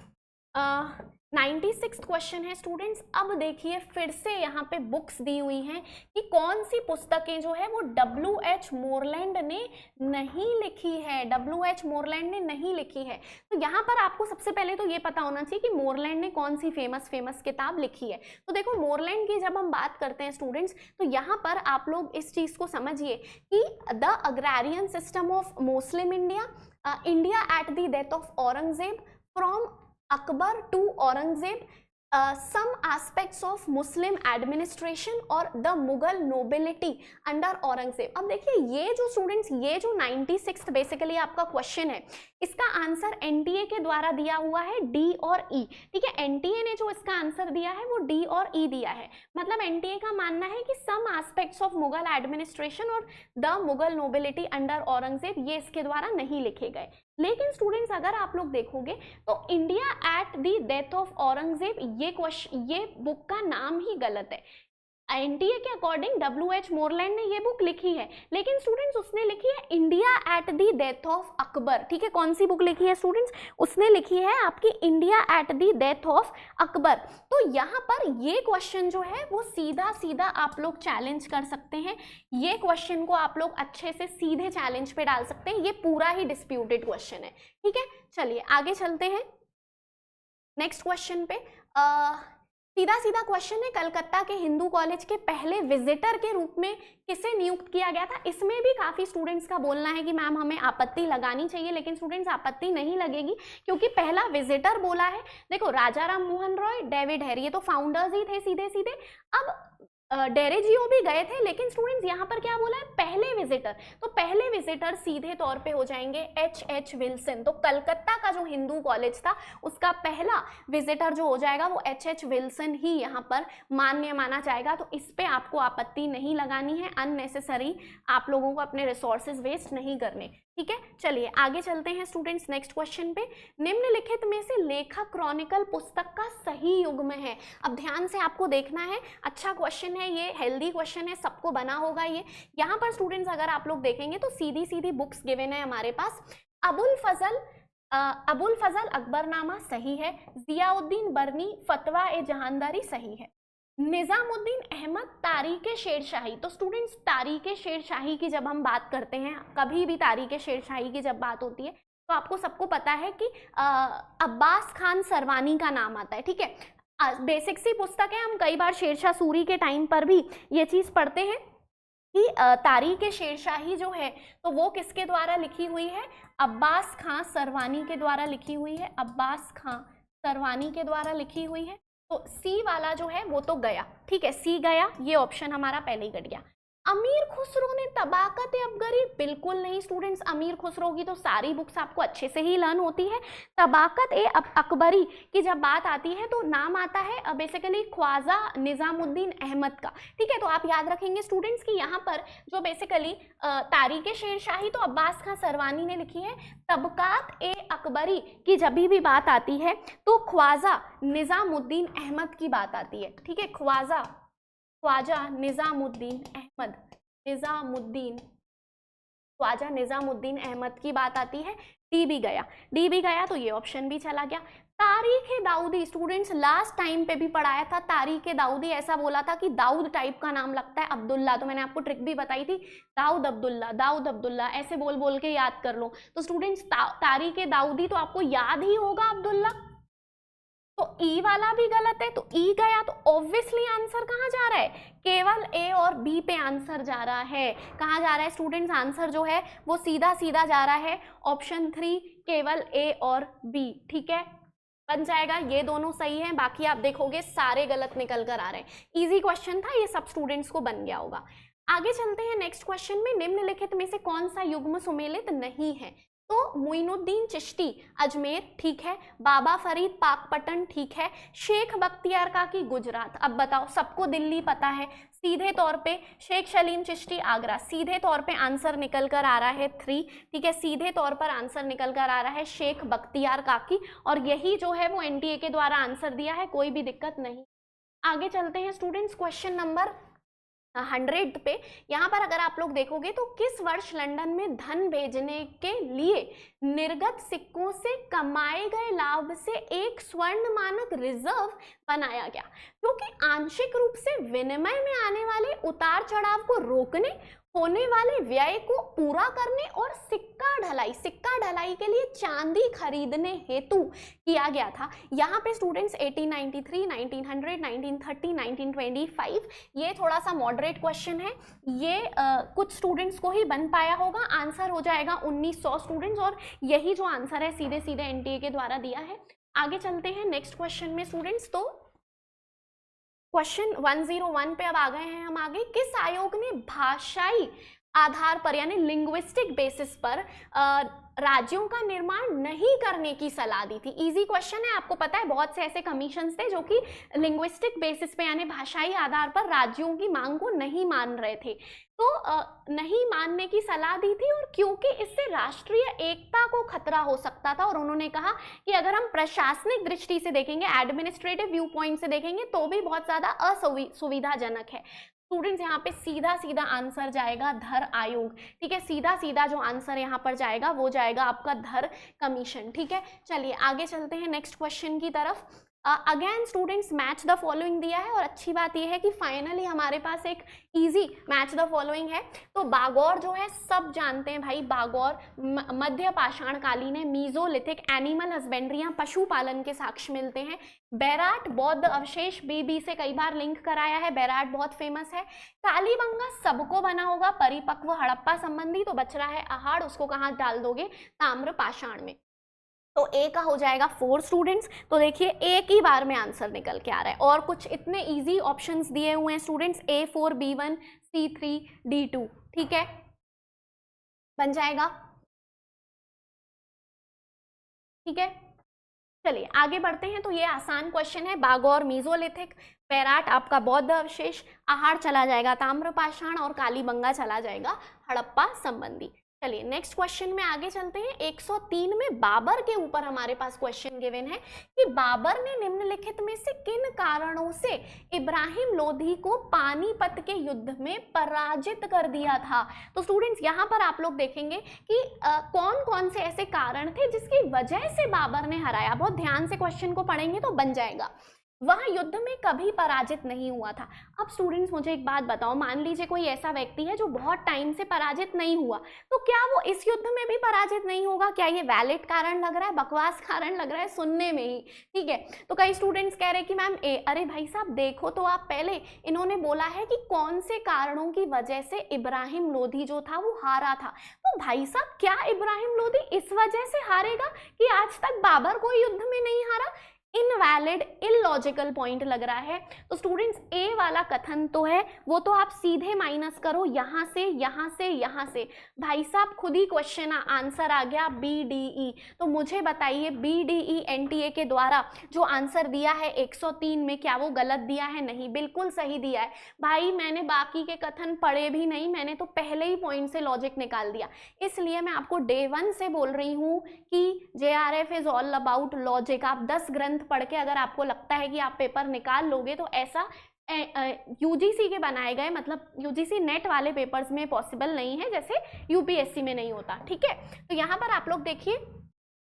96th क्वेश्चन है स्टूडेंट्स। अब देखिए फिर से यहाँ पे बुक्स दी हुई हैं कि कौन सी पुस्तकें जो है वो W.H. मोरलैंड ने नहीं लिखी है, W.H. मोरलैंड ने नहीं लिखी है। तो यहाँ पर आपको सबसे पहले तो ये पता होना चाहिए कि मोरलैंड ने कौन सी फेमस किताब लिखी है। तो देखो मोरलैंड की जब हम बात करते हैं स्टूडेंट्स, तो यहाँ पर आप लोग इस चीज को समझिए कि the agrarian system of Muslim India, India at the death of Aurangzeb, from Akbar to Aurangzeb, some aspects of Muslim administration और the Mughal nobility under Aurangzeb. अब देखिए ये जो स्टूडेंट्स, ये जो 96th बेसिकली आपका क्वेश्चन है, इसका आंसर एनटीए के द्वारा दिया हुआ है डी और ई। ठीक है, एनटीए ने जो इसका आंसर दिया है वो डी और ई दिया है, मतलब एनटीए का मानना है कि some aspects of Mughal administration और the Mughal nobility under Aurangzeb ये इसके द्वारा नहीं लिखे गए। लेकिन स्टूडेंट्स अगर आप लोग देखोगे तो India at the death of Aurangzeb ये बुक का नाम ही गलत है। एनटीए के अकॉर्डिंग W.H. मोरलैंड ने ये बुक लिखी है, लेकिन स्टूडेंट्स उसने लिखी है India at the death of Akbar. ठीक है, कौन सी बुक लिखी है स्टूडेंट्स? उसने लिखी है आपकी India at the death of Akbar. तो यहाँ पर ये क्वेश्चन जो है वो सीधा सीधा आप लोग चैलेंज कर सकते हैं, ये क्वेश्चन को आप लोग अच्छे से सीधे चैलेंज पे डाल सकते हैं, ये पूरा ही डिस्प्यूटेड क्वेश्चन है। ठीक है, चलिए आगे चलते हैं नेक्स्ट क्वेश्चन पे। सीधा सीधा क्वेश्चन है, कलकत्ता के हिंदू कॉलेज के पहले विजिटर के रूप में किसे नियुक्त किया गया था? इसमें भी काफी स्टूडेंट्स का बोलना है कि मैम हमें आपत्ति लगानी चाहिए, लेकिन स्टूडेंट्स आपत्ति नहीं लगेगी क्योंकि पहला विजिटर बोला है। देखो राजा राम मोहन रॉय, डेविड हैरी, ये तो फाउंडर्स ही थे सीधे सीधे। अब डेरेजियो भी गए थे, लेकिन स्टूडेंट्स यहाँ पर क्या बोला है? पहले विजिटर। तो पहले विजिटर सीधे तौर पे हो जाएंगे H.H. विल्सन। तो कलकत्ता का जो हिंदू कॉलेज था उसका पहला विजिटर जो हो जाएगा वो H.H. विल्सन ही यहाँ पर मान्य माना जाएगा। तो इस पे आपको आपत्ति नहीं लगानी है, अननेसेसरी आप लोगों को अपने रिसोर्सेज वेस्ट नहीं करने। ठीक है, चलिए आगे चलते हैं स्टूडेंट्स नेक्स्ट क्वेश्चन पे। निम्नलिखित में से लेखक क्रॉनिकल पुस्तक का सही युग्म है। अब ध्यान से आपको देखना है, अच्छा क्वेश्चन है ये, हेल्दी क्वेश्चन है, सबको बना होगा ये। यहाँ पर स्टूडेंट्स अगर आप लोग देखेंगे तो सीधी सीधी बुक्स गिवन है हमारे पास। अबुल फजल अकबरनामा सही है, जियाउद्दीन बरनी फतवा ए जहानदारी सही है, निजामुद्दीन अहमद तारीके शेरशाही। तो स्टूडेंट्स तारीके शेरशाही की जब हम बात करते हैं, कभी भी तारीके शेरशाही की जब बात होती है तो आपको सबको पता है कि अब्बास खान सरवानी का नाम आता है। ठीक है, बेसिक सी पुस्तक है, हम कई बार शेरशाह सूरी के टाइम पर भी ये चीज पढ़ते हैं। कि तारीख शेरशाही जो है तो वो किसके द्वारा लिखी हुई है? अब्बास खां सरवानी के द्वारा लिखी हुई है, अब्बास खां सरवानी के द्वारा लिखी हुई है। तो सी वाला जो है वो तो गया, ठीक है, सी गया, ये ऑप्शन हमारा पहले ही कट गया। अमीर खुसरो ने तबाकत अकबरी, बिल्कुल नहीं स्टूडेंट्स, अमीर खुसरो की तो सारी बुक्स आपको अच्छे से ही लर्न होती है। तबाकत अकबरी की जब बात आती है तो नाम आता है बेसिकली ख्वाजा निजामुद्दीन अहमद का, ठीक है। तो आप याद रखेंगे स्टूडेंट्स कि यहाँ पर जो बेसिकली तारीख शेरशाही तो अब्बास खां सरवानी ने लिखी है, तबकात अकबरी की जब भी बात आती है तो ख्वाजा निजामुद्दीन अहमद की बात आती है, ठीक है। ख्वाजा निजामुद्दीन अहमद, ख्वाजा निजामुद्दीन अहमद की बात आती है। डी भी गया तो ये ऑप्शन भी चला गया। तारीख दाऊदी, स्टूडेंट्स लास्ट टाइम पे भी पढ़ाया था, तारीख दाऊदी ऐसा बोला था कि दाऊद टाइप का नाम लगता है, अब्दुल्ला, तो मैंने आपको ट्रिक भी बताई थी, दाऊद अब्दुल्ला ऐसे बोल बोल के याद कर लो। तो स्टूडेंट्स तारीख दाऊदी तो आपको याद ही होगा अब्दुल्ला, तो ई वाला भी गलत है, तो ई गया तो ऑब्वियसली आंसर कहाँ जा रहा है? केवल ए और बी पे आंसर जा रहा है। कहाँ जा रहा है स्टूडेंट्स? आंसर जो है वो सीधा सीधा जा रहा है ऑप्शन 3, केवल ए और बी, ठीक है, बन जाएगा। ये दोनों सही हैं, बाकी आप देखोगे सारे गलत निकल कर आ रहे हैं। इजी क्वेश्चन था, ये सब स्टूडेंट्स को बन गया होगा। आगे चलते हैं नेक्स्ट क्वेश्चन में। निम्नलिखित में से कौन सा युग्म सुमेलित नहीं है? तो मोइनुद्दीन चिश्ती अजमेर, ठीक है, बाबा फरीद पाकपटन, ठीक है, शेख बख्तियार काकी गुजरात। अब बताओ, सबको दिल्ली पता है, सीधे तौर पे शेख सलीम चिश्ती आगरा, सीधे तौर पे आंसर निकल कर आ रहा है 3, ठीक है, सीधे तौर पर आंसर निकल कर आ रहा है शेख बख्तियार काकी, और यही जो है वो एनटीए के द्वारा आंसर दिया है, कोई भी दिक्कत नहीं। आगे चलते हैं स्टूडेंट्स क्वेश्चन नंबर 100 पे। यहाँ पर अगर आप लोग देखोगे तो किस वर्ष लंदन में धन भेजने के लिए निर्गत सिक्कों से कमाए गए लाभ से एक स्वर्ण मानक रिजर्व बनाया गया, क्योंकि आंशिक रूप से विनिमय में आने वाले उतार चढ़ाव को रोकने, होने वाले व्यय को पूरा करने और सिक्का ढलाई के लिए चांदी खरीदने हेतु किया गया था। यहाँ पे स्टूडेंट्स 1893, 1900, 1930, 1925, ये थोड़ा सा मॉडरेट क्वेश्चन है, ये कुछ स्टूडेंट्स को ही बन पाया होगा। आंसर हो जाएगा 1900 स्टूडेंट्स, और यही जो आंसर है सीधे सीधे एनटीए के द्वारा दिया है। आगे चलते हैं नेक्स्ट क्वेश्चन में स्टूडेंट्स। तो क्वेश्चन 101 पे अब आ गए हैं हम आगे। किस आयोग ने भाषाई आधार पर यानी लिंग्विस्टिक बेसिस पर राज्यों का निर्माण नहीं करने की सलाह दी थी? इजी क्वेश्चन है, आपको पता है बहुत से ऐसे कमीशन थे जो कि लिंग्विस्टिक बेसिस पे यानी भाषाई आधार पर राज्यों की मांग को नहीं मान रहे थे, तो नहीं मानने की सलाह दी थी, और क्योंकि इससे राष्ट्रीय एकता को खतरा हो सकता था, और उन्होंने कहा कि अगर हम प्रशासनिक दृष्टि से देखेंगे, एडमिनिस्ट्रेटिव व्यू पॉइंट से देखेंगे तो भी बहुत ज्यादा असुविधाजनक है। स्टूडेंट्स यहाँ पे सीधा सीधा आंसर जाएगा धर आयोग, ठीक है, सीधा सीधा जो आंसर यहाँ पर जाएगा वो जाएगा आपका धर कमीशन, ठीक है। चलिए आगे चलते हैं नेक्स्ट क्वेश्चन की तरफ। Again students match the following दिया है, और अच्छी बात यह है कि फाइनली हमारे पास एक इजी मैच द फॉलोइंग है। तो बागौर जो है सब जानते हैं भाई, बागौर मध्य पाषाण कालीन है, मीजोलिथिक, एनिमल हस्बेंड्री, पशुपालन के साक्ष्य मिलते हैं। बैराट बौद्ध अवशेष, बीबी से कई बार लिंक कराया है, बैराट बहुत फेमस है। कालीबंगा सबको बना होगा, परिपक्व हड़प्पा संबंधी, तो बच रहा है अहाड़, उसको कहाँ डाल दोगे? ताम्र पाषाण में। तो ए का हो जाएगा 4 स्टूडेंट्स। तो देखिए एक ही बार में आंसर निकल के आ रहा है, और कुछ इतने इजी ऑप्शंस दिए हुए हैं students, A4, B1, C3, D2, ठीक है, बन जाएगा, ठीक है। चलिए आगे बढ़ते हैं। तो ये आसान क्वेश्चन है, बागौर मीजोलिथिक, बैराट आपका बौद्ध अवशेष, आहार चला जाएगा ताम्रपाषाण, और कालीबंगा चला जाएगा हड़प्पा संबंधी। चलिए नेक्स्ट क्वेश्चन में आगे चलते हैं। 103 में बाबर के ऊपर हमारे पास क्वेश्चन गिवन है कि बाबर ने निम्नलिखित में से किन कारणों से इब्राहिम लोधी को पानीपत के युद्ध में पराजित कर दिया था? तो स्टूडेंट्स यहाँ पर आप लोग देखेंगे कि कौन कौन से ऐसे कारण थे जिसकी वजह से बाबर ने हराया। बहुत ध्यान से क्वेश्चन को पढ़ेंगे तो बन जाएगा। वह युद्ध में कभी पराजित नहीं हुआ था। अब स्टूडेंट्स मुझे एक बात बताओ, मान लीजिए कोई ऐसा व्यक्ति है जो बहुत टाइम से पराजित नहीं हुआ, तो क्या वो इस युद्ध में भी पराजित नहीं होगा? क्या ये वैलिड कारण लग रहा है, बकवास कारण लग रहा है सुनने में ही? ठीक है, तो कई स्टूडेंट्स कह रहे हैं कि मैम अरे भाई साहब देखो तो आप, पहले इन्होंने बोला है कि कौन से कारणों की वजह से इब्राहिम लोधी जो था वो हारा था। तो भाई साहब क्या इब्राहिम लोधी इस वजह से हारेगा कि आज तक बाबर कोई युद्ध में नहीं हारा? इनवैलिड, इलॉजिकल पॉइंट लग रहा है। तो स्टूडेंट्स ए वाला कथन तो है वो तो आप सीधे माइनस करो, यहां से यहां से यहां से। भाई साहब खुद ही क्वेश्चन आंसर आ गया बी डी ई। तो मुझे बताइए बी डी ई एनटीए के द्वारा जो आंसर दिया है 103 में, क्या वो गलत दिया है? नहीं, बिल्कुल सही दिया है। भाई मैंने बाकी के कथन पढ़े भी नहीं, मैंने तो पहले ही पॉइंट से लॉजिक निकाल दिया। इसलिए मैं आपको डे 1 से बोल रही हूँ कि JRF is all about logic. आप 10 ग्रंथ पढ़ के अगर आपको लगता है कि आप पेपर निकाल लोगे तो ऐसा यूजीसी के बनाए गए, मतलब यूजीसी नेट वाले पेपर्स में पॉसिबल नहीं है, जैसे यूपीएससी में नहीं होता। ठीक है, तो यहाँ पर आप लोग देखिए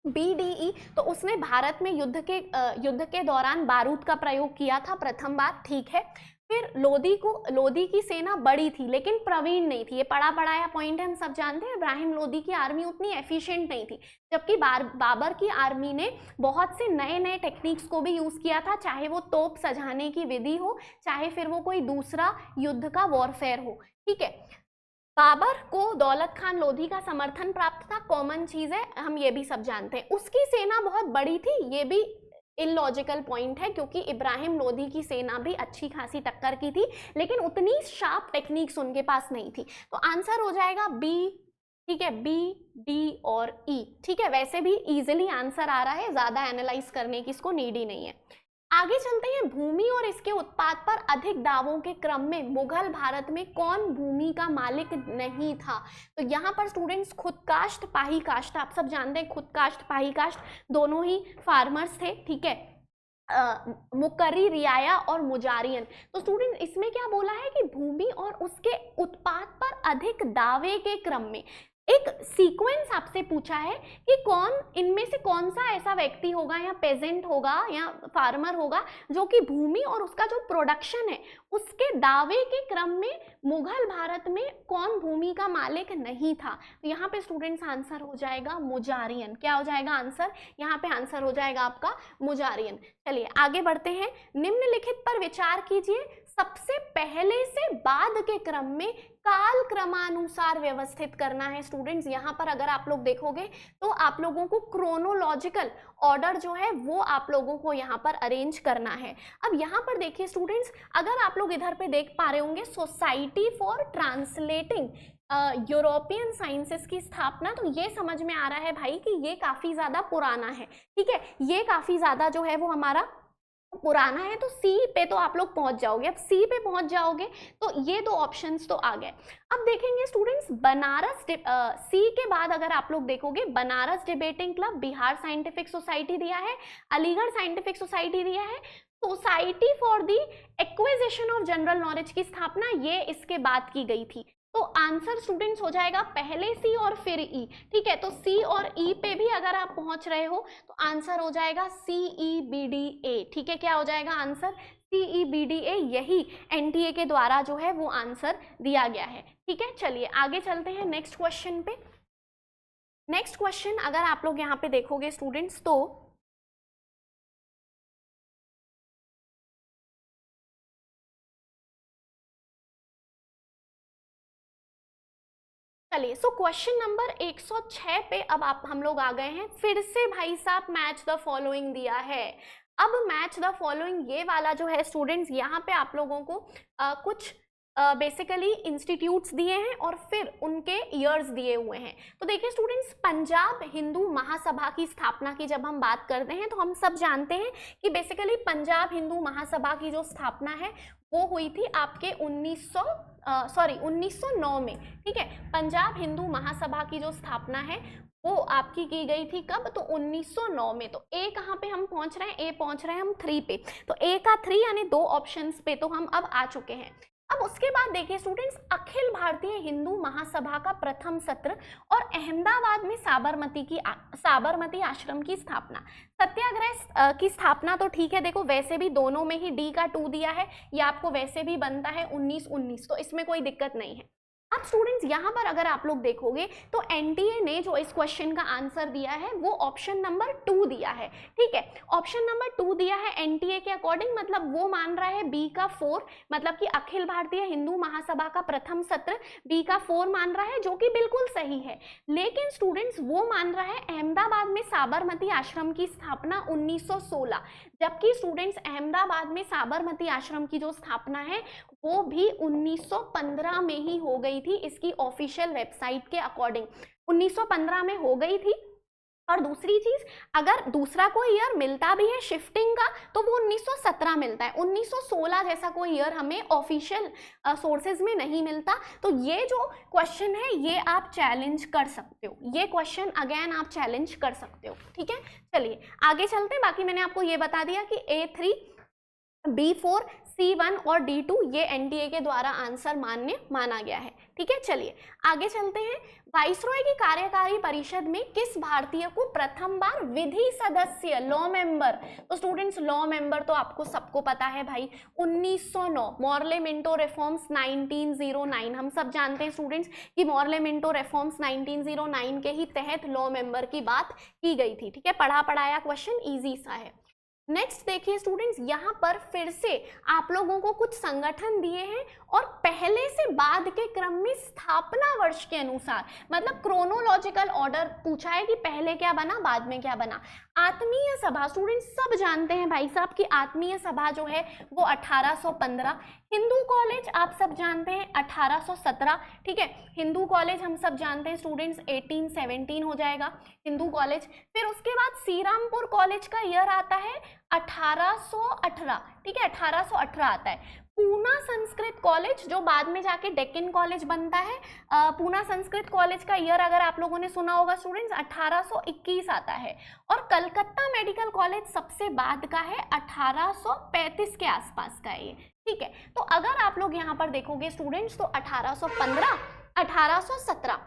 BDE, तो उसने भारत में युद्ध के दौरान बारूद का प्रयोग किया था प्रथम बार। ठीक है, फिर लोधी की सेना बड़ी थी लेकिन प्रवीण नहीं थी। ये पढ़ा पढ़ाया पॉइंट है, हम सब जानते हैं। इब्राहिम लोधी की आर्मी उतनी एफिशिएंट नहीं थी, जबकि बाबर की आर्मी ने बहुत से नए नए टेक्निक्स को भी यूज किया था, चाहे वो तोप सजाने की विधि हो, चाहे फिर वो कोई दूसरा युद्ध का वॉरफेयर हो। ठीक है, बाबर को दौलत खान लोधी का समर्थन प्राप्त था, कॉमन चीज है, हम ये भी सब जानते हैं। उसकी सेना बहुत बड़ी थी, ये भी इलॉजिकल पॉइंट है, क्योंकि इब्राहिम लोधी की सेना भी अच्छी खासी टक्कर की थी, लेकिन उतनी शार्प टेक्निक्स उनके पास नहीं थी। तो आंसर हो जाएगा बी। ठीक है, बी, डी और ई। ठीक है, वैसे भी इजीली आंसर आ रहा है, ज्यादा एनालाइज करने की इसको नीड ही नहीं है। आगे चलते हैं, भूमि और इसके उत्पाद पर अधिक दावों के क्रम में मुगल भारत में कौन भूमि का मालिक नहीं था? तो यहाँ पर स्टूडेंट्स खुदकाश्त पाही काश्त, आप सब जानते हैं खुदकाश्त पाही काश्त दोनों ही फार्मर्स थे। ठीक है, मुकर्री रियाया और मुजारियन। तो स्टूडेंट इसमें क्या बोला है कि भूमि और उसके उत्पाद पर अधिक दावे के क्रम में एक सीक्वेंस आपसे पूछा है कि कौन इनमें से कौन सा ऐसा व्यक्ति होगा या पेजेंट होगा या फार्मर होगा जो कि भूमि और उसका जो प्रोडक्शन है उसके दावे के क्रम में मुगल भारत में कौन भूमि का मालिक नहीं था? तो यहाँ पे स्टूडेंट्स आंसर हो जाएगा मुजारियन। क्या हो जाएगा आंसर? यहाँ पे आंसर हो जाएगा आपका मुजारियन। चलिए आगे बढ़ते हैं, निम्नलिखित पर विचार कीजिए। सबसे पहले से बाद के क्रम में काल क्रमानुसार व्यवस्थित करना है। स्टूडेंट्स यहाँ पर अगर आप लोग देखोगे तो आप लोगों को क्रोनोलॉजिकल ऑर्डर जो है वो आप लोगों को यहाँ पर अरेंज करना है। अब यहाँ पर देखिए स्टूडेंट्स, अगर आप लोग इधर पे देख पा रहे होंगे society for translating European sciences की स्थापना, तो ये समझ में आ रहा है भाई कि ये काफी ज्यादा पुराना है। ठीक है, ये काफी ज्यादा जो है वो हमारा पुराना है। तो सी पे तो आप लोग पहुंच जाओगे। अब सी पे पहुंच जाओगे तो ये दो ऑप्शंस तो आ गए। अब देखेंगे स्टूडेंट्स, बनारस सी के बाद अगर आप लोग देखोगे, Banaras debating club, Bihar scientific society दिया है, अलीगढ़ साइंटिफिक सोसाइटी दिया है, society for the acquisition of general knowledge की स्थापना ये इसके बाद की गई थी। तो आंसर स्टूडेंट्स हो जाएगा पहले सी और फिर ई। ठीक है, तो सी और ई पे भी अगर आप पहुंच रहे हो तो आंसर हो जाएगा CEBDA। ठीक है, क्या हो जाएगा आंसर? CEBDA। यही एनटीए के द्वारा जो है वो आंसर दिया गया है। ठीक है, चलिए आगे चलते हैं नेक्स्ट क्वेश्चन पे। नेक्स्ट क्वेश्चन अगर आप लोग यहाँ पे देखोगे स्टूडेंट्स, तो चलिए, सो क्वेश्चन नंबर 106 पे अब आप हम लोग आ गए हैं। फिर से भाई साहब मैच द फॉलोइंग दिया है। अब मैच द फॉलोइंग ये वाला जो है स्टूडेंट्स, यहाँ पे आप लोगों को कुछ बेसिकली इंस्टीट्यूट्स दिए हैं और फिर उनके ईयर्स दिए हुए हैं। तो देखिए स्टूडेंट्स, पंजाब हिंदू महासभा की स्थापना की जब हम बात करते हैं तो हम सब जानते हैं कि बेसिकली पंजाब हिंदू महासभा की जो स्थापना है वो हुई थी आपके 1909 में। ठीक है, पंजाब हिंदू महासभा की जो स्थापना है वो आपकी की गई थी कब? तो 1909 में। तो ए कहाँ पे हम पहुंच रहे हैं? ए पहुंच रहे हैं हम 3 पे। तो ए का 3 यानी 2 ऑप्शंस पे तो हम अब आ चुके हैं। अब उसके बाद देखिए स्टूडेंट्स, अखिल भारतीय हिंदू महासभा का प्रथम सत्र और अहमदाबाद में साबरमती आश्रम की स्थापना। सत्याग्रह की स्थापना तो ठीक है, देखो वैसे भी दोनों में ही D का 2 दिया है, ये आपको वैसे भी बनता है 19-19, तो इसमें कोई दिक्कत नहीं है। अब स्टूडेंट्स यहाँ पर अगर आप लोग देखोगे तो एनटीए ने जो इस क्वेश्चन का आंसर दिया है वो ऑप्शन नंबर 2 दिया है, ठीक है। ऑप्शन नंबर 2 दिया है एनटीए के अकॉर्डिंग, मतलब वो मान रहा है बी का 4, मतलब कि अखिल भारतीय हिंदू महासभा का प्रथम सत्र बी का 4 मान रहा है, जो कि बिल्कुल सही है। लेकिन स्टूडेंट्स वो मान रहा है अहमदाबाद में साबरमती आश्रम की स्थापना 1916, जबकि स्टूडेंट्स अहमदाबाद में साबरमती आश्रम की जो स्थापना है वो भी 1915 में ही हो गई थी, इसकी ऑफिशियल वेबसाइट के अकॉर्डिंग 1915 में हो गई थी। और दूसरी चीज, अगर दूसरा कोई ईयर मिलता भी है शिफ्टिंग का तो वो 1917 मिलता है, 1916 जैसा कोई ईयर हमें ऑफिशियल सोर्सेज में नहीं मिलता। तो ये जो क्वेश्चन है ये आप चैलेंज कर सकते हो, ये क्वेश्चन अगेन आप चैलेंज कर सकते हो, ठीक है। चलिए आगे चलते हैं। बाकी मैंने आपको ये बता दिया कि A3, B4, C1 और D2 ये एनटीए के द्वारा आंसर माना गया है, ठीक है। चलिए आगे चलते हैं। वाइसरॉय की कार्यकारी परिषद में किस भारतीय को प्रथम बार विधि सदस्य लॉ मेंबर, तो स्टूडेंट्स लॉ मेंबर तो आपको सबको पता है भाई, 1909 मॉर्ले मिंटो रिफॉर्म्स 1909, हम सब जानते हैं स्टूडेंट्स कि मॉर्ले मिंटो रिफॉर्म्स 1909 के ही तहत लॉ मेंबर की बात की गई थी, ठीक है। पढ़ा पढ़ाया क्वेश्चन इजी सा है। नेक्स्ट देखिए स्टूडेंट्स, यहाँ पर फिर से आप लोगों को कुछ संगठन दिए हैं और पहले से बाद के क्रम में स्थापना वर्ष के अनुसार, मतलब क्रोनोलॉजिकल ऑर्डर पूछा है कि पहले क्या बना बाद में क्या बना। आत्मीय सभा स्टूडेंट्स सब जानते हैं भाई साहब कि आत्मीय सभा जो है वो 1815, हिंदू कॉलेज आप सब जानते हैं 1817, ठीक है। हिंदू कॉलेज हम सब जानते हैं स्टूडेंट्स 1817 हो जाएगा हिंदू कॉलेज। फिर उसके बाद श्रीरामपुर कॉलेज का ईयर आता है 1818, ठीक है, 1818 आता है। पूना संस्कृत कॉलेज जो बाद में जाके डेक्कन कॉलेज बनता है, पूना संस्कृत कॉलेज का ईयर अगर आप लोगों ने सुना होगा स्टूडेंट्स 1821 आता है। और कलकत्ता मेडिकल कॉलेज सबसे बाद का है, 1835 के आसपास का है ये, ठीक है। तो अगर आप लोग यहाँ पर देखोगे स्टूडेंट्स तो 1815, 1817,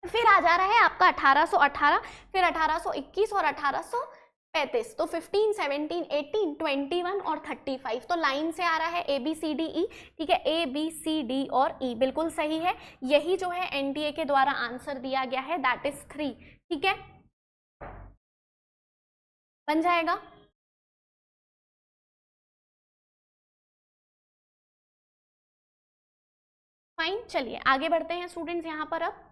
फिर आ जा रहा है आपका 1818, फिर 1821 और 1835, तो 15, 17, 18, 21 और 35, तो लाइन से आ रहा है ABCDE, ठीक है। ABCD और E बिल्कुल सही है, यही जो है एनटीए के द्वारा आंसर दिया गया है, दैट इज 3, ठीक है, बन जाएगा। फाइन, चलिए आगे बढ़ते हैं स्टूडेंट्स। यहाँ पर अब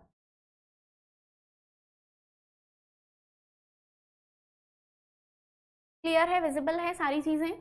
क्लियर है, विजिबल है सारी चीजें?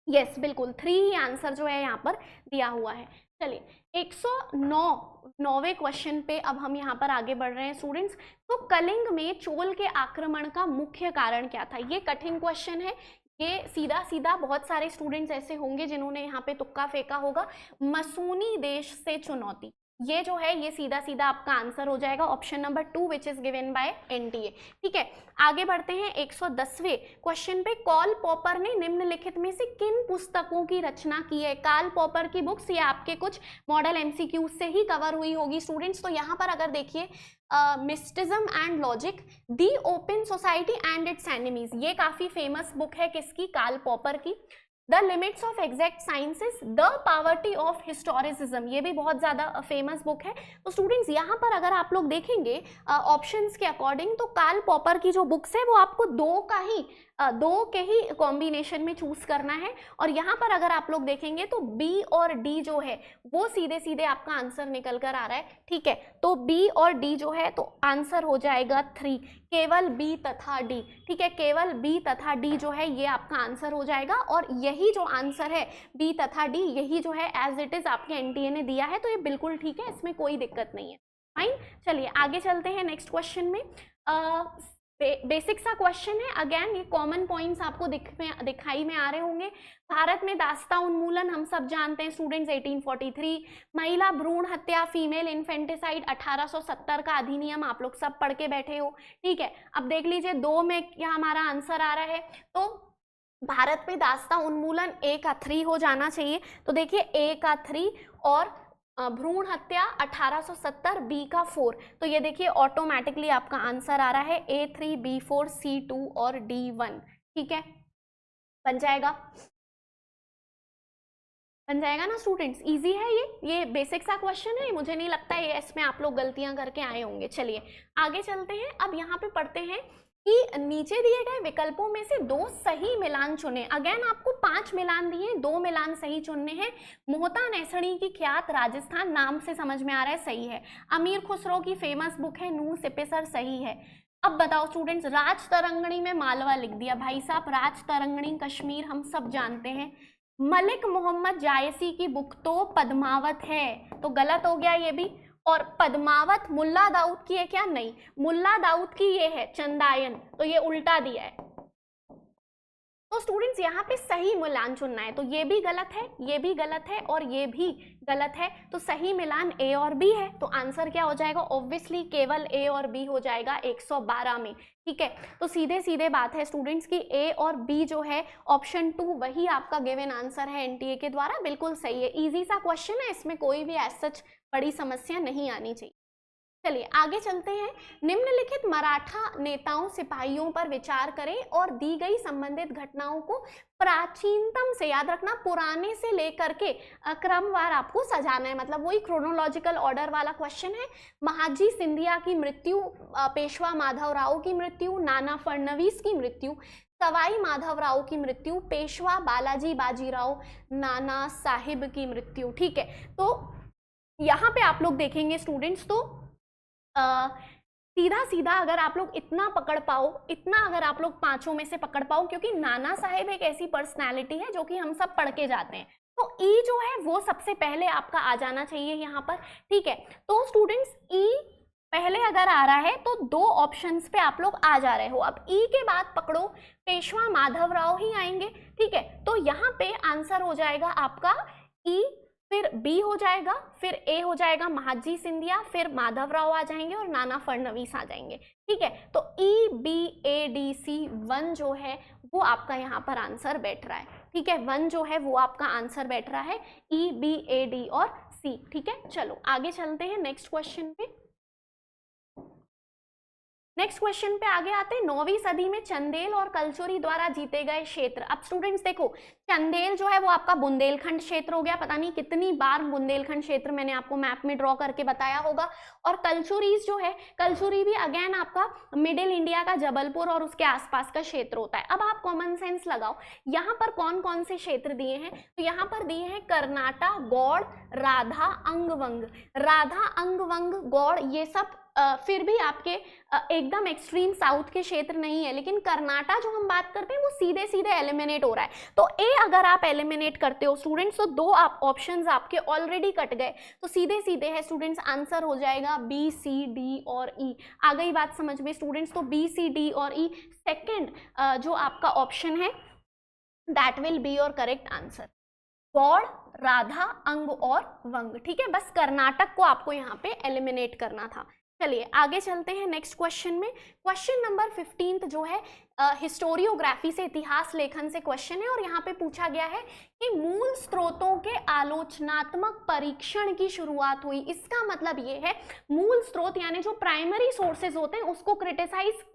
यस बिल्कुल, 3 ही आंसर जो है यहाँ पर दिया हुआ है। चलिए 109वें क्वेश्चन पे अब हम यहाँ पर आगे बढ़ रहे हैं स्टूडेंट्स। तो कलिंग में चोल के आक्रमण का मुख्य कारण क्या था? ये कठिन क्वेश्चन है, ये सीधा सीधा बहुत सारे स्टूडेंट्स ऐसे होंगे जिन्होंने यहाँ पे तुक्का फेंका होगा। मसूनी देश से चुनौती, ये जो है ये सीधा सीधा आपका आंसर हो जाएगा, option number 2 which is given by NTA, ठीक है। आगे बढ़ते हैं 110वें क्वेश्चन पे। कार्ल पॉपर ने निम्नलिखित में से किन पुस्तकों की रचना की है? कार्ल पॉपर की बुक्स ये आपके कुछ मॉडल एमसीक्यूज से ही कवर हुई होगी स्टूडेंट्स। तो यहाँ पर अगर देखिए mysticism and logic, the open society and its enemies, ये काफी फेमस बुक है किसकी? कार्ल पॉपर की। The limits of exact sciences, the poverty of historicism, ये भी बहुत ज़्यादा फेमस बुक है। तो स्टूडेंट्स यहाँ पर अगर आप लोग देखेंगे ऑप्शंस के अकॉर्डिंग तो कार्ल पॉपर की जो बुक्स है वो आपको दो के ही कॉम्बिनेशन में चूज करना है। और यहाँ पर अगर आप लोग देखेंगे तो बी और डी जो है वो सीधे सीधे आपका आंसर निकल कर आ रहा है, ठीक है। तो बी और डी जो है तो आंसर हो जाएगा 3, केवल बी तथा डी, ठीक है, केवल बी तथा डी जो है ये आपका आंसर हो जाएगा। और यही जो आंसर है बी तथा डी, यही जो है एज इट इज आपके एनटीए ने दिया है, तो ये बिल्कुल ठीक है, इसमें कोई दिक्कत नहीं है। फाइन, चलिए आगे चलते हैं नेक्स्ट क्वेश्चन में। बेसिक सा क्वेश्चन है, अगेन ये कॉमन पॉइंट्स आपको दिखाई में आ रहे होंगे। भारत में दास्ता उन्मूलन हम सब जानते हैं स्टूडेंट्स 1843, महिला भ्रूण हत्या फीमेल इन्फेंटिसाइड 1870 का अधिनियम आप लोग सब पढ़ के बैठे हो, ठीक है। अब देख लीजिए 2 में क्या हमारा आंसर आ रहा है, तो भारत पे दास्ता उन्मूलन A का 3 हो जाना चाहिए। तो देखिए A का 3 और भ्रूण हत्या 1870 B का 4। तो ये देखिए ऑटोमेटिकली आपका आंसर आ रहा है A3 B4 C2 और D1। ठीक है, बन जाएगा ना स्टूडेंट्स? इजी है ये बेसिक सा क्वेश्चन है, मुझे नहीं लगता है इसमें आप लोग गलतियां करके आए होंगे। चलिए आगे चलते हैं। अब यहाँ पे पढ़ते हैं कि नीचे दिए गए विकल्पों में से 2 सही मिलान चुने। अगेन आपको 5 मिलान दिए, 2 मिलान सही चुनने हैं। मोहता नैसणी की ख्यात राजस्थान, नाम से समझ में आ रहा है सही है। अमीर खुसरो की फेमस बुक है नूह सिपेसर, सही है। अब बताओ स्टूडेंट्स, राज तरंगणी में मालवा लिख दिया भाई साहब, राज तरंगणी कश्मीर हम सब जानते हैं। मलिक मोहम्मद जायसी की बुक तो पद्मावत है, तो गलत हो गया ये भी। और पद्मावत मुल्ला दाऊद की है क्या? नहीं, मुल्ला दाऊद की ये है चंदायन, तो ये उल्टा दिया है। तो स्टूडेंट्स यहाँ पे सही मिलान चुनना है, तो ये भी गलत है, ये भी गलत है और ये भी गलत है। तो सही मिलान A और B है, तो आंसर क्या हो जाएगा? ऑब्वियसली केवल A और B हो जाएगा 112 में। ठीक है, तो सीधे सीधे बात है स्टूडेंट्स की A और B जो है ऑप्शन 2 वही आपका गिवन आंसर है NTA के द्वारा, बिल्कुल सही है। इजी सा क्वेश्चन है, इसमें कोई भी एज सच बड़ी समस्या नहीं आनी चाहिए। चलिए आगे चलते हैं। निम्नलिखित मराठा नेताओं सिपाहियों पर विचार करें और दी गई संबंधित घटनाओं को प्राचीनतम से, याद रखना पुराने से लेकर के क्रमवार आपको सजाना है, मतलब वही क्रोनोलॉजिकल ऑर्डर वाला क्वेश्चन है। महाजी सिंधिया की मृत्यु, पेशवा माधवराव की मृत्यु, नाना फडणवीस की मृत्यु, सवाई माधवराव की मृत्यु, पेशवा बालाजी बाजीराव, नाना साहिब की मृत्यु। ठीक है, तो यहाँ पे आप लोग देखेंगे स्टूडेंट्स, तो सीधा सीधा अगर आप लोग इतना पकड़ पाओ, इतना अगर आप लोग पांचों में से पकड़ पाओ, क्योंकि नाना साहेब एक ऐसी पर्सनैलिटी है जो कि हम सब पढ़ के जाते हैं, तो ई जो है वो सबसे पहले आपका आ जाना चाहिए यहाँ पर। ठीक है, तो स्टूडेंट्स ई पहले अगर आ रहा है तो 2 ऑप्शंस पे आप लोग आ जा रहे हो। अब ई के बाद पकड़ो पेशवा माधवराव ही आएंगे। ठीक है, तो यहाँ पे आंसर हो जाएगा आपका ई, फिर बी हो जाएगा, फिर ए हो जाएगा महाजी सिंधिया, फिर माधवराव आ जाएंगे और नाना फडणवीस आ जाएंगे। ठीक है, तो ई बी ए डी सी 1 जो है वो आपका यहाँ पर आंसर बैठ रहा है। ठीक है, 1 जो है वो आपका आंसर बैठ रहा है, ई बी ए डी और सी। ठीक है, चलो आगे चलते हैं नेक्स्ट क्वेश्चन पे। नेक्स्ट क्वेश्चन पे आगे आते हैं। 9वीं सदी में चंदेल और कलचुरी द्वारा जीते गए क्षेत्र। अब स्टूडेंट्स देखो, चंदेल जो है वो आपका बुंदेलखंड क्षेत्र हो गया, पता नहीं कितनी बार बुंदेलखंड क्षेत्र मैंने आपको मैप में ड्रॉ करके बताया होगा। और कलचुरीज जो है, कलचुरी भी अगेन आपका मिडिल इंडिया का जबलपुर और उसके आसपास का क्षेत्र होता है। अब आप कॉमन सेंस लगाओ, यहाँ पर कौन कौन से क्षेत्र दिए हैं? तो यहाँ पर दिए हैं कर्नाटा, गौड़, राधा, अंगवंग। राधा, अंगवंग, गौड़ ये सब फिर भी आपके एकदम एक्सट्रीम साउथ के क्षेत्र नहीं है, लेकिन कर्नाटा जो हम बात करते हैं वो सीधे सीधे एलिमिनेट हो रहा है। तो ए अगर आप एलिमिनेट करते हो स्टूडेंट्स, तो 2 आप ऑप्शंस आपके ऑलरेडी कट गए, तो सीधे सीधे है स्टूडेंट्स, आंसर हो जाएगा बी सी डी और ई। आ गई बात समझ में स्टूडेंट्स? तो बी सी डी और ई सेकेंड जो आपका ऑप्शन है that will be your correct answer. Gaur, Radha, Anga और वंग। ठीक है, बस कर्नाटक को आपको यहाँ पे एलिमिनेट करना था। चलिए आगे चलते हैं नेक्स्ट क्वेश्चन में। क्वेश्चन नंबर 15 जो है हिस्टोरियोग्राफी से, इतिहास लेखन से क्वेश्चन है, और यहाँ पे पूछा गया है कि मूल स्रोतों के आलोचनात्मक परीक्षण की शुरुआत हुई। इसका मतलब ये है मूल स्रोत यानी जो प्राइमरी सोर्सेज होते हैं उसको क्रिटिसाइज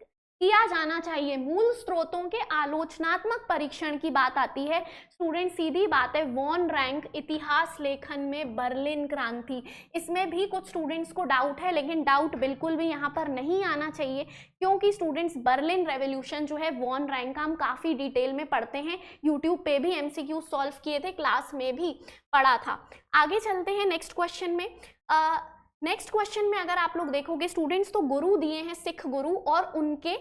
किया जाना चाहिए। मूल स्रोतों के आलोचनात्मक परीक्षण की बात आती है स्टूडेंट, सीधी बात है वॉन रैंक इतिहास लेखन में बर्लिन क्रांति। इसमें भी कुछ स्टूडेंट्स को डाउट है, लेकिन डाउट बिल्कुल भी यहाँ पर नहीं आना चाहिए, क्योंकि स्टूडेंट्स बर्लिन रेवोल्यूशन जो है वॉन रैंक का हम काफ़ी डिटेल में पढ़ते हैं, यूट्यूब पे भी MCQ सॉल्व किए थे, क्लास में भी पढ़ा था। आगे चलते हैं नेक्स्ट क्वेश्चन में। नेक्स्ट क्वेश्चन में अगर आप लोग देखोगे स्टूडेंट्स, तो गुरु दिए हैं सिख गुरु और उनके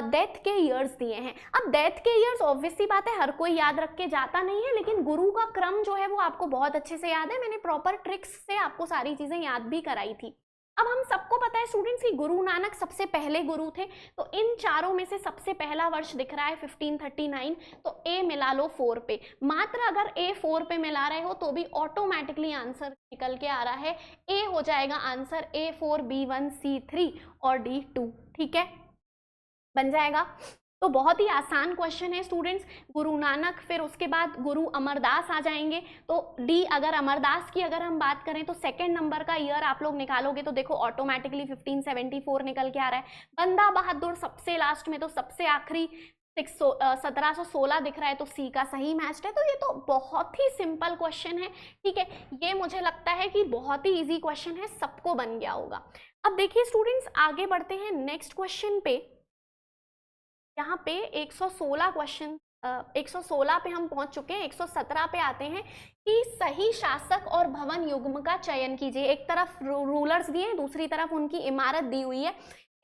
डेथ के ईयर्स दिए हैं। अब डेथ के ईयर्स ऑब्वियसली बात है हर कोई याद रख के जाता नहीं है, लेकिन गुरु का क्रम जो है वो आपको बहुत अच्छे से याद है, मैंने प्रॉपर ट्रिक्स से आपको सारी चीजें याद भी कराई थी। अब हम सबको पता है स्टूडेंट्स कि गुरु नानक सबसे पहले गुरु थे, तो इन चारों में से सबसे पहला वर्ष दिख रहा है 1539, तो ए मिला लो 4 पे। मात्र अगर ए 4 पे मिला रहे हो तो भी ऑटोमेटिकली आंसर निकल के आ रहा है, ए हो जाएगा आंसर A4 B1 C3 और D2। ठीक है, बन जाएगा। तो बहुत ही आसान क्वेश्चन है स्टूडेंट्स। गुरु नानक, फिर उसके बाद गुरु अमरदास आ जाएंगे। तो डी, अगर अमरदास की अगर हम बात करें तो सेकंड नंबर का ईयर आप लोग निकालोगे तो देखो ऑटोमेटिकली 1574 निकल के आ रहा है। बंदा बहादुर सबसे लास्ट में, तो सबसे आखिरी 1716 दिख रहा है, तो सी का सही मैच है। तो ये तो बहुत ही सिंपल क्वेश्चन है, ठीक है। ये मुझे लगता है कि बहुत ही इजी क्वेश्चन है, सबको बन गया होगा। अब देखिए स्टूडेंट्स, आगे बढ़ते हैं नेक्स्ट क्वेश्चन पे। यहाँ पे 116 क्वेश्चन 116 पे हम पहुंच चुके हैं। 117 पे आते हैं कि सही शासक और भवन युग्म का चयन कीजिए। एक तरफ रूलर्स दिए हैं, दूसरी तरफ उनकी इमारत दी हुई है।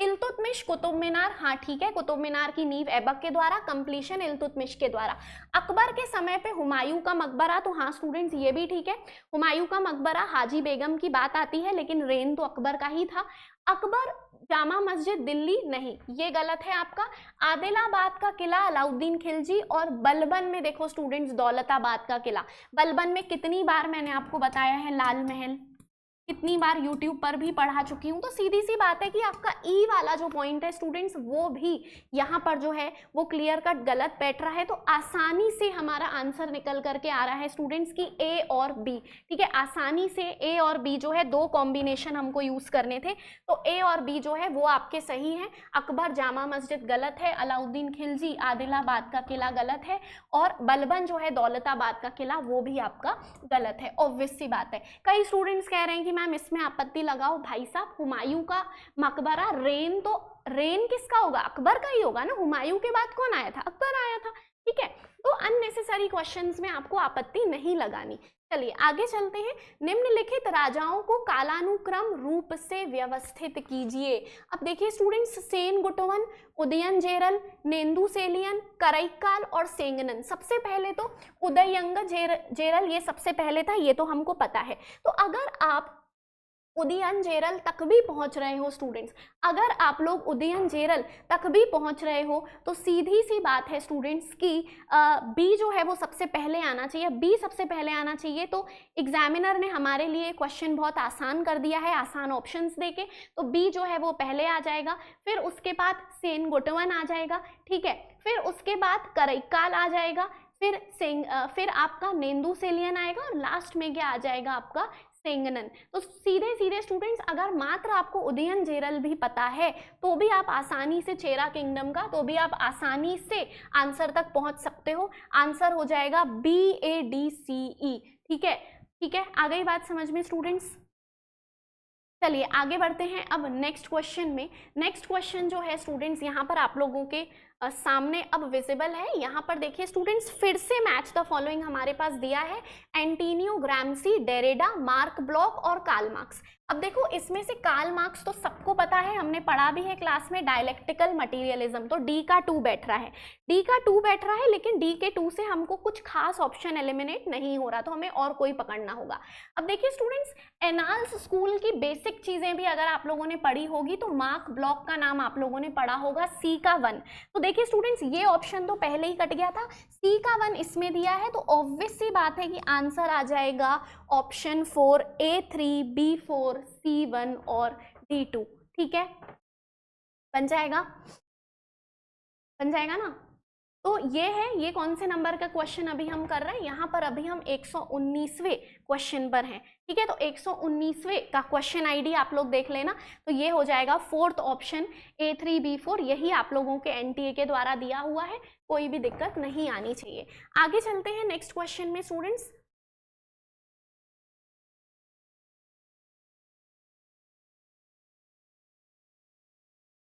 इल्तुतमिश, कुतुब मीनार, हाँ ठीक है, कुतुब मीनार की नींव ऐबक के द्वारा, कंप्लीशन इल्तुतमिश के द्वारा। अकबर के समय पे हुमायूं का मकबरा, तो हाँ स्टूडेंट्स ये भी ठीक है, हुमायूं का मकबरा, हाजी बेगम की बात आती है, लेकिन रेन तो अकबर का ही था। अकबर जामा मस्जिद दिल्ली, नहीं ये गलत है आपका। आदिलाबाद का किला अलाउद्दीन खिलजी, और बलबन में देखो स्टूडेंट्स दौलताबाद का किला। बलबन में कितनी बार मैंने आपको बताया है लाल महल, कितनी बार YouTube पर भी पढ़ा चुकी हूँ। तो सीधी सी बात है कि आपका ई वाला जो पॉइंट है स्टूडेंट्स, वो भी यहाँ पर जो है वो क्लियर कट गलत बैठ रहा है। तो आसानी से हमारा आंसर निकल करके आ रहा है स्टूडेंट्स की ए और बी, ठीक है। आसानी से ए और बी जो है, दो कॉम्बिनेशन हमको यूज करने थे, तो ए और बी जो है वो आपके सही है। अकबर जामा मस्जिद गलत है, अलाउद्दीन खिलजी आदिलाबाद का किला गलत है, और बलबन जो है दौलताबाद का किला वो भी आपका गलत है। ऑब्वियस सी बात है। कई स्टूडेंट्स कह रहे हैं कि मैम इसमें आपत्ति लगाओ। भाई साहब, हुमायूं का मकबरा, रेन, तो रेन किसका होगा? अकबर का ही होगा ना। हुमायूं के बाद कौन आया था? अकबर आया था, ठीक है। तो अननेसेसरी क्वेश्चंस में आपको आपत्ति नहीं लगानी। चलिए आगे चलते हैं। निम्नलिखित राजाओं को कालानुक्रम रूप से व्यवस्थित कीजिए। अब देखिए स्टूडेंट्स, सेनगुटवन, उदयनजेरल, नेंदुसेलियन, करैक्काल और सेंगनन। सबसे पहले तो उदयंग जेरल ये सबसे पहले था, ये तो हमको पता है। तो अगर आप उदयनजेरल तक भी पहुंच रहे हो स्टूडेंट्स, अगर आप लोग उदयनजेरल तक भी पहुंच रहे हो तो सीधी सी बात है स्टूडेंट्स की बी जो है वो सबसे पहले आना चाहिए। बी सबसे पहले आना चाहिए। तो एग्जामिनर ने हमारे लिए क्वेश्चन बहुत आसान कर दिया है, आसान ऑप्शंस देके। तो बी जो है वो पहले आ जाएगा, फिर उसके बाद सेनगुटवन आ जाएगा, ठीक है। फिर उसके बाद करैक्काल आ जाएगा, फिर आपका नेंदुसेलियन आएगा, और लास्ट में क्या आ जाएगा आपका सेंगनन। तो सीधे सीधे स्टूडेंट्स, अगर मात्र आपको उदयनजेरल भी पता है तो भी आप आसानी से चेरा किंगडम का, तो भी आप आसानी से आंसर तक पहुंच सकते हो। आंसर हो जाएगा BADCE, ठीक है, ठीक है। आ गई बात समझ में स्टूडेंट्स? चलिए आगे बढ़ते हैं अब नेक्स्ट क्वेश्चन में। नेक्स्ट क्वेश्चन जो है स्टूडेंट्स यहाँ पर आप लोगों के सामने अब विजिबल है। यहाँ पर देखिए स्टूडेंट्स, फिर से मैच द फॉलोइंग हमारे पास दिया है। एंटीनियो ग्राम्सी, डेरेडा, मार्क ब्लॉक और कार्ल मार्क्स। अब देखो इसमें से कार्ल मार्क्स तो सबको पता है, हमने पढ़ा भी है क्लास में, डायलेक्टिकल मटेरियलिज्म। तो डी का 2 बैठ रहा है, डी का 2 बैठ रहा है, लेकिन डी के 2 से हमको कुछ खास ऑप्शन एलिमिनेट नहीं हो रहा, तो हमें और कोई पकड़ना होगा। अब देखिए स्टूडेंट्स, एनाल्स स्कूल की बेसिक चीजें भी अगर आप लोगों ने पढ़ी होगी तो मार्क ब्लॉक का नाम आप लोगों ने पढ़ा होगा, सी का 1। तो देखिए स्टूडेंट्स, ये ऑप्शन तो पहले ही कट गया था, सी का 1 इसमें दिया है, तो ऑब्वियस सी बात है कि आंसर आ जाएगा ऑप्शन 4, A3, B4, C1 और D2, ठीक है। बन जाएगा, बन जाएगा ना। तो ये है, ये कौन से नंबर का क्वेश्चन अभी हम कर रहे हैं? यहाँ पर अभी हम 119वें क्वेश्चन पर हैं, ठीक है। तो 119वें का क्वेश्चन आईडी आप लोग देख लेना। तो ये हो जाएगा 4th ऑप्शन, A3, B4, यही आप लोगों के NTA के द्वारा दिया हुआ है, कोई भी दिक्कत नहीं आनी चाहिए। आगे चलते हैं नेक्स्ट क्वेश्चन में स्टूडेंट्स।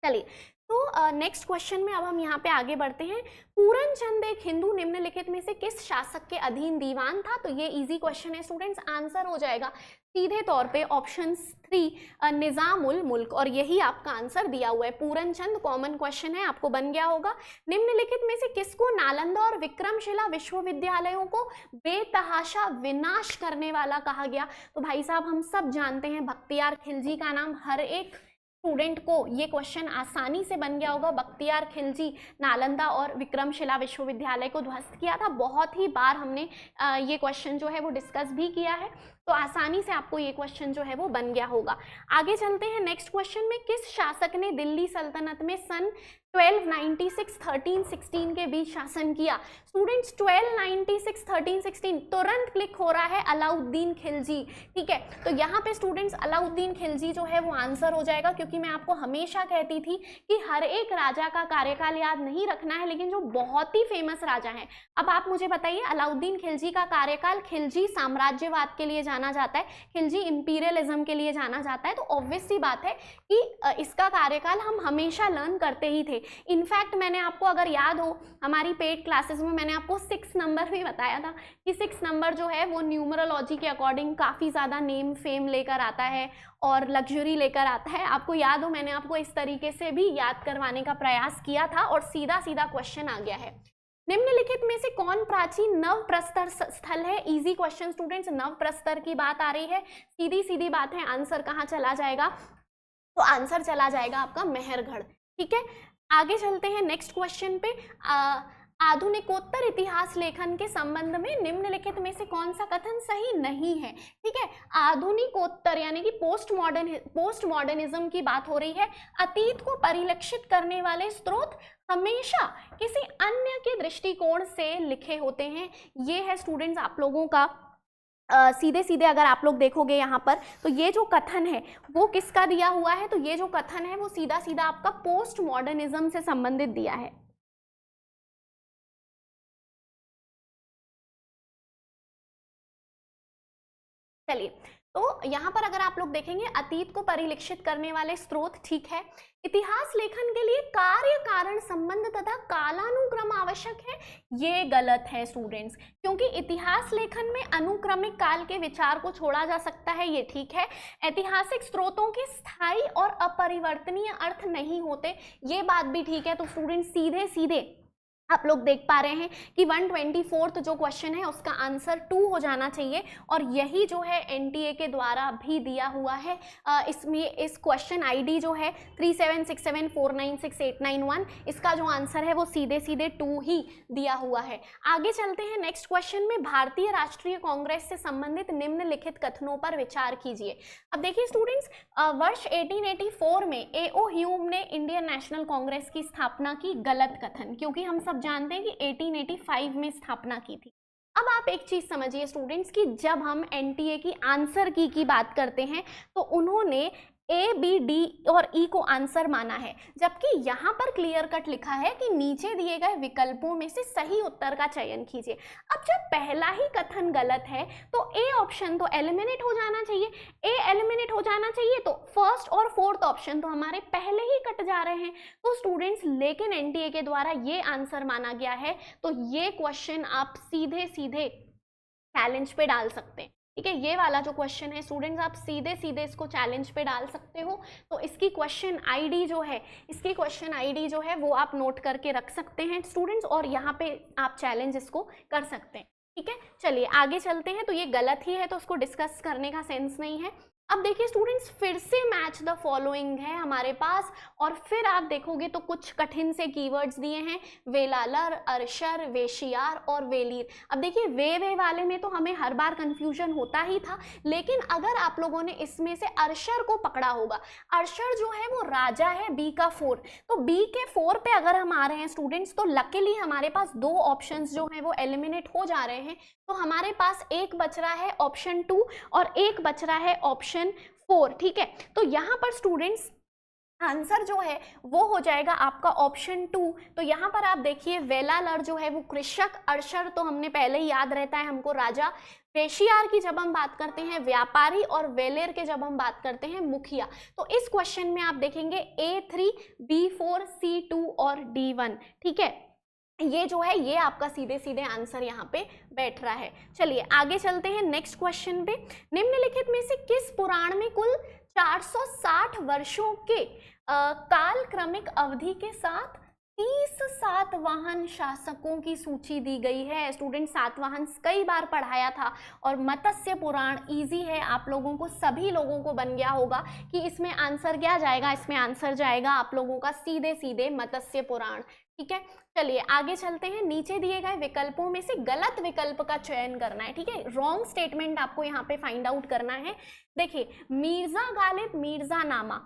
चलिए, तो नेक्स्ट क्वेश्चन में अब हम यहाँ पे आगे बढ़ते हैं। पूरनचंद एक हिंदू निम्नलिखित में से किस शासक के अधीन दीवान था? तो ये इजी क्वेश्चन है स्टूडेंट्स, आंसर हो जाएगा सीधे तौर पे ऑप्शन 3 निजामुल मुल्क, और यही आपका आंसर दिया हुआ है। पूरनचंद कॉमन क्वेश्चन है, आपको बन गया होगा। निम्नलिखित में से किसको नालंदा और विक्रमशिला विश्वविद्यालयों को बेतहाशा विनाश करने वाला कहा गया? तो भाई साहब, हम सब जानते हैं बख्तियार खिलजी का नाम, हर एक स्टूडेंट को ये क्वेश्चन आसानी से बन गया होगा। बख्तियार खिलजी नालंदा और विक्रमशिला विश्वविद्यालय को ध्वस्त किया था। बहुत ही बार हमने ये क्वेश्चन जो है वो डिस्कस भी किया है। तो आसानी से आपको ये क्वेश्चन जो है वो बन गया होगा। आगे चलते हैं नेक्स्ट क्वेश्चन में, किस शासक ने दिल्ली सल्तनत में सन 1296 1316 के बीच शासन किया? स्टूडेंट्स 1296 1316 तुरंत क्लिक हो रहा है अलाउद्दीन खिलजी, ठीक है। तो यहाँ पे स्टूडेंट्स अलाउद्दीन खिलजी जो है वो आंसर हो जाएगा, क्योंकि मैं आपको हमेशा कहती थी कि हर एक राजा का कार्यकाल याद नहीं रखना है, लेकिन जो बहुत ही फेमस राजा हैं। अब आप मुझे बताइए, अलाउद्दीन खिलजी का कार्यकाल, खिलजी साम्राज्यवाद के लिए जाना जाता है, खिलजी इंपीरियलिज्म के लिए जाना जाता है, तो ऑब्वियस सी बात है कि इसका कार्यकाल हम हमेशा लर्न करते ही थे। इनफैक्ट मैंने आपको अगर याद हो हमारी पेड क्लासेस में मैंने आपको 6 नंबर भी बताया था कि 6 नंबर जो है वो न्यूमरोलॉजी के अकॉर्डिंग काफ़ी ज़्यादा नेम फेम लेकर आता है और लग्जरी लेकर आता है। आपको याद हो मैंने आपको इस तरीके से भी याद करवाने का प्रयास किया था और सीधा सीधा क्वेश्चन आ गया है। निम्नलिखित में से कौन प्राचीन नव प्रस्तर स्थल है? इजी क्वेश्चन स्टूडेंट्स, नव प्रस्तर की बात आ रही है, सीधी सीधी बात है, आंसर कहाँ चला जाएगा? तो आंसर चला जाएगा आपका मेहरगढ़, ठीक है। आगे चलते हैं नेक्स्ट क्वेश्चन पे। आधुनिकोत्तर इतिहास लेखन के संबंध में निम्नलिखित में से कौन सा कथन सही नहीं है? ठीक है, आधुनिकोत्तर यानी कि पोस्ट मॉडर्निज्म की बात हो रही है। अतीत को परिलक्षित करने वाले स्रोत हमेशा किसी अन्य के दृष्टिकोण से लिखे होते हैं। ये है स्टूडेंट्स आप लोगों का सीधे सीधे अगर आप लोग देखोगे यहाँ पर तो ये जो कथन है वो किसका दिया हुआ है? तो ये जो कथन है वो सीधा सीधा आपका पोस्ट मॉडर्निज्म से संबंधित दिया है। चलिए, तो यहाँ पर अगर आप लोग देखेंगे अतीत को परिलक्षित करने वाले स्रोत, ठीक है। इतिहास लेखन के लिए कार्य कारण संबंध तथा कालानुक्रम आवश्यक है, ये गलत है स्टूडेंट्स, क्योंकि इतिहास लेखन में अनुक्रमिक काल के विचार को छोड़ा जा सकता है, ये ठीक है। ऐतिहासिक स्रोतों के स्थायी और अपरिवर्तनीय अर्थ नहीं होते, ये बात भी ठीक है। तो स्टूडेंट्स सीधे सीधे आप लोग देख पा रहे हैं कि 124th जो क्वेश्चन है उसका आंसर 2 हो जाना चाहिए, और यही जो है एनटीए के द्वारा भी दिया हुआ है। इसमें इस क्वेश्चन आईडी जो है 3767496891, इसका जो आंसर है वो सीधे सीधे 2 ही दिया हुआ है। आगे चलते हैं नेक्स्ट क्वेश्चन में, भारतीय राष्ट्रीय कांग्रेस से संबंधित निम्नलिखित कथनों पर विचार कीजिए। अब देखिए स्टूडेंट्स, वर्ष 1884 में एओ ह्यूम ने इंडियन नेशनल कांग्रेस की स्थापना की, गलत कथन, क्योंकि हम सब जानते हैं कि 1885 में स्थापना की थी। अब आप एक चीज समझिए स्टूडेंट्स कि जब हम एनटीए की आंसर की बात करते हैं तो उन्होंने ए बी डी और ई को आंसर माना है, जबकि यहाँ पर क्लियर कट लिखा है कि नीचे दिए गए विकल्पों में से सही उत्तर का चयन कीजिए। अब जब पहला ही कथन गलत है तो ए ऑप्शन तो एलिमिनेट हो जाना चाहिए, ए एलिमिनेट हो जाना चाहिए, तो फर्स्ट और फोर्थ ऑप्शन तो हमारे पहले ही कट जा रहे हैं। तो स्टूडेंट्स लेकिन एनटीए के द्वारा ये आंसर माना गया है, तो ये क्वेश्चन आप सीधे सीधे चैलेंज पे डाल सकते हैं, ठीक है। ये वाला जो क्वेश्चन है स्टूडेंट्स आप सीधे सीधे इसको चैलेंज पे डाल सकते हो। तो इसकी क्वेश्चन आईडी जो है वो आप नोट करके रख सकते हैं स्टूडेंट्स, और यहाँ पे आप चैलेंज इसको कर सकते हैं, ठीक है। चलिए आगे चलते हैं। तो ये गलत ही है तो उसको डिस्कस करने का सेंस नहीं है। अब देखिए स्टूडेंट्स, फिर से मैच द फॉलोइंग है हमारे पास, और फिर आप देखोगे तो कुछ कठिन से कीवर्ड्स दिए हैं, वेलालर, अरशर, वेशियार और वेलीर। अब देखिए वे वाले में तो हमें हर बार कंफ्यूजन होता ही था, लेकिन अगर आप लोगों ने इसमें से अरशर को पकड़ा होगा, अरशर जो है वो राजा है बी का 4, तो बी के 4 पे अगर हम आ रहे हैं स्टूडेंट्स तो लकीली हमारे पास 2 ऑप्शंस जो हैं वो एलिमिनेट हो जा रहे हैं। तो हमारे पास एक बच रहा है ऑप्शन 2 और एक बच रहा है ऑप्शन 4, ठीक है। तो यहाँ पर स्टूडेंट्स आंसर जो है वो हो जाएगा आपका ऑप्शन 2। तो यहाँ पर आप देखिए वेलालर जो है वो कृषक, अरशर तो हमने पहले ही याद रहता है हमको राजा, वेशियार की जब हम बात करते हैं व्यापारी, और वेलेर के जब हम बात करते हैं मुखिया। तो इस क्वेश्चन में आप देखेंगे A3, B4, C2 और D1, ठीक है। ये जो है ये आपका सीधे सीधे आंसर यहाँ पे बैठ रहा है। चलिए आगे चलते हैं नेक्स्ट क्वेश्चन पे। निम्नलिखित में से किस पुराण में कुल 460 वर्षों के कालक्रमिक अवधि के साथ 30 सातवाहन शासकों की सूची दी गई है। स्टूडेंट सातवाहन कई बार पढ़ाया था और मत्स्य पुराण इजी है, आप लोगों को सभी लोगों को बन गया होगा कि इसमें आंसर क्या जाएगा, इसमें आंसर जाएगा आप लोगों का सीधे सीधे मत्स्य पुराण। ठीक है, चलिए आगे चलते हैं। नीचे दिए गए विकल्पों में से गलत विकल्प का चयन करना है। ठीक है, रॉन्ग स्टेटमेंट आपको यहाँ पे फाइंड आउट करना है। देखिए, मिर्जा गालिब मिर्जा नामा,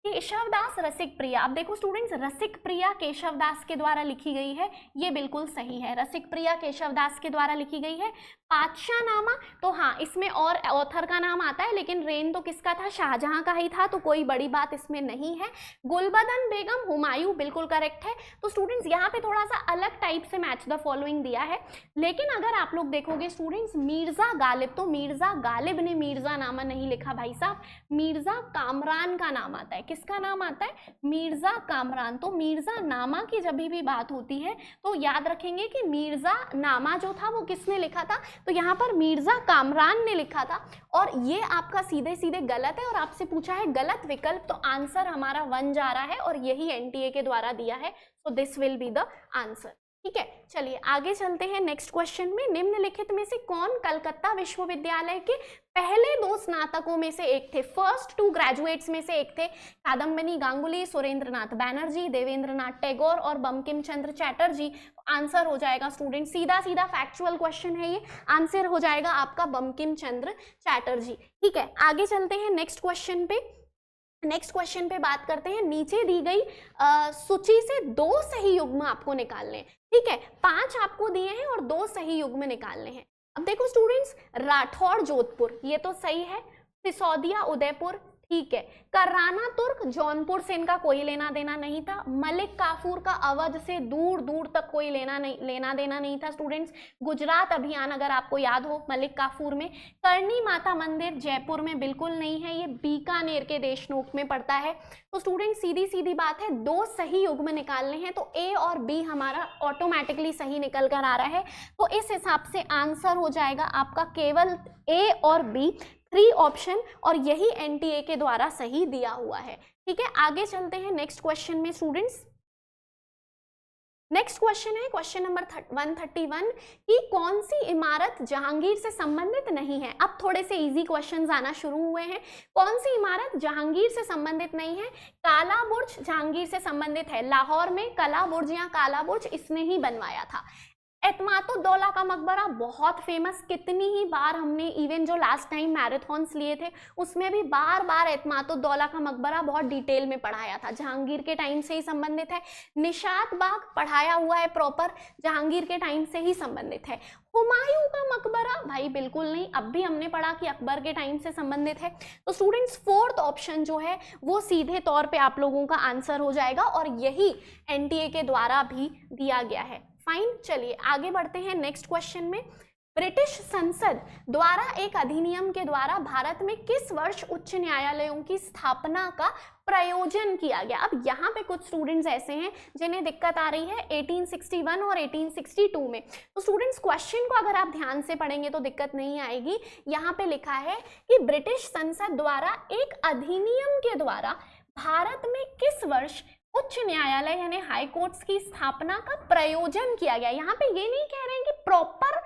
केशवदास रसिक प्रिया। अब देखो स्टूडेंट्स, रसिक प्रिया केशवदास के द्वारा लिखी गई है, ये बिल्कुल सही है, रसिक प्रिया केशवदास के द्वारा लिखी गई है। पातशाह नामा, तो हाँ इसमें और ऑथर का नाम आता है, लेकिन रेन तो किसका था, शाहजहां का ही था, तो कोई बड़ी बात इसमें नहीं है। गुलबदन बेगम हुमायूं बिल्कुल करेक्ट है। तो स्टूडेंट्स यहाँ पे थोड़ा सा अलग टाइप से मैच द फॉलोइंग दिया है, लेकिन अगर आप लोग देखोगे स्टूडेंट्स, मिर्जा गालिब, तो मिर्जा गालिब ने मिर्जा नामा नहीं लिखा भाई साहब, मिर्जा कामरान का नाम आता है। किसका नाम आता है, मिर्जा कामरान। तो मिर्जा नामा की जब भी बात होती है तो याद रखेंगे कि मिर्जा नामा जो था वो किसने लिखा था, तो यहाँ पर मिर्जा कामरान ने लिखा था, और ये आपका सीधे सीधे गलत है। और आपसे पूछा है गलत विकल्प, तो आंसर हमारा 1 जा रहा है और यही एनटीए के द्वारा दिया है, so this will be the answer. ठीक है, चलिए आगे चलते हैं नेक्स्ट क्वेश्चन में। निम्नलिखित में से कौन कलकत्ता विश्वविद्यालय के पहले 2 स्नातकों में से एक थे, फर्स्ट 2 ग्रेजुएट्स में से एक थे? कादम्बनी गांगुली, सुरेंद्रनाथ बैनर्जी, देवेंद्रनाथ टैगोर और बंकिम चंद्र चैटर्जी। आंसर हो जाएगा स्टूडेंट, सीधा सीधा फैक्चुअल क्वेश्चन है ये, आंसर हो जाएगा आपका बंकिम चंद्र चैटर्जी। ठीक है, आगे चलते हैं नेक्स्ट क्वेश्चन पे। नेक्स्ट क्वेश्चन पे बात करते हैं। नीचे दी गई सूची से 2 सही युग्म आपको निकालने हैं। ठीक है, 5 आपको दिए हैं और 2 सही युग्म निकालने हैं। अब देखो स्टूडेंट्स, राठौड़ जोधपुर ये तो सही है, सिसोदिया उदयपुर ठीक है, कर्राना तुर्क जौनपुर से इनका कोई लेना देना नहीं था, मलिक काफूर का अवध से दूर दूर तक कोई लेना देना नहीं था स्टूडेंट्स। गुजरात अभियान अगर आपको याद हो मलिक काफूर में, करनी माता मंदिर जयपुर में बिल्कुल नहीं है, ये बीकानेर के देशनोक में पड़ता है। तो स्टूडेंट सीधी सीधी बात है, 2 सही युग्म निकालने हैं, तो ए और बी हमारा ऑटोमेटिकली सही निकल कर आ रहा है। तो इस हिसाब से आंसर हो जाएगा आपका केवल ए और बी, 3 ऑप्शन, और यही एनटीए के द्वारा सही दिया हुआ है। ठीक है, आगे चलते हैं नेक्स्ट क्वेश्चन में स्टूडेंट्स। नेक्स्ट क्वेश्चन है क्वेश्चन नंबर 131 कि कौन सी इमारत जहांगीर से संबंधित नहीं है। अब थोड़े से इजी क्वेश्चंस आना शुरू हुए हैं। कौन सी इमारत जहांगीर से संबंधित नहीं है? काला बुर्ज जहांगीर से संबंधित है, लाहौर में कला बुर्ज या काला बुर्ज इसने ही बनवाया था। एतमातुद्दौला का मकबरा बहुत फेमस, कितनी ही बार हमने इवन जो लास्ट टाइम मैराथन्स लिए थे उसमें भी बार बार एतमातुद्दौला का मकबरा बहुत डिटेल में पढ़ाया था, जहांगीर के टाइम से ही संबंधित है। निशात बाग पढ़ाया हुआ है प्रॉपर, जहांगीर के टाइम से ही संबंधित है। हुमायूं का मकबरा भाई बिल्कुल नहीं, अब भी हमने पढ़ा कि अकबर के टाइम से संबंधित है। तो स्टूडेंट्स 4th ऑप्शन जो है वो सीधे तौर पे आप लोगों का आंसर हो जाएगा और यही एनटीए के द्वारा भी दिया गया है। फाइन, चलिए आगे बढ़ते हैं नेक्स्ट क्वेश्चन में। ब्रिटिश संसद द्वारा एक अधिनियम के द्वारा भारत में किस वर्ष उच्च न्यायालयों की स्थापना का प्रयोजन किया गया? अब यहाँ पे कुछ स्टूडेंट्स ऐसे हैं जिन्हें दिक्कत आ रही है 1861 और 1862 में। तो स्टूडेंट्स क्वेश्चन को अगर आप ध्यान से पढ़ेंगे तो दिक्कत नहीं आएगी। यहाँ पे लिखा है कि ब्रिटिश संसद द्वारा एक अधिनियम के द्वारा भारत में किस वर्ष उच्च न्यायालय यानी हाई कोर्ट्स की स्थापना का प्रयोजन किया गया। यहाँ पे ये नहीं कह रहे हैं कि प्रॉपर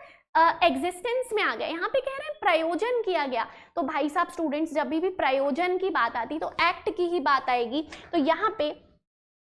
एग्जिस्टेंस में आ गया, यहाँ पे कह रहे हैं प्रयोजन किया गया। तो भाई साहब स्टूडेंट्स जब भी प्रयोजन की बात आती तो एक्ट की ही बात आएगी। तो यहाँ पे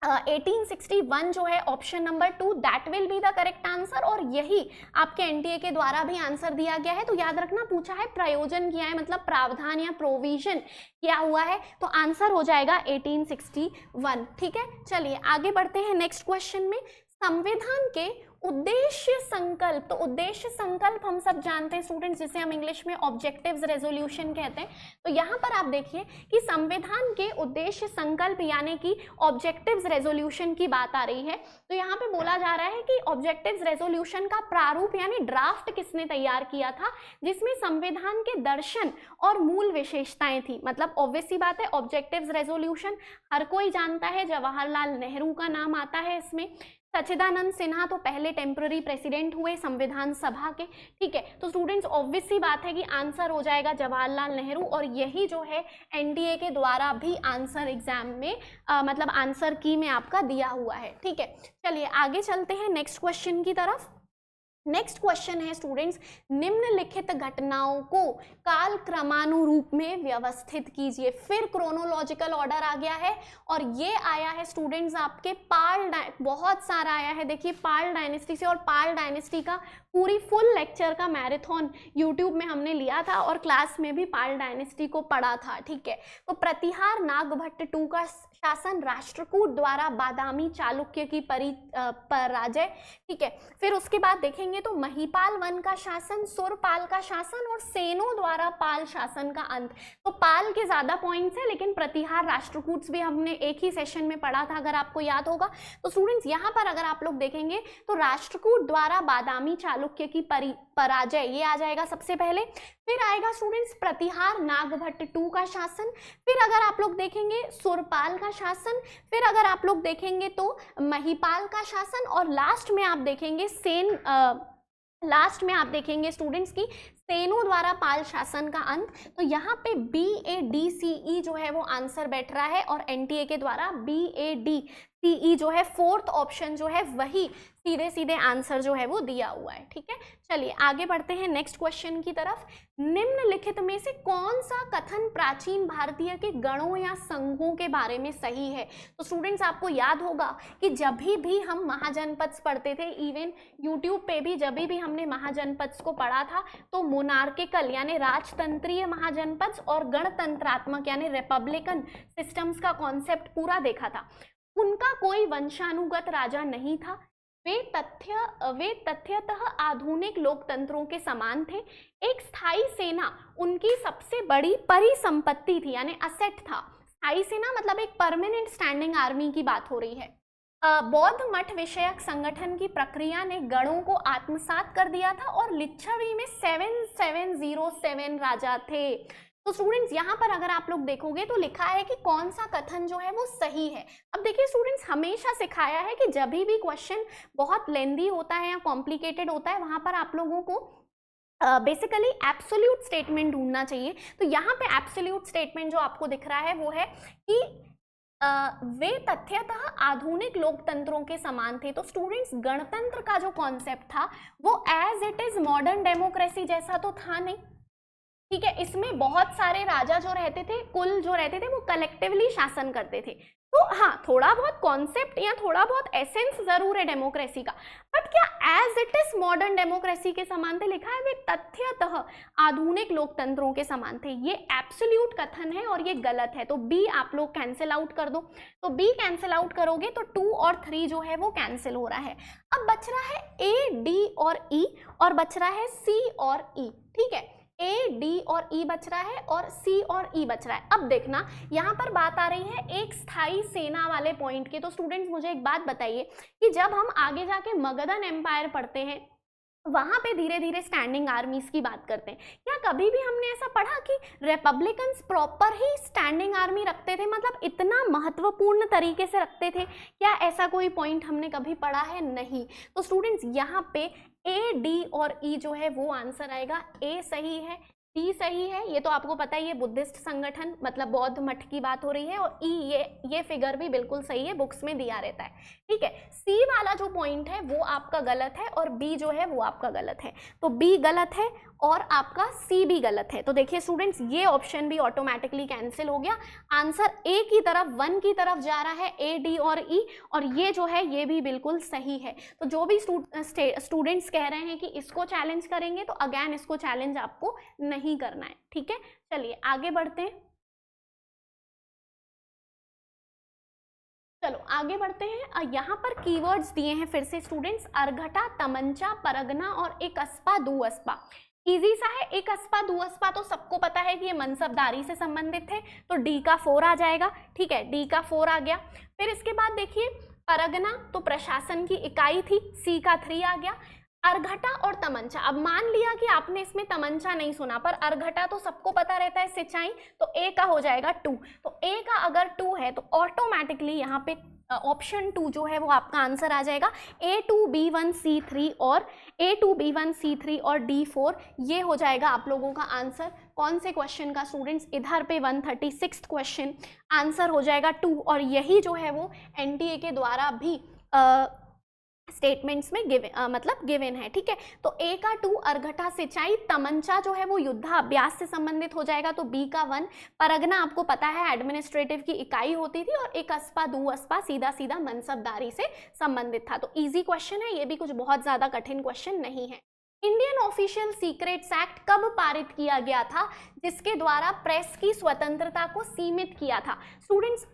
1861 जो है option number 2 that will be the correct answer, और यही आपके एनटीए के द्वारा भी आंसर दिया गया है। तो याद रखना पूछा है प्रयोजन किया है मतलब प्रावधान या प्रोविजन किया हुआ है, तो आंसर हो जाएगा 1861। ठीक है, चलिए आगे बढ़ते हैं नेक्स्ट क्वेश्चन में। संविधान के उद्देश्य संकल्प, तो उद्देश्य संकल्प हम सब जानते हैं स्टूडेंट्स, जिसे हम इंग्लिश में ऑब्जेक्टिव्स रेजोल्यूशन कहते हैं। तो यहाँ पर आप देखिए कि संविधान के उद्देश्य संकल्प यानी कि ऑब्जेक्टिव्स रेजोल्यूशन की बात आ रही है। तो यहाँ पे बोला जा रहा है कि ऑब्जेक्टिव्स रेजोल्यूशन का प्रारूप यानी ड्राफ्ट किसने तैयार किया था, जिसमें संविधान के दर्शन और मूल विशेषताएं थी। मतलब ऑब्वियस सी बात है ऑब्जेक्टिव्स रेजोल्यूशन हर कोई जानता है, जवाहरलाल नेहरू का नाम आता है इसमें। सच्चिदानंद सिन्हा तो पहले टेम्पररी प्रेसिडेंट हुए संविधान सभा के, ठीक है। तो स्टूडेंट्स ऑब्वियस सी बात है कि आंसर हो जाएगा जवाहरलाल नेहरू, और यही जो है एनडीए के द्वारा भी आंसर एग्जाम में मतलब आंसर की में आपका दिया हुआ है, ठीक है। चलिए आगे चलते हैं नेक्स्ट क्वेश्चन की तरफ। नेक्स्ट क्वेश्चन है स्टूडेंट्स, निम्नलिखित घटनाओं को काल क्रमानुरूप में व्यवस्थित कीजिए। फिर क्रोनोलॉजिकल ऑर्डर आ गया है, और ये आया है स्टूडेंट्स आपके पाल, बहुत सारा आया है, देखिए पाल डायनेस्टी से। और पाल डायनेस्टी का पूरी फुल लेक्चर का मैराथन यूट्यूब में हमने लिया था, और क्लास में भी पाल डायनेस्टी को पढ़ा था, ठीक है। तो प्रतिहार नागभट्ट टू का शासन राष्ट्रकूट द्वारा बादामी चालुक्य की पराजय, ठीक है। फिर उसके बाद देखेंगे तो महिपाल वन का शासन, सुरपाल का शासन और सेनों द्वारा पाल शासन का अंत। तो पाल के ज्यादा पॉइंट्स है, लेकिन प्रतिहार राष्ट्रकूट भी हमने एक ही सेशन में पढ़ा था, अगर आपको याद होगा। तो स्टूडेंट्स यहाँ पर अगर आप लोग देखेंगे तो राष्ट्रकूट द्वारा बादामी चालुक्य की पराजय, ये आ जाएगा सबसे पहले। फिर आएगा स्टूडेंट्स प्रतिहार नागभट्ट टू का शासन, फिर अगर आप लोग देखेंगे सुरपाल का शासन, फिर अगर आप लोग देखेंगे तो महिपाल का शासन, और लास्ट में आप देखेंगे स्टूडेंट्स की सेनों द्वारा पाल शासन का अंत। तो यहाँ पे BADCE जो है वो आंसर बैठ रहा है, और एनटीए के द्वारा BADCE जो है फोर्थ ऑप्शन जो है वही सीधे सीधे आंसर जो है वो दिया हुआ है, ठीक है। चलिए आगे बढ़ते हैं नेक्स्ट क्वेश्चन की तरफ। निम्नलिखित में से कौन सा कथन प्राचीन भारतीय के गणों या संघों के बारे में सही है? तो स्टूडेंट्स आपको याद होगा कि जब भी हम महाजनपद पढ़ते थे, इवन यूट्यूब पे भी जब भी हमने महाजनपद को पढ़ा था, तो मोनार्किकल यानी राजतंत्रीय महाजनपद और गणतंत्रात्मक यानी रिपब्लिकन सिस्टम्स का कॉन्सेप्ट पूरा देखा था। उनका कोई वंशानुगत राजा नहीं था, वे तथ्यतः आधुनिक लोकतंत्रों के समान थे। एक स्थायी सेना उनकी सबसे बड़ी परिसंपत्ति थी, यानी असेट था। स्थायी सेना मतलब एक परमानेंट स्टैंडिंग आर्मी की बात हो रही है। बौद्ध मठ विषयक संगठन की प्रक्रिया ने गणों को आत्मसात कर दिया था, और लिच्छवी में 7707 राजा थे। तो स्टूडेंट्स यहाँ पर अगर आप लोग देखोगे तो लिखा है कि कौन सा कथन जो है वो सही है। अब देखिए स्टूडेंट्स, हमेशा सिखाया है कि जब भी क्वेश्चन बहुत लेंदी होता है या कॉम्प्लिकेटेड होता है, वहां पर आप लोगों को बेसिकली एब्सोल्यूट स्टेटमेंट ढूंढना चाहिए। तो यहाँ पे एब्सोल्यूट स्टेटमेंट जो आपको दिख रहा है वो है कि वे तथ्यतः आधुनिक लोकतंत्रों के समान थे। तो स्टूडेंट्स गणतंत्र का जो कॉन्सेप्ट था वो as it is modern democracy जैसा तो था नहीं, ठीक है। इसमें बहुत सारे राजा जो रहते थे, कुल जो रहते थे, वो कलेक्टिवली शासन करते थे। तो हाँ, थोड़ा बहुत कॉन्सेप्ट या थोड़ा बहुत एसेंस जरूर है डेमोक्रेसी का, बट क्या as it is modern democracy के समान थे? लिखा है वे तथ्यतः आधुनिक लोकतंत्रों के समान थे। ये एब्सोल्यूट कथन है और ये गलत है। तो बी आप लोग कैंसिल आउट कर दो। तो बी कैंसिल आउट करोगे तो 2 और 3 जो है वो कैंसिल हो रहा है। अब बच रहा है ए, डी और ई, और बच रहा है सी और ई, ठीक है। ए, डी और ई बच रहा है और सी और ई बच रहा है। अब देखना यहाँ पर बात आ रही है एक स्थायी सेना वाले पॉइंट की। तो स्टूडेंट्स मुझे एक बात बताइए कि जब हम आगे जाके मगधन एम्पायर पढ़ते हैं, वहां पे धीरे धीरे स्टैंडिंग आर्मीज की बात करते हैं, क्या कभी भी हमने ऐसा पढ़ा कि रिपब्लिकन्स प्रॉपर ही स्टैंडिंग आर्मी रखते थे, मतलब इतना महत्वपूर्ण तरीके से रखते थे? क्या ऐसा कोई पॉइंट हमने कभी पढ़ा है? नहीं। तो स्टूडेंट्स यहाँ पे ए, डी और ई जो है वो आंसर आएगा। ए सही है, डी सही है, ये तो आपको पता है, ये बुद्धिस्ट संगठन मतलब बौद्ध मठ की बात हो रही है, और ई ये फिगर भी बिल्कुल सही है, बुक्स में दिया रहता है, ठीक है। सी वाला जो पॉइंट है वो आपका गलत है, और बी जो है वो आपका गलत है। तो बी गलत है और आपका सी भी गलत है। तो देखिए स्टूडेंट्स, ये ऑप्शन भी ऑटोमेटिकली कैंसिल हो गया। आंसर ए की तरफ, 1 की तरफ जा रहा है, ए, डी और ई, और ये जो है ये भी बिल्कुल सही है। तो जो भी स्टूडेंट्स कह रहे हैं कि इसको चैलेंज करेंगे, तो अगेन इसको चैलेंज आपको नहीं करना है, ठीक है। चलिए आगे बढ़ते हैं। चलो आगे बढ़ते हैं। यहाँ पर कीवर्ड्स दिए हैं फिर से स्टूडेंट्स, अर्घटा, तमंचा, परगना और एक अस्पा, दू अस्पा। इजी सा है। एक अस्पा, दू अस्पा तो सबको पता है कि ये मनसबदारी से संबंधित थे, तो डी का 4 आ जाएगा, ठीक है। डी का 4 आ गया। फिर इसके बाद देखिए परगना तो प्रशासन की इकाई थी, सी का 3 आ गया। अर्घटा और तमंचा, अब मान लिया कि आपने इसमें तमंचा नहीं सुना, पर अर्घटा तो सबको पता रहता है, सिंचाई, तो ए का हो जाएगा 2। तो ए का अगर 2 है तो ऑटोमेटिकली यहाँ पे ऑप्शन 2 जो है वो आपका आंसर आ जाएगा। A2B1C3 और A2B1C3 और D4 ये हो जाएगा आप लोगों का आंसर। कौन से क्वेश्चन का स्टूडेंट्स? इधर पे 136 क्वेश्चन आंसर हो जाएगा 2, और यही जो है वो एनटीए के द्वारा भी स्टेटमेंट्स में गिवन है। ठीक है, तो ए का 2 अर्घटा सिंचाई तमंचा जो है वो युद्धाभ्यास से संबंधित हो जाएगा। तो बी का 1 परगना आपको पता है एडमिनिस्ट्रेटिव की इकाई होती थी, और एक अस्पा दू अस्पा सीधा सीधा मनसबदारी से संबंधित था। तो इजी क्वेश्चन है, ये भी कुछ बहुत ज्यादा कठिन क्वेश्चन नहीं है। इंडियन ऑफिशियल सीक्रेट्स एक्ट कब पारित किया गया था जिसके द्वारा प्रेस की स्वतंत्रता को सीमित किया था? स्टूडेंट्स,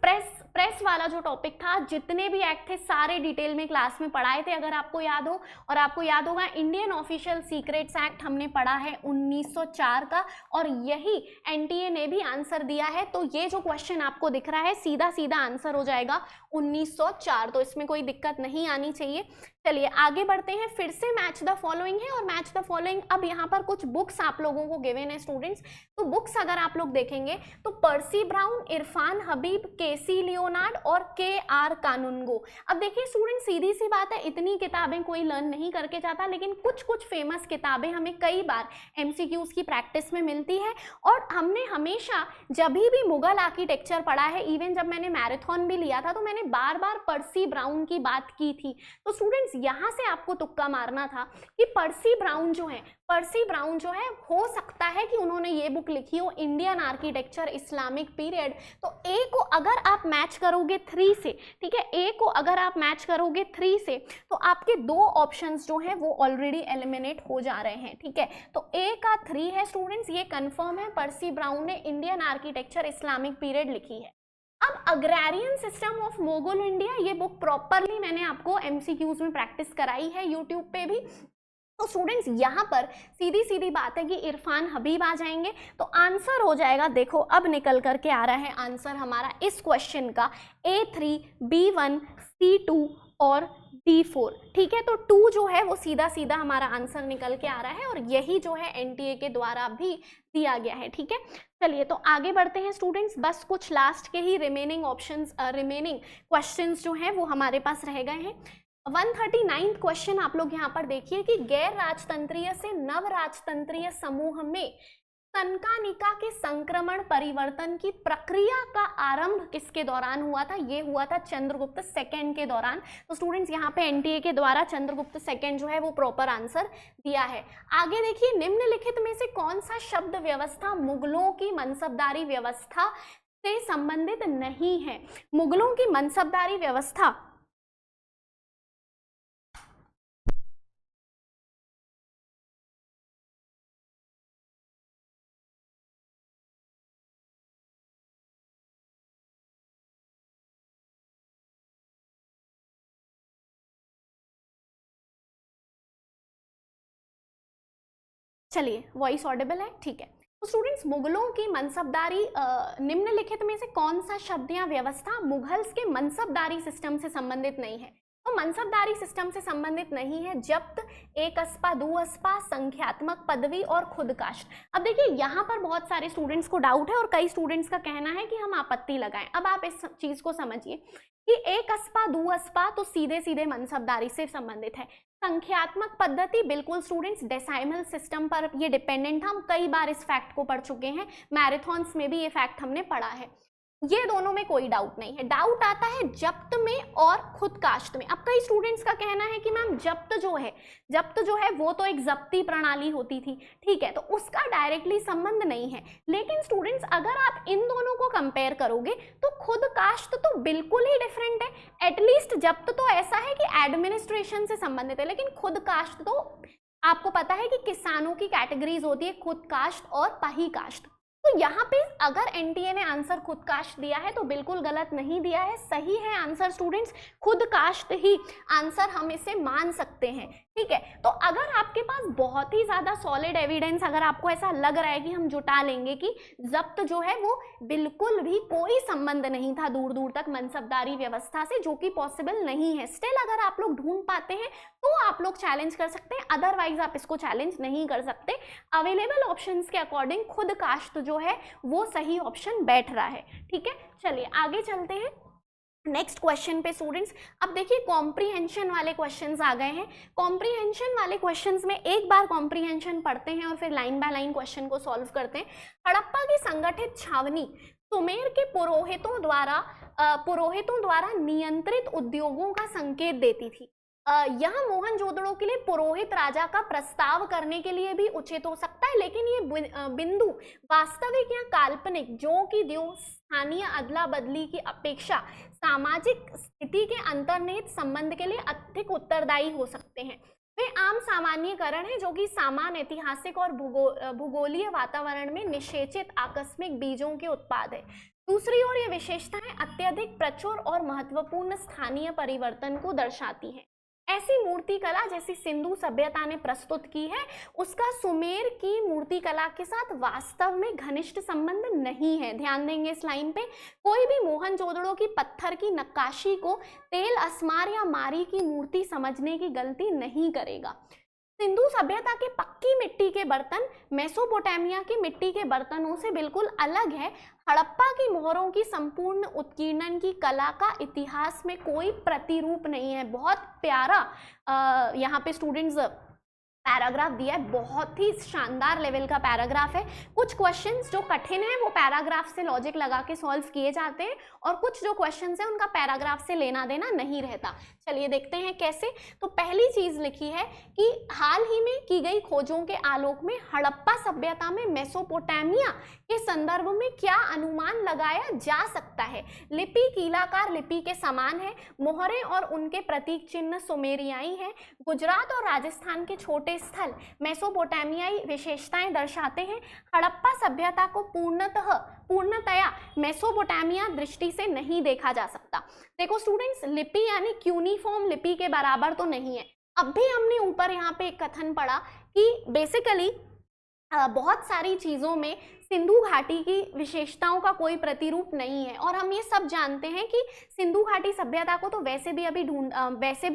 प्रेस वाला जो टॉपिक था, जितने भी एक्ट थे सारे डिटेल में क्लास में पढ़ाए थे अगर आपको याद हो। और आपको याद होगा इंडियन ऑफिशियल सीक्रेट्स एक्ट हमने पढ़ा है 1904 का, और यही एनटीए ने भी आंसर दिया है। तो ये जो क्वेश्चन आपको दिख रहा है सीधा सीधा आंसर हो जाएगा 1904, तो इसमें कोई दिक्कत नहीं आनी चाहिए। चलिए आगे बढ़ते हैं। फिर से मैच द फॉलोइंग है, और मैच द फॉलोइंग अब यहाँ पर कुछ बुक्स आप लोगों को गिवन है स्टूडेंट्स। तो बुक्स अगर आप लोग देखेंगे तो पर्सी ब्राउन, इरफान हबीब, केसी लियोनार्ड और KR कानूनगो। अब देखिए स्टूडेंट, सीधी सी बात है, इतनी किताबें कोई लर्न नहीं करके जाता, लेकिन कुछ कुछ फेमस किताबें हमें कई बार MCQs की प्रैक्टिस में मिलती है। और हमने हमेशा जब भी मुगल आर्किटेक्चर पढ़ा है, इवन जब मैंने मैराथन भी लिया था तो मैंने बार बार पर्सी ब्राउन की बात की थी। तो स्टूडेंट्स यहाँ से आपको तुक्का मारना था कि पर्सी ब्राउन जो है हो सकता है कि उन्होंने ये बुक लिखी हो इंडियन आर्किटेक्चर इस्लामिक पीरियड। तो ए को अगर आप मैच करोगे 3 से, ठीक है, ए को अगर आप मैच करोगे 3 से, तो आपके 2 ऑप्शंस जो हैं वो ऑलरेडी एलिमिनेट हो जा रहे हैं। ठीक है, तो ए का 3 है स्टूडेंट्स, ये कंफर्म है, पर्सी ब्राउन ने इंडियन आर्किटेक्चर इस्लामिक पीरियड लिखी है। अब Agrarian System of Mughal India, ये बुक प्रॉपरली मैंने आपको MCQs में प्रैक्टिस कराई है यूट्यूब पे भी। तो स्टूडेंट्स यहाँ पर सीधी सीधी बात है कि इरफान हबीब आ जाएंगे, तो आंसर हो जाएगा, देखो अब निकल करके आ रहा है आंसर हमारा इस क्वेश्चन का A3, B1, C2 और D4। ठीक है, तो 2 जो है वो सीधा सीधा हमारा आंसर निकल के आ रहा है, और यही जो है एनटीए के द्वारा भी दिया गया है। ठीक है, चलिए तो आगे बढ़ते हैं स्टूडेंट्स। बस कुछ लास्ट के ही रिमेनिंग क्वेश्चंस जो हैं वो हमारे पास रह गए हैं। 139 क्वेश्चन आप लोग यहाँ पर देखिए कि गैर राजतंत्रीय से नव राजतंत्रीय समूह में तनकानिका के संक्रमण परिवर्तन की प्रक्रिया का आरंभ किसके दौरान हुआ था? ये हुआ था चंद्रगुप्त सेकंड के दौरान। तो स्टूडेंट्स यहाँ पे एनटीए के द्वारा चंद्रगुप्त सेकंड जो है वो प्रॉपर आंसर दिया है। आगे देखिए, निम्नलिखित में से कौन सा शब्द व्यवस्था मुगलों की मनसबदारी व्यवस्था से संबंधित नहीं है? मुगलों की मनसबदारी व्यवस्था चलिए वॉइस ऑडिबल है, ठीक है। तो स्टूडेंट्स, मुगलों की मनसबदारी निम्नलिखित में से कौन सा शब्द या व्यवस्था मुगल्स के मनसबदारी सिस्टम से संबंधित नहीं है? तो मनसबदारी सिस्टम से संबंधित नहीं है जब्त, एक अस्पा, दो अस्पा, संख्यात्मक पदवी और खुद कास्ट। अब देखिए यहाँ पर बहुत सारे स्टूडेंट्स को डाउट है और कई स्टूडेंट्स का कहना है कि हम आपत्ति लगाएं। अब आप इस चीज को समझिए कि एक अस्पा, दो अस्पा तो सीधे सीधे मनसबदारी से संबंधित है। संख्यात्मक पद्धति बिल्कुल स्टूडेंट्स डेसिमल सिस्टम पर ये डिपेंडेंट था। हम कई बार इस फैक्ट को पढ़ चुके हैं, मैराथन्स में भी ये फैक्ट हमने पढ़ा है। ये दोनों में कोई डाउट नहीं है। डाउट आता है जब्त में और खुद कास्ट में। अब कई स्टूडेंट्स का कहना है कि मैम जब्त जो है वो तो एक जब्ती प्रणाली होती थी, ठीक है, तो उसका डायरेक्टली संबंध नहीं है। लेकिन स्टूडेंट्स अगर आप इन दोनों को कंपेयर करोगे तो खुद कास्ट तो बिल्कुल ही डिफरेंट है। एटलीस्ट जब्त तो ऐसा है कि एडमिनिस्ट्रेशन से संबंधित है, लेकिन खुद कास्ट तो आपको पता है कि किसानों की कैटेगरीज होती है, खुद कास्ट और पही कास्ट। तो यहाँ पे अगर एनटीए ने आंसर खुद कास्ट दिया है तो बिल्कुल गलत नहीं दिया है, सही है आंसर स्टूडेंट्स, खुद कास्ट ही आंसर हम इसे मान सकते हैं, ठीक है। तो अगर आपके पास बहुत ही ज्यादा सॉलिड एविडेंस, अगर आपको ऐसा लग रहा है कि हम जुटा लेंगे कि जब्त जो है वो बिल्कुल भी कोई संबंध नहीं था दूर दूर तक मनसबदारी व्यवस्था से, जो कि पॉसिबल नहीं है, स्टिल अगर आप लोग ढूंढ पाते हैं तो आप लोग चैलेंज कर सकते हैं, अदरवाइज आप इसको चैलेंज नहीं कर सकते। अवेलेबल ऑप्शंस के अकॉर्डिंग खुद कास्ट जो है वो सही ऑप्शन बैठ रहा है, ठीक है। चलिए आगे चलते हैं। नेक्स्ट क्वेश्चन पे स्टूडेंट्स, अब देखिए कॉम्प्रीहेंशन वाले क्वेश्चंस आ गए हैं। कॉम्प्रीहेंशन वाले क्वेश्चंस में एक बार कॉम्प्रीहेंशन पढ़ते हैं और फिर लाइन बाय लाइन क्वेश्चन को सॉल्व करते हैं। हड़प्पा की संगठित छावनी सुमेर के पुरोहितों द्वारा नियंत्रित उद्योगों का संकेत देती थी। यह मोहनजोदड़ो के लिए पुरोहित राजा का प्रस्ताव करने के लिए भी उचित हो सकता है, लेकिन ये बिंदु वास्तविक या काल्पनिक जो कि स्थानीय अदला बदली की अपेक्षा सामाजिक स्थिति के अंतर्निहित संबंध के लिए अधिक उत्तरदायी हो सकते हैं। वे आम सामान्यकरण है जो कि सामान्य ऐतिहासिक और भूगोलीय वातावरण में निषेचित आकस्मिक बीजों के उत्पाद है। दूसरी ओर ये विशेषताएं अत्यधिक प्रचुर और महत्वपूर्ण स्थानीय परिवर्तन को दर्शाती हैं। ऐसी मूर्तिकला जैसी सिंधु सभ्यता ने प्रस्तुत की है उसका सुमेर की मूर्तिकला के साथ वास्तव में घनिष्ठ संबंध नहीं है। ध्यान देंगे इस लाइन पे, कोई भी मोहनजोदड़ो की पत्थर की नक्काशी को तेल अस्मार या मारी की मूर्ति समझने की गलती नहीं करेगा। सिंधु सभ्यता के पक्की मिट्टी के बर्तन मेसोपोटामिया की मिट्टी के बर्तनों से बिल्कुल अलग है। हड़प्पा की मोहरों की संपूर्ण उत्कीर्णन की कला का इतिहास में कोई प्रतिरूप नहीं है। बहुत प्यारा यहाँ पे स्टूडेंट्स पैराग्राफ दिया है, बहुत ही शानदार लेवल का पैराग्राफ है। कुछ क्वेश्चंस जो कठिन है वो पैराग्राफ से लॉजिक लगा के सॉल्व किए जाते हैं और कुछ जो क्वेश्चंस है उनका पैराग्राफ से लेना देना नहीं रहता। चलिए देखते हैं कैसे। तो पहली चीज लिखी है कि हाल ही में की गई खोजों के आलोक में हड़प्पा सभ्यता में मेसोपोटामिया के संदर्भ में क्या अनुमान लगाया जा सकता है। लिपि कीलाकार लिपि के समान है, मोहरें और उनके प्रतीक चिन्ह सुमेरियाई हैं। गुजरात और राजस्थान के छोटे स्थल मेसोपोटामियाई विशेषताएं दर्शाते हैं। हड़प्पा सभ्यता को पूर्णतया मेसोपोटामिया दृष्टि से नहीं देखा जा सकता। देखो स्टूडेंट्स, लिपि यानी क्यूनिफॉर्म लिपि के बराबर तो नहीं है। अब भी हमने ऊपर यहाँ पे एक कथन पढ़ा कि बेसिकली बहुत सारी चीजों में सिंधु घाटी की विशेषताओं का कोई प्रतिरूप नहीं है और हम ये सब जानते हैं कि सिंधु घाटी सभ्यता को तो वैसे भी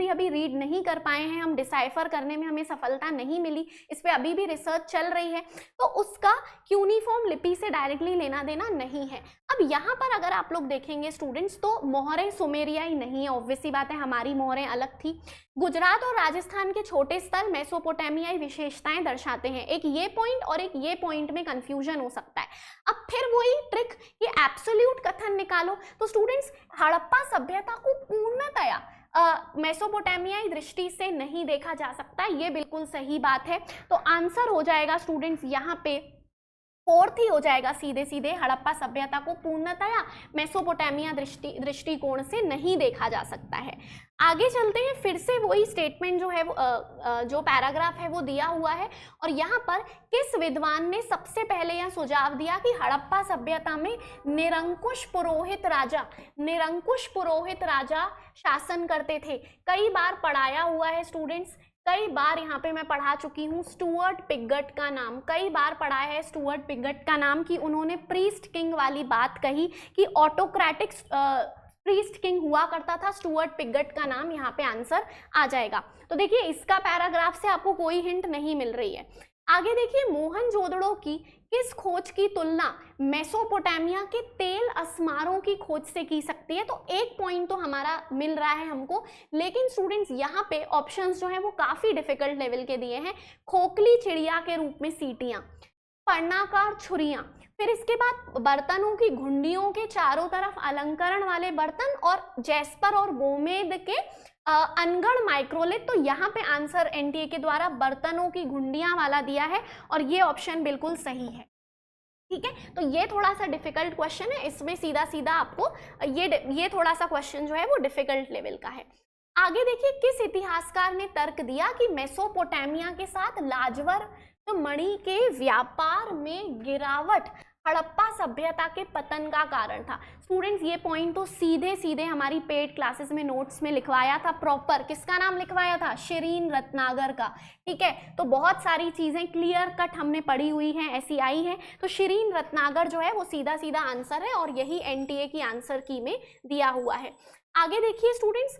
अभी रीड नहीं कर पाए हैं हम, डिसाइफर करने में हमें सफलता नहीं मिली, इस पे अभी भी रिसर्च चल रही है, तो उसका यूनिफॉर्म लिपि से डायरेक्टली लेना देना नहीं है। अब यहाँ पर अगर आप लोग देखेंगे स्टूडेंट्स तो मोहरें सुमेरियाई नहीं है, ऑब्वियस सी बात है, हमारी मोहरें अलग थी। गुजरात और राजस्थान के छोटे स्थल मेसोपोटामियाई विशेषताएं दर्शाते हैं। एक ये पॉइंट और एक ये पॉइंट में कंफ्यूजन हो सकता है। अब फिर वही ट्रिक कि एब्सोल्यूट कथन निकालो। तो स्टूडेंट्स, हड़प्पा सभ्यता को पूर्णतया मेसोपोटामियाई दृष्टि से नहीं देखा जा सकता, ये बिल्कुल सही बात है। तो आंसर हो जाएगा स्टूडेंट्स यहाँ पे फोर्थ ही हो जाएगा सीधे सीधे, हड़प्पा सभ्यता को पूर्णतया मेसोपोटामिया दृष्टिकोण से नहीं देखा जा सकता है। आगे चलते हैं, फिर से वही स्टेटमेंट जो है जो पैराग्राफ है वो दिया हुआ है और यहाँ पर किस विद्वान ने सबसे पहले यह सुझाव दिया कि हड़प्पा सभ्यता में निरंकुश पुरोहित राजा शासन करते थे। कई बार पढ़ाया हुआ है स्टूडेंट्स, कई बार यहाँ पे मैं पढ़ा चुकी हूँ स्टुअर्ट पिगट का नाम, कई बार पढ़ाया है स्टुअर्ट पिगट का नाम कि उन्होंने प्रीस्ट किंग वाली बात कही कि ऑटोक्रेटिक प्रीस्ट किंग हुआ करता था। स्टुअर्ट पिगट का नाम यहाँ पे आंसर आ जाएगा। तो देखिए इसका पैराग्राफ से आपको कोई हिंट नहीं मिल रही है। आगे देखिए, मोहनजोदड़ो की किस खोज की तुलना मेसोपोटामिया के तेल अस्मारों की खोज से की सकती है। तो एक पॉइंट तो हमारा मिल रहा है हमको, लेकिन स्टूडेंट्स यहाँ पे ऑप्शंस जो हैं वो काफी डिफिकल्ट लेवल के दिए हैं। खोखली चिड़िया के रूप में सीटियां, पर्णाकार छुरियां, फिर इसके बाद बर्तनों की घुंडियों के चारों तरफ अलंकरण वाले बर्तन और जैस्पर और गोमेद के अनगढ़ माइक्रोलिथ। तो यहाँ पे आंसर एनटीए के द्वारा बर्तनों की घुंडियां वाला दिया है और ये ऑप्शन बिल्कुल सही है। ठीक है, तो ये थोड़ा सा डिफिकल्ट क्वेश्चन है, इसमें सीधा सीधा आपको ये थोड़ा सा क्वेश्चन जो है वो डिफिकल्ट लेवल का है। आगे देखिए, किस इतिहासकार ने तर्क दिया कि मेसोपोटामिया के साथ लाजवर मणि के व्यापार में गिरावट हड़प्पा सभ्यता के पतन का कारण था। स्टूडेंट्स, ये पॉइंट तो सीधे सीधे हमारी पेड क्लासेस में नोट्स में लिखवाया था, प्रॉपर किसका नाम लिखवाया था, शिरीन रत्नागर का। ठीक है, तो बहुत सारी चीजें क्लियर कट हमने पढ़ी हुई हैं, ऐसी आई हैं। तो शिरीन रत्नागर जो है वो सीधा सीधा आंसर है और यही एनटीए की आंसर की में दिया हुआ है। आगे देखिए स्टूडेंट्स,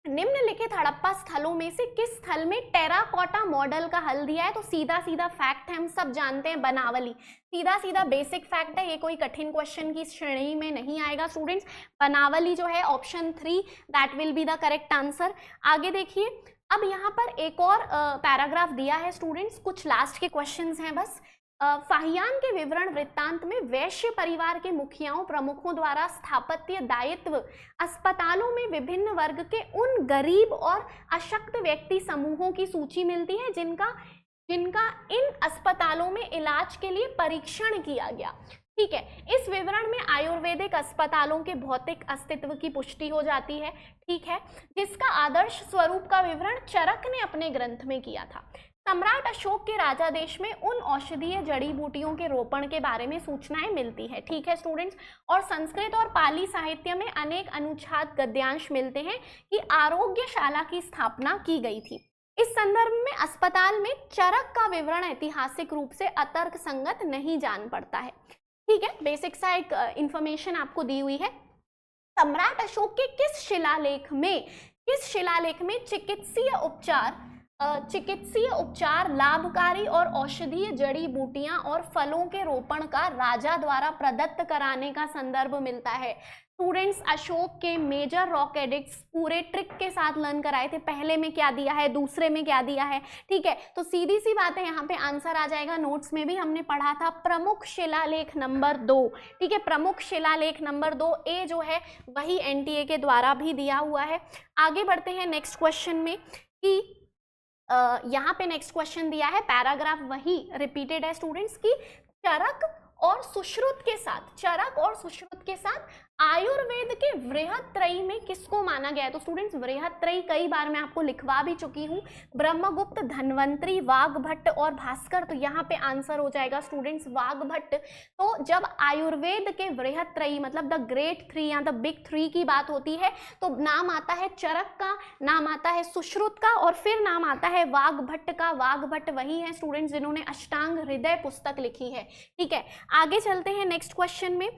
निम्नलिखित हड़प्पा स्थलों में से किस स्थल में टेराकोटा मॉडल का हल दिया है? तो सीधा सीधा फैक्ट है, हम सब जानते हैं, बनावली। सीधा सीधा बेसिक फैक्ट है, ये कोई कठिन क्वेश्चन की श्रेणी में नहीं आएगा स्टूडेंट्स। बनावली जो है option 3 that will be the correct answer. आगे देखिए, अब यहाँ पर एक और पैराग्राफ दिया है स्टूडेंट्स, कुछ लास्ट के क्वेश्चंस हैं बस। फाहियान के विवरण वृत्तांत में वैश्य परिवार के मुखियाओं प्रमुखों द्वारा स्थापत्य दायित्व अस्पतालों में विभिन्न वर्ग के उन गरीब और अशक्त व्यक्ति समूहों की सूची मिलती है जिनका इन अस्पतालों में इलाज के लिए परीक्षण किया गया। ठीक है, इस विवरण में आयुर्वेदिक अस्पतालों के भौतिक अस्तित्व की पुष्टि हो जाती है। ठीक है, जिसका आदर्श स्वरूप का विवरण चरक ने अपने ग्रंथ में किया था। सम्राट अशोक के राजादेश में उन औषधीय जड़ी बूटियों के रोपण के बारे में सूचनाएं मिलती है। ठीक है स्टूडेंट्स, और संस्कृत और पाली साहित्य में अनेक अनुच्छाद गद्यांश मिलते हैं कि आरोग्यशाला की स्थापना की गई थी। इस संदर्भ में अस्पताल में चरक का विवरण ऐतिहासिक रूप से अतर्क संगत नहीं जान पड़ता है। ठीक है, बेसिक सा एक इंफॉर्मेशन आपको दी हुई है। सम्राट अशोक के किस शिलालेख में चिकित्सीय उपचार लाभकारी और औषधीय जड़ी बूटियां और फलों के रोपण का राजा द्वारा प्रदत्त कराने का संदर्भ मिलता है? स्टूडेंट्स, अशोक के मेजर रॉक एडिक्ट्स पूरे ट्रिक के साथ लर्न कराए थे। पहले में क्या दिया है, दूसरे में क्या दिया है। ठीक है, तो सीधी सी बात है, यहाँ पे आंसर आ जाएगा। नोट्स में भी हमने पढ़ा था प्रमुख शिलालेख नंबर 2। ठीक है, प्रमुख शिलालेख नंबर 2 ए जो है वही एनटीए के द्वारा भी दिया हुआ है। आगे बढ़ते हैं नेक्स्ट क्वेश्चन में कि यहाँ पे नेक्स्ट क्वेश्चन दिया है, पैराग्राफ वही रिपीटेड है स्टूडेंट्स की चरक और सुश्रुत के साथ आयुर्वेद के वृहत्त्रयी में किसको माना गया है? तो स्टूडेंट्स, वृहत्त्रयी कई बार मैं आपको लिखवा भी चुकी हूँ, ब्रह्मगुप्त, धन्वंतरी, वाग्भट्ट और भास्कर। तो यहाँ पे आंसर हो जाएगा स्टूडेंट्स वाग्भट्ट। तो जब आयुर्वेद के वृहत्त्रयी मतलब द ग्रेट 3 या द बिग 3 की बात होती है तो नाम आता है चरक का, नाम आता है सुश्रुत का और फिर नाम आता है वाग्भट्ट का। वाग्भट्ट वही है स्टूडेंट्स जिन्होंने अष्टांग हृदय पुस्तक लिखी है। ठीक है, आगे चलते हैं नेक्स्ट क्वेश्चन में।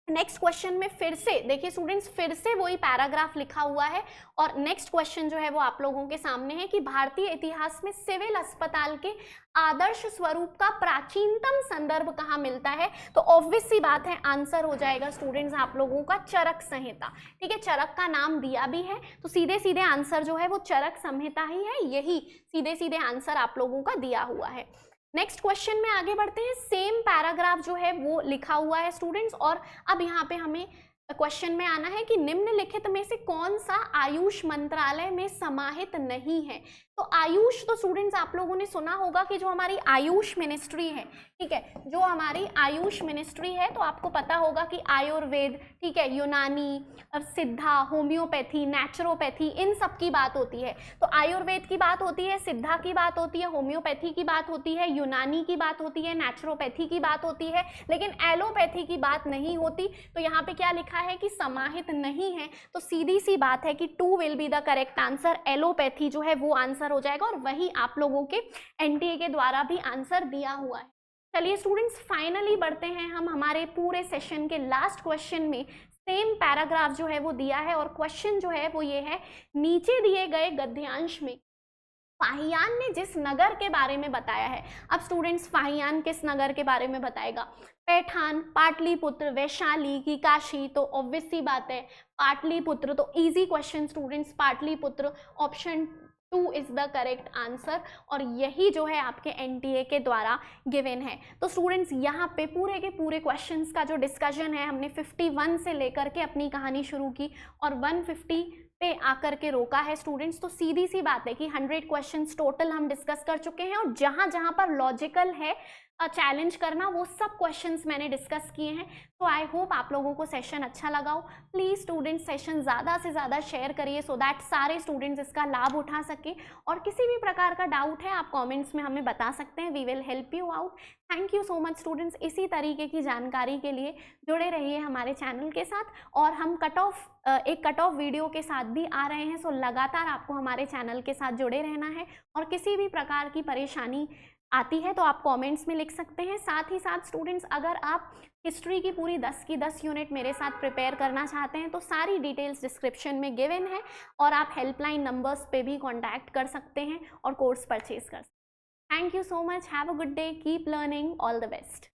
नेक्स्ट क्वेश्चन में फिर से देखिए स्टूडेंट्स, फिर से वही पैराग्राफ लिखा हुआ है और नेक्स्ट क्वेश्चन जो है वो आप लोगों के सामने है कि भारतीय इतिहास में सिविल अस्पताल के आदर्श स्वरूप का प्राचीनतम संदर्भ कहाँ मिलता है? तो ऑब्वियस सी बात है, आंसर हो जाएगा स्टूडेंट्स आप लोगों का चरक संहिता। ठीक है, चरक का नाम दिया भी है तो सीधे सीधे आंसर जो है वो चरक संहिता ही है, यही सीधे सीधे आंसर आप लोगों का दिया हुआ है। नेक्स्ट क्वेश्चन में आगे बढ़ते हैं। सेम पैराग्राफ जो है वो लिखा हुआ है स्टूडेंट्स और अब यहाँ पे हमें क्वेश्चन में आना है कि निम्नलिखित में से कौन सा आयुष मंत्रालय में समाहित नहीं है? तो आयुष, तो स्टूडेंट्स आप लोगों ने सुना होगा कि जो हमारी आयुष मिनिस्ट्री है, ठीक है, जो हमारी आयुष मिनिस्ट्री है तो आपको पता होगा कि आयुर्वेद, ठीक है, यूनानी, सिद्धा, होम्योपैथी, नेचुरोपैथी, इन सब की बात होती है। तो आयुर्वेद की बात होती है, सिद्धा की बात होती है, होम्योपैथी की बात होती है, यूनानी की बात होती है, नेचुरोपैथी की बात होती है, लेकिन एलोपैथी की बात नहीं होती। तो यहाँ पे क्या लिखा है कि समाहित नहीं है, तो सीधी सी बात है कि 2 will be the correct answer. Allopathy जो है वो आंसर हो जाएगा और वही आप लोगों के एनटीए के द्वारा भी आंसर दिया हुआ है। चलिए स्टूडेंट्स, फाइनली बढ़ते हैं हम हमारे पूरे सेशन के लास्ट क्वेश्चन में। सेम पैराग्राफ जो है वो दिया है और क्वेश्चन जो है वो ये है, नीचे दिए गए गद्यांश में फाहियान ने जिस नगर के बारे में बताया है। अब स्टूडेंट्स, फाहियान किस नगर के बारे में बताएगा? पैठान, पाटलिपुत्र, वैशाली की काशी। तो ऑब्वियस सी बात है पाटलिपुत्र, तो easy question students, Pataliputra option 2 is the correct answer और यही जो है आपके एनटीए के द्वारा गिवन है। तो स्टूडेंट्स, यहाँ पे पूरे के पूरे क्वेश्चंस का जो डिस्कशन है हमने 51 से लेकर के अपनी कहानी शुरू की और 150 पे आकर के रोका है स्टूडेंट्स। तो सीधी सी बात है कि 100 क्वेश्चंस टोटल हम डिस्कस कर चुके हैं और जहाँ जहाँ पर लॉजिकल है चैलेंज करना वो सब क्वेश्चंस मैंने डिस्कस किए हैं। तो आई होप आप लोगों को सेशन अच्छा लगा हो। प्लीज़ स्टूडेंट्स, सेशन ज़्यादा से ज़्यादा शेयर करिए सो दैट सारे स्टूडेंट्स इसका लाभ उठा सके और किसी भी प्रकार का डाउट है आप कमेंट्स में हमें बता सकते हैं, we will help you out. Thank you so much students. इसी तरीके की जानकारी के लिए जुड़े रहिए हमारे चैनल के साथ और हम एक कट ऑफ वीडियो के साथ भी आ रहे हैं। सो लगातार आपको हमारे चैनल के साथ जुड़े रहना है और किसी भी प्रकार की परेशानी आती है तो आप कमेंट्स में लिख सकते हैं। साथ ही साथ स्टूडेंट्स, अगर आप हिस्ट्री की पूरी 10 की 10 यूनिट मेरे साथ प्रिपेयर करना चाहते हैं तो सारी डिटेल्स डिस्क्रिप्शन में गिवन है और आप हेल्पलाइन नंबर्स पे भी कॉन्टैक्ट कर सकते हैं और कोर्स परचेज कर सकते हैं। Thank you so much, have a good day, keep learning, all the best.